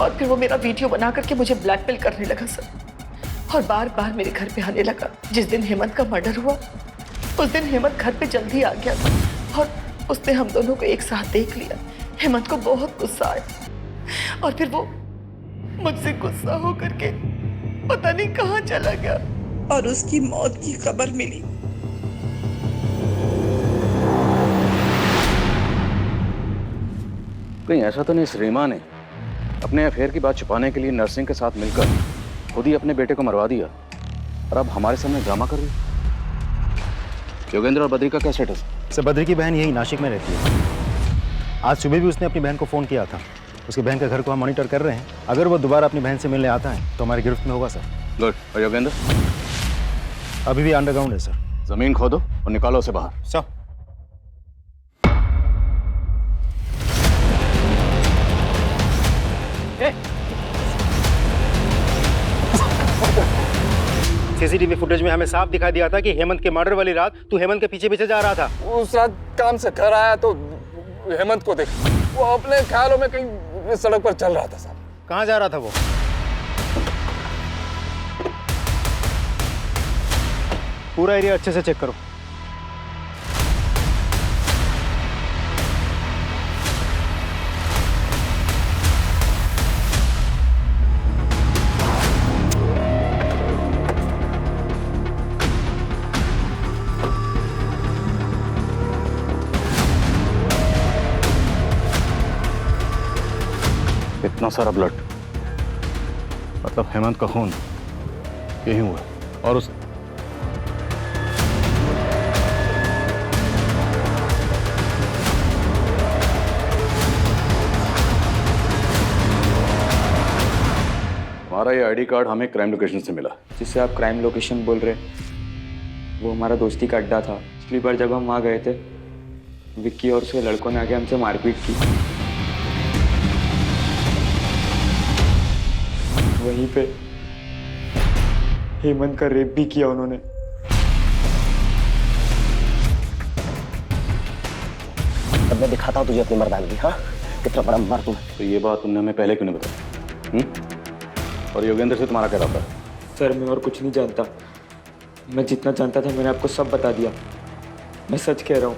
और फिर वो मेरा वीडियो बना करके मुझे ब्लैकमेल करने लगा सर, और बार बार मेरे घर पे आने लगा। जिस दिन हेमंत का मर्डर हुआ उस दिन हेमंत घर पे जल्दी आ गया था और उसने हम दोनों को एक साथ देख लिया। हेमंत को बहुत गुस्सा आया और फिर वो मुझसे गुस्सा होकर के पता नहीं कहाँ चला गया और उसकी मौत की खबर मिली।
कहीं ऐसा तो नहीं रीमा ने अपने अफेयर की बात छुपाने के लिए नर्सिंग के साथ मिलकर खुद ही अपने बेटे को मरवा दिया और अब हमारे सामने ड्रामा कर रही है? योगेंद्र और बद्री का क्या स्टेटस है?
सर बद्री की बहन यही नासिक में रहती है। आज सुबह भी उसने अपनी बहन को फ़ोन किया था। उसकी बहन के घर को हम मॉनिटर कर रहे हैं। अगर वो दोबारा अपनी बहन से मिलने आता है तो हमारी गिरफ्त में होगा सर।
गुड। और योगेंद्र?
अभी भी अंडरग्राउंड है सर।
जमीन खोदो और निकालो उसे बाहर।
सर सीसीटीवी फुटेज में हमें साफ दिखाई दिया था कि हेमंत के मर्डर वाली रात तू हेमंत के पीछे पीछे जा रहा था।
उस रात काम से घर आया तो हेमंत को देख, वो अपने ख्यालों में कहीं सड़क पर चल रहा था साहब।
कहाँ जा रहा था वो? पूरा एरिया अच्छे से चेक करो।
इतना सारा ब्लड, मतलब हेमंत का खून यही हुआ। और उस हमारा ये आईडी कार्ड हमें क्राइम लोकेशन से मिला।
जिससे आप क्राइम लोकेशन बोल रहे?
वो हमारा दोस्ती का अड्डा था। पिछली बार जब हम वहाँ गए थे, विक्की और उसके लड़कों ने आके हमसे मारपीट की। वहीं पे हेमंत का रेप भी किया उन्होंने।
अब मैं दिखाता हूँ तुझे अपनी मर्दानगी। हाँ, कितना बड़ा मर्द हूँ।
तो ये बात तुमने हमें पहले क्यों नहीं बताई? और योगेंद्र से तुम्हारा क्या रहा था?
सर मैं और कुछ नहीं जानता। मैं जितना जानता था मैंने आपको सब बता दिया। मैं सच कह रहा हूँ।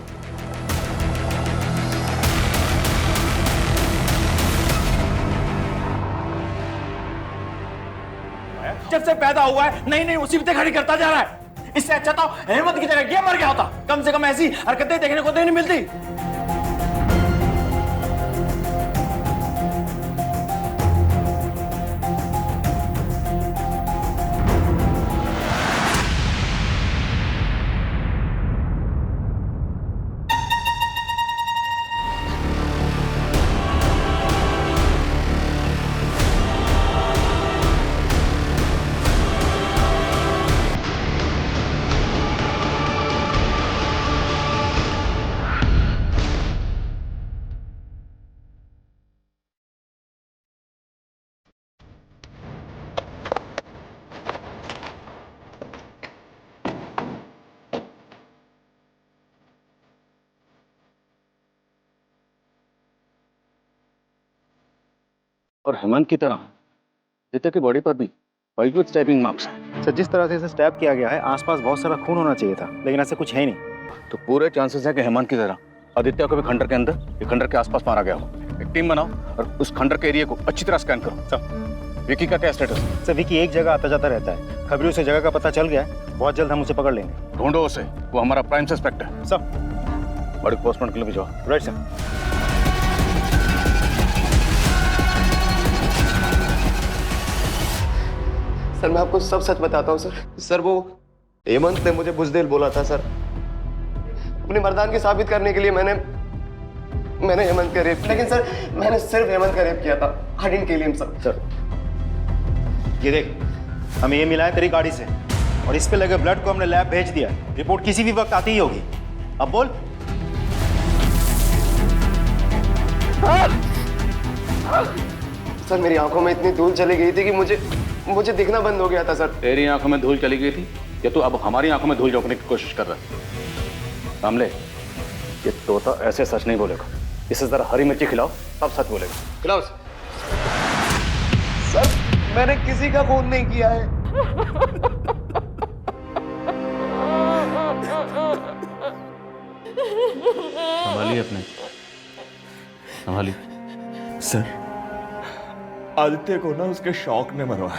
जब से पैदा हुआ है नई नई मुसीबतें खड़ी करता जा रहा है। इससे अच्छा तो हेमंत की जगह ये मर गया होता। कम से कम ऐसी हरकतें देखने को तो नहीं मिलती।
और हेमंत की तरह आदित्य की बॉडी पर भी वाइट विथ स्टैबिंग मार्क्स हैं।
सर जिस तरह से इसे स्टैब किया गया है आसपास बहुत सारा खून होना चाहिए था, लेकिन ऐसा कुछ है ही नहीं।
तो पूरे चांसेस है कि हेमंत की तरह आदित्य को भी खंडर के अंदर या खंडर के आसपास मारा गया हो। एक टीम बनाओ और उस खंडर के एरिया को अच्छी तरह स्कैन करो।
सर
विकी का क्या स्टेटस है?
सर विकी एक जगह आता जाता रहता है। खबरों से जगह का पता चल गया है, बहुत जल्द हम उसे पकड़ लेंगे।
ढूंढो उसे, वो हमारा प्राइम सस्पेक्ट है।
सर
बड़ी पोस्टमार्टम के लिए भिजवाओ।
Right sir.
सर मैं आपको सब सच बताता हूँ सर वो हेमंत ने मुझे बुज़दिल बोला था सर। अपनी मर्दानगी साबित करने के लिए मैंने हेमंत का रेप, लेकिन सर मैंने सिर्फ हेमंत का रेप किया था। I didn't kill him sir.
ये देख, हमें ये मिला है तेरी गाड़ी से और इस पे लगे ब्लड को हमने लैब भेज दिया। रिपोर्ट किसी भी वक्त आती ही होगी। अब बोल।
सर मेरी आंखों में इतनी धूल चली गई थी कि मुझे दिखना बंद हो गया था सर।
तेरी आंखों में धूल चली गई थी या तू अब हमारी आंखों में धूल झोंकने की कोशिश कर रहा है? सामले, ये तोता ऐसे सच नहीं बोलेगा। इसे जरा हरी मिर्ची खिलाओ तब सच बोलेगा। खिलाओ
सर। मैंने किसी का खून नहीं किया है।
संभालिए अपने, संभालिए।
सर आदित्य को ना उसके शौक ने मरवाया।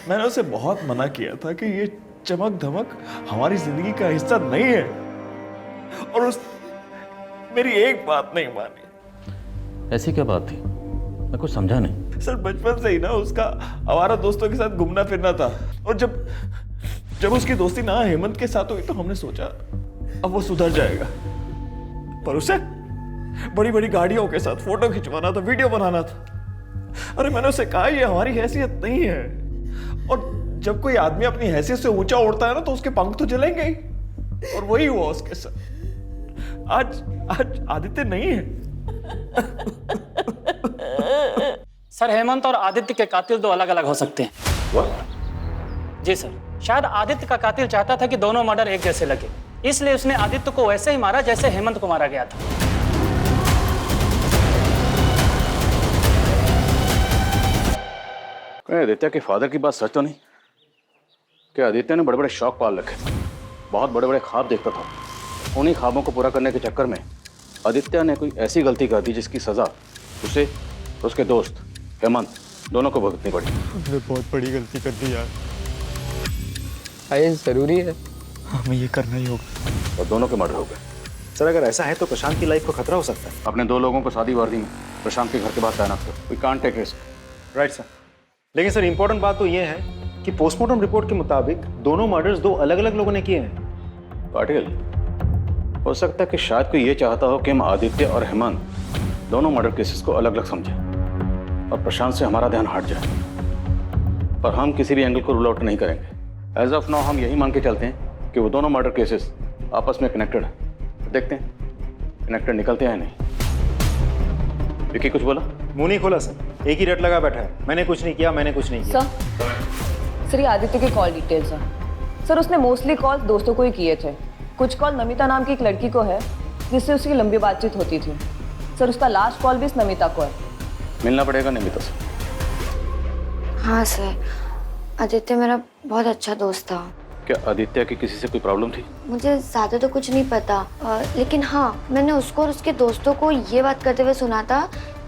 मैंने उसे बहुत मना किया था कि ये चमक धमक हमारी जिंदगी का हिस्सा नहीं है, और उस मेरी एक बात नहीं मानी।
ऐसी क्या बात थी? मैं कुछ समझा नहीं।
सर बचपन से ही ना उसका हमारा दोस्तों के साथ घूमना फिरना था, और जब उसकी दोस्ती ना हेमंत के साथ हुई तो हमने सोचा अब वो सुधर जाएगा। पर उसे बड़ी बड़ी गाड़ियों के साथ फोटो खिंचवाना था, वीडियो बनाना था। अरे मैंने उसे कहा ये हमारी हैसियत नहीं है, और जब कोई आदमी अपनी हैसियत से ऊंचा उड़ता है ना तो उसके पंख तो जलेंगे ही, और वही हुआ उसके साथ। आज आदित्य नहीं है।
सर हेमंत और आदित्य के कातिल दो अलग अलग हो सकते हैं।
What?
जी सर, शायद आदित्य का कातिल चाहता था कि दोनों मर्डर एक जैसे लगे, इसलिए उसने आदित्य को वैसे ही मारा जैसे हेमंत को मारा गया था।
आदित्य के फादर की बात सच तो नहीं? कि आदित्य ने बड़े बड़े शौक पाल रखे थे, बहुत बड़े बड़े ख्वाब देखता था। उन्हीं ख्वाबों को पूरा करने के चक्कर में आदित्य ने कोई ऐसी गलती कर दी जिसकी सजा उसे और उसके दोस्त हेमंत दोनों को भुगतनी पड़ी।
हमने बहुत बड़ी गलती कर दी यार।
ये जरूरी है,
हमें ये करना ही होगा।
और दोनों के मर्डर हो गए।
सर अगर ऐसा है तो प्रशांत की लाइफ को खतरा हो सकता है।
अपने दो लोगों को शादी वर्दी में प्रशांत के घर के बाहर तैनात करो। We can't take risk.
Right sir. लेकिन सर इंपॉर्टेंट बात तो ये है कि पोस्टमार्टम रिपोर्ट के मुताबिक दोनों मर्डर्स दो अलग अलग लोगों ने किए हैं।
पाटिल, हो सकता है कि शायद कोई ये चाहता हो कि हम आदित्य और हेमंत दोनों मर्डर केसेस को अलग अलग समझें और प्रशांत से हमारा ध्यान हट जाए। पर हम किसी भी एंगल को रूल आउट नहीं करेंगे। एज ऑफ नाउ हम यही मान के चलते हैं कि वो दोनों मर्डर केसेस आपस में कनेक्टेड है। देखते हैं कनेक्टेड निकलते हैं नहीं। विकी कुछ बोला?
मुंह नहीं खोला सर, एक ही रट लगा बैठा है। मैंने कुछ नहीं किया, मैंने कुछ नहीं किया।
सर ये आदित्य के कॉल डिटेल्स हैं। सर उसने मोस्टली कॉल दोस्तों को ही किए थे। कुछ कॉल नमिता नाम की एक लड़की को है जिससे उसकी लंबी बातचीत होती थी। सर उसका लास्ट कॉल भी इस नमिता को है।
मिलना पड़ेगा नमिता से।
हाँ सर, आदित्य मेरा बहुत अच्छा दोस्त था।
क्या आदित्य की किसी से कोई प्रॉब्लम थी?
मुझे ज़्यादा तो कुछ नहीं पता, लेकिन हाँ मैंने उसको और उसके दोस्तों को ये बात करते हुए सुना था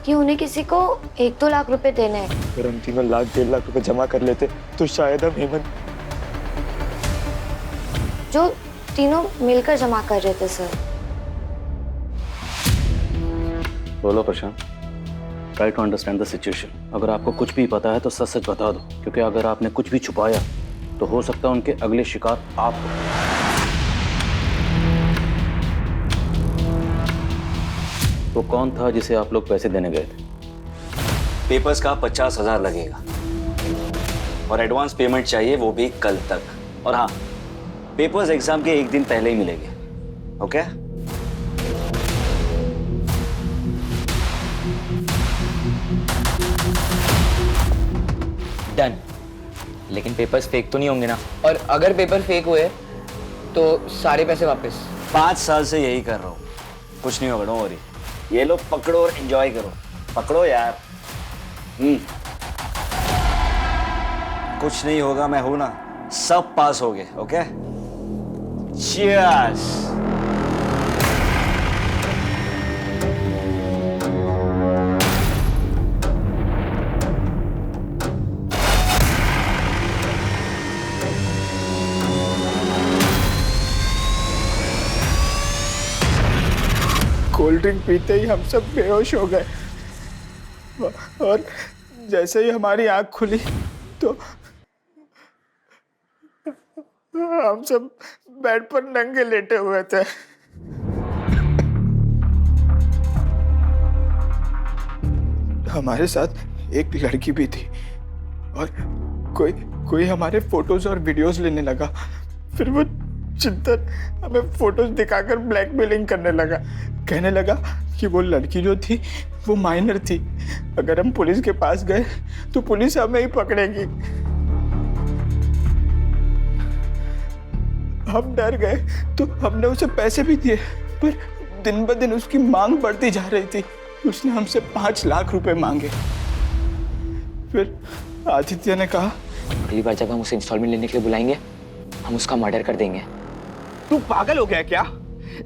कि उन्हें किसी को 1-2 लाख रुपए देने हैं।
अगर हम तीनों 1-1.5 लाख रुपए जमा कर लेते तो शायद हम हेमंत,
जो तीनों मिलकर जमा कर रहे थे सर।
बोलो Prashant, try to understand the situation. अगर आपको कुछ भी पता है तो सच सच बता दो, क्योंकि अगर आपने कुछ भी छुपाया तो हो सकता है उनके अगले शिकार आप हो। वो कौन था जिसे आप लोग पैसे देने गए थे?
पेपर्स का 50,000 लगेगा और एडवांस पेमेंट चाहिए, वो भी कल तक। और हाँ, पेपर्स एग्जाम के 1 दिन पहले ही मिलेंगे। ओके?
डन। लेकिन पेपर्स फेक तो नहीं होंगे ना? और अगर पेपर फेक हुए तो सारे पैसे वापस?
5 साल से यही कर रहा हूँ, कुछ नहीं होगा, डोंट वरी। ये लो पकड़ो और एंजॉय करो। पकड़ो यार। कुछ नहीं होगा, मैं हूं ना। सब पास हो गए। ओके? चीयर्स।
कोल्ड ड्रिंक पीते ही हम सब बेहोश हो गए और जैसे ही हमारी आंख खुली तो हम सब बेड पर नंगे लेटे हुए थे। हमारे साथ एक लड़की भी थी और कोई हमारे फोटोज और वीडियोस लेने लगा। फिर वो चिंतन हमें फोटोज दिखाकर ब्लैकमेलिंग करने लगा। कहने लगा कि वो लड़की जो थी वो माइनर थी, अगर हम पुलिस के पास गए तो पुलिस हमें ही पकड़ेगी। हम डर गए तो हमने उसे पैसे भी दिए, पर दिन ब दिन उसकी मांग बढ़ती जा रही थी। उसने हमसे 5 लाख रुपए मांगे। फिर आदित्य ने कहा,
अगली बार जब हम उसे इंस्टॉलमेंट लेने के लिए बुलाएंगे हम उसका मर्डर कर देंगे।
तू पागल हो गया क्या?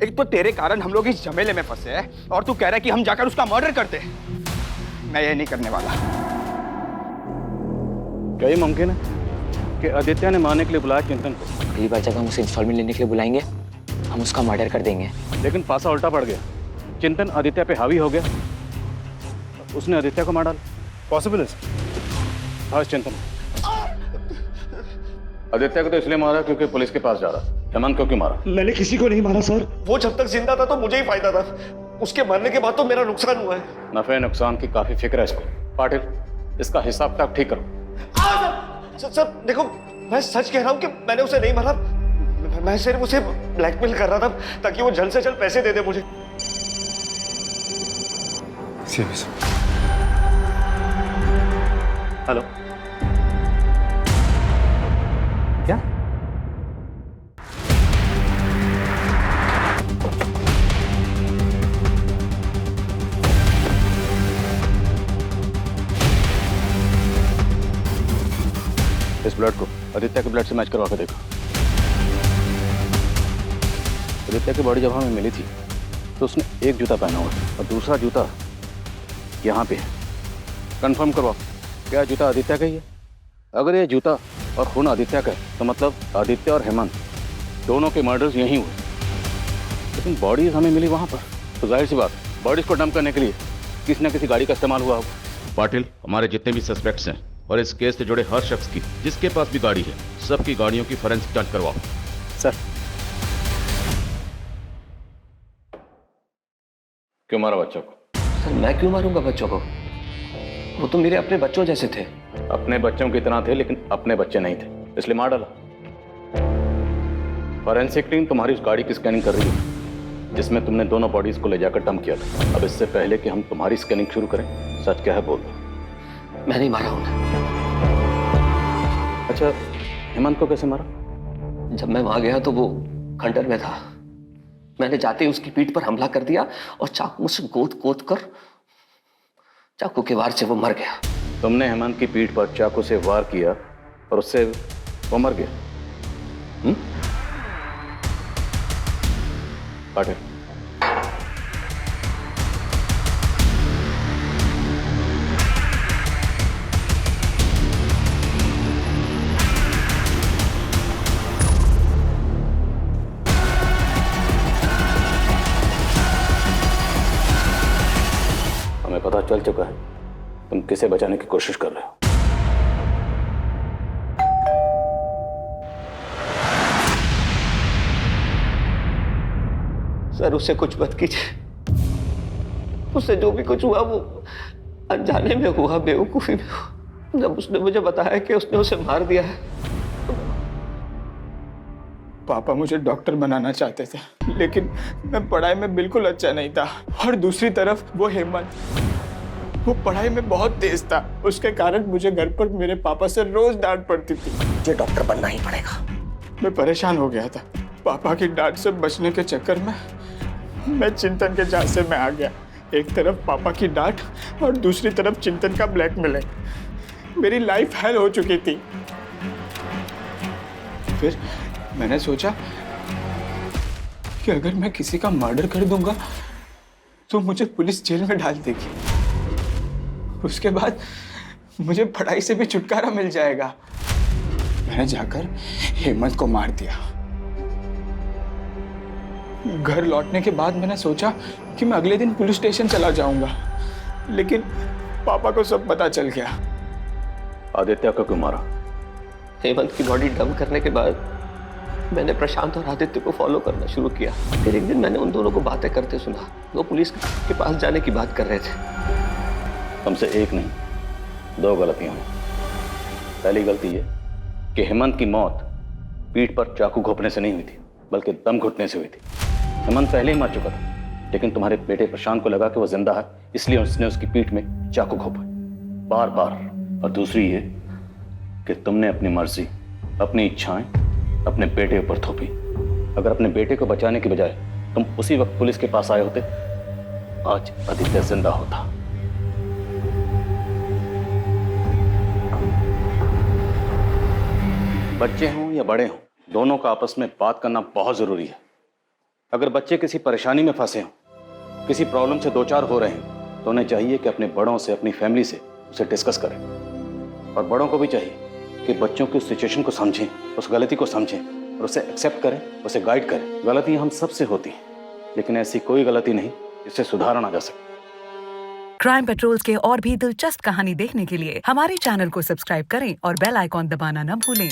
एक तो तेरे कारण हम लोग इस झमेले में फंसे हैं और तू कह रहा है कि हम जाकर उसका मर्डर करते हैं। मैं ये नहीं करने वाला।
क्या ये मुमकिन है कि आदित्य ने मारने के लिए बुलाया चिंतन को?
अगली बार जब हम उसे इंस्टॉलमेंट लेने के लिए बुलाएंगे हम उसका मर्डर कर देंगे।
लेकिन पासा उल्टा पड़ गया। चिंतन आदित्य पे हावी हो गया, उसने आदित्य को मार डाला।
पॉसिबल है?
हाँ चिंतन, आदित्य को तो इसलिए मारा क्योंकि पुलिस के पास जा रहा। हेमंत को क्यों मारा?
मैंने किसी को नहीं मारा सर। वो जब तक जिंदा था तो मुझे ही फायदा था, उसके मरने के बाद तो मेरा नुकसान हुआ है।
नफे नुकसान की काफी फिक्र है इसको। पाटिल, इसका हिसाब किताब ठीक करो।
सर देखो, मैं सच कह रहा हूँ कि मैंने उसे नहीं मारा। मैं सिर्फ उसे ब्लैकमेल कर रहा था ताकि वो जल्द से जल्द पैसे दे दे मुझे। हेलो,
क्या?
इस ब्लड को आदित्य के ब्लड से मैच करवा के देखो। आदित्य की बॉडी जब हमें मिली थी तो उसने एक जूता पहना हुआ था और दूसरा जूता यहाँ पे है। कंफर्म करवाओ, क्या जूता आदित्य का ही है? अगर ये जूता और खून आदित्य का है तो मतलब आदित्य और हेमंत दोनों के मर्डर्स यहीं हुए। लेकिन बॉडीज हमें मिली वहाँ पर, तो जाहिर सी बात बॉडीज को डंप करने के लिए किसी न किसी गाड़ी का इस्तेमाल हुआ होगा।
पाटिल, हमारे जितने भी सस्पेक्ट्स हैं और इस केस से जुड़े हर शख्स की जिसके पास भी गाड़ी है, सबकी गाड़ियों की फोरेंसिक जांच करवाओ।
सर, क्यों मारा बच्चों को?
सर मैं क्यों मारूंगा बच्चों को? वो तो मेरे अपने बच्चों जैसे थे।
अपने बच्चों की तरह थे लेकिन अपने बच्चे नहीं थे, इसलिए मार डाला। फॉरेंसिक टीम तुम्हारी उस गाड़ी की स्कैनिंग कर रही है जिसमें तुमने दोनों बॉडीज को ले जाकर डंप किया था। अब इससे पहले कि हम तुम्हारी स्कैनिंग शुरू करें, सच क्या है बोल दो।
मैं नहीं मारा उन्हें।
अच्छा, हेमंत को कैसे मारा?
जब मैं वहां गया तो वो खंडर में था। मैंने जाते ही उसकी पीठ पर हमला कर दिया और चाकू से गोद कर चाकू के वार से वो मर गया।
तुमने हेमंत की पीठ पर चाकू से वार किया और उससे वो मर गया? काटे। हमें पता चल चुका है तुम किसे बचाने की कोशिश कर रहे हो।
सर उससे कुछ मत कीजिए। उससे जो भी कुछ हुआ वो अनजाने में हुआ, बेवकूफी में हुआ। जब उसने मुझे बताया कि उसने उसे मार दिया है।
पापा मुझे डॉक्टर बनाना चाहते थे, लेकिन मैं पढ़ाई में बिल्कुल अच्छा नहीं था। और दूसरी तरफ वो हेमंत, वो पढ़ाई में बहुत तेज था। उसके कारण मुझे घर पर मेरे पापा से रोज डांट पड़ती थी।
मुझे डॉक्टर बनना ही पड़ेगा।
मैं परेशान हो गया था। पापा की डांट से बचने के चक्कर में मैं चिंतन के झांसे में आ गया। एक तरफ पापा की डांट और दूसरी तरफ चिंतन का ब्लैकमेलिंग। मेरी लाइफ हेल हो चुकी थी। फिर मैंने सोचा कि अगर मैं किसी का मर्डर कर दूंगा तो मुझे पुलिस जेल में डाल देगी। उसके बाद मुझे पढ़ाई से भी छुटकारा मिल जाएगा। मैंने जाकर हेमंत को मार दिया। घर लौटने के बाद मैंने सोचा कि मैं अगले दिन पुलिस स्टेशन चला जाऊंगा, लेकिन पापा को सब पता चल गया।
आदित्य को क्यों मारा?
हेमंत की बॉडी डंप करने के बाद मैंने प्रशांत और आदित्य को फॉलो करना शुरू किया। फिर एक दिन मैंने उन दोनों को बातें करते सुना। वो पुलिस के पास जाने की बात कर रहे थे।
तुमसे एक नहीं, दो गलतियां हुई। पहली गलती ये कि हेमंत की मौत पीठ पर चाकू घोंपने से नहीं हुई थी, बल्कि दम घुटने से हुई थी। हेमंत पहले ही मर चुका था, लेकिन तुम्हारे बेटे प्रशांत को लगा कि वो जिंदा है, इसलिए उसने उसकी पीठ में चाकू घोंपा बार बार। और दूसरी ये कि तुमने अपनी मर्जी, अपनी इच्छाएं अपने बेटे ऊपर थोपी। अगर अपने बेटे को बचाने की बजाय तुम उसी वक्त पुलिस के पास आए होते, आज आदित्य जिंदा होता। बच्चे हों या बड़े हों, दोनों का आपस में बात करना बहुत जरूरी है। अगर बच्चे किसी परेशानी में फंसे हों, किसी प्रॉब्लम से दो चार हो रहे हैं, तो उन्हें चाहिए कि अपने बड़ों से, अपनी फैमिली से उसे डिस्कस करें। और बड़ों को भी चाहिए कि बच्चों की उस सिचुएशन को समझें, उस गलती को समझें और उसे एक्सेप्ट करें, उसे गाइड करें। गलतियां हम सबसे होती हैं, लेकिन ऐसी कोई गलती नहीं जिससे सुधारा ना जा सके।
क्राइम पेट्रोल्स के और भी दिलचस्प कहानी देखने के लिए हमारे चैनल को सब्सक्राइब करें और बेल आइकॉन दबाना न भूलें।